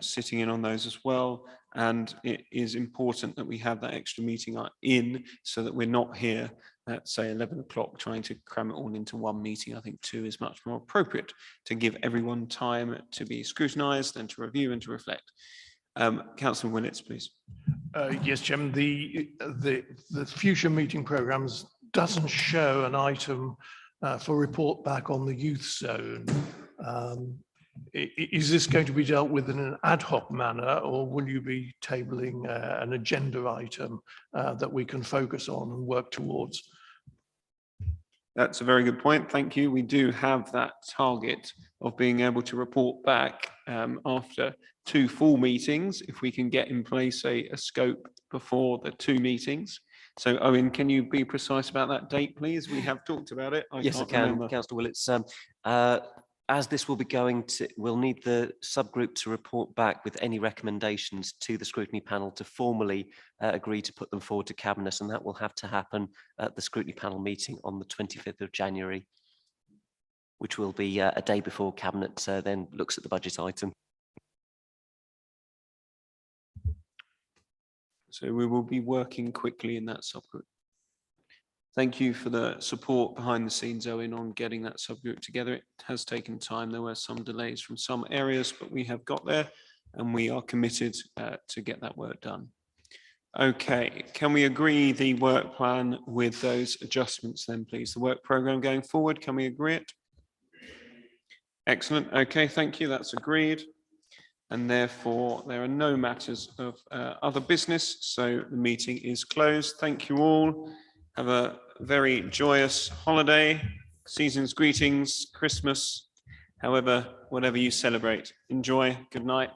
sitting in on those as well. And it is important that we have that extra meeting in so that we're not here at say 11 o'clock, trying to cram it all into one meeting. I think 2 is much more appropriate to give everyone time to be scrutinised and to review and to reflect. Councillor Willits, please. Yes, Chairman, the future meeting programmes doesn't show an item for report back on the youth zone. Is this going to be dealt with in an ad hoc manner, or will you be tabling an agenda item that we can focus on and work towards? That's a very good point. Thank you. We do have that target of being able to report back after 2 full meetings, if we can get in place a scope before the 2 meetings. So Owen, can you be precise about that date, please? We have talked about it. Yes, I can, Councillor Willits. As this will be going to, we'll need the subgroup to report back with any recommendations to the scrutiny panel to formally agree to put them forward to Cabinet, and that will have to happen at the scrutiny panel meeting on the 25th of January, which will be a day before Cabinet then looks at the budget item. So we will be working quickly in that subgroup. Thank you for the support behind the scenes, Owen, on getting that subgroup together. It has taken time. There were some delays from some areas, but we have got there and we are committed to get that work done. Okay, can we agree the work plan with those adjustments then, please? The work programme going forward, can we agree it? Excellent. Okay, thank you. That's agreed. And therefore, there are no matters of other business. So the meeting is closed. Thank you all. Have a very joyous holiday, season's greetings, Christmas, however, whatever you celebrate. Enjoy. Good night.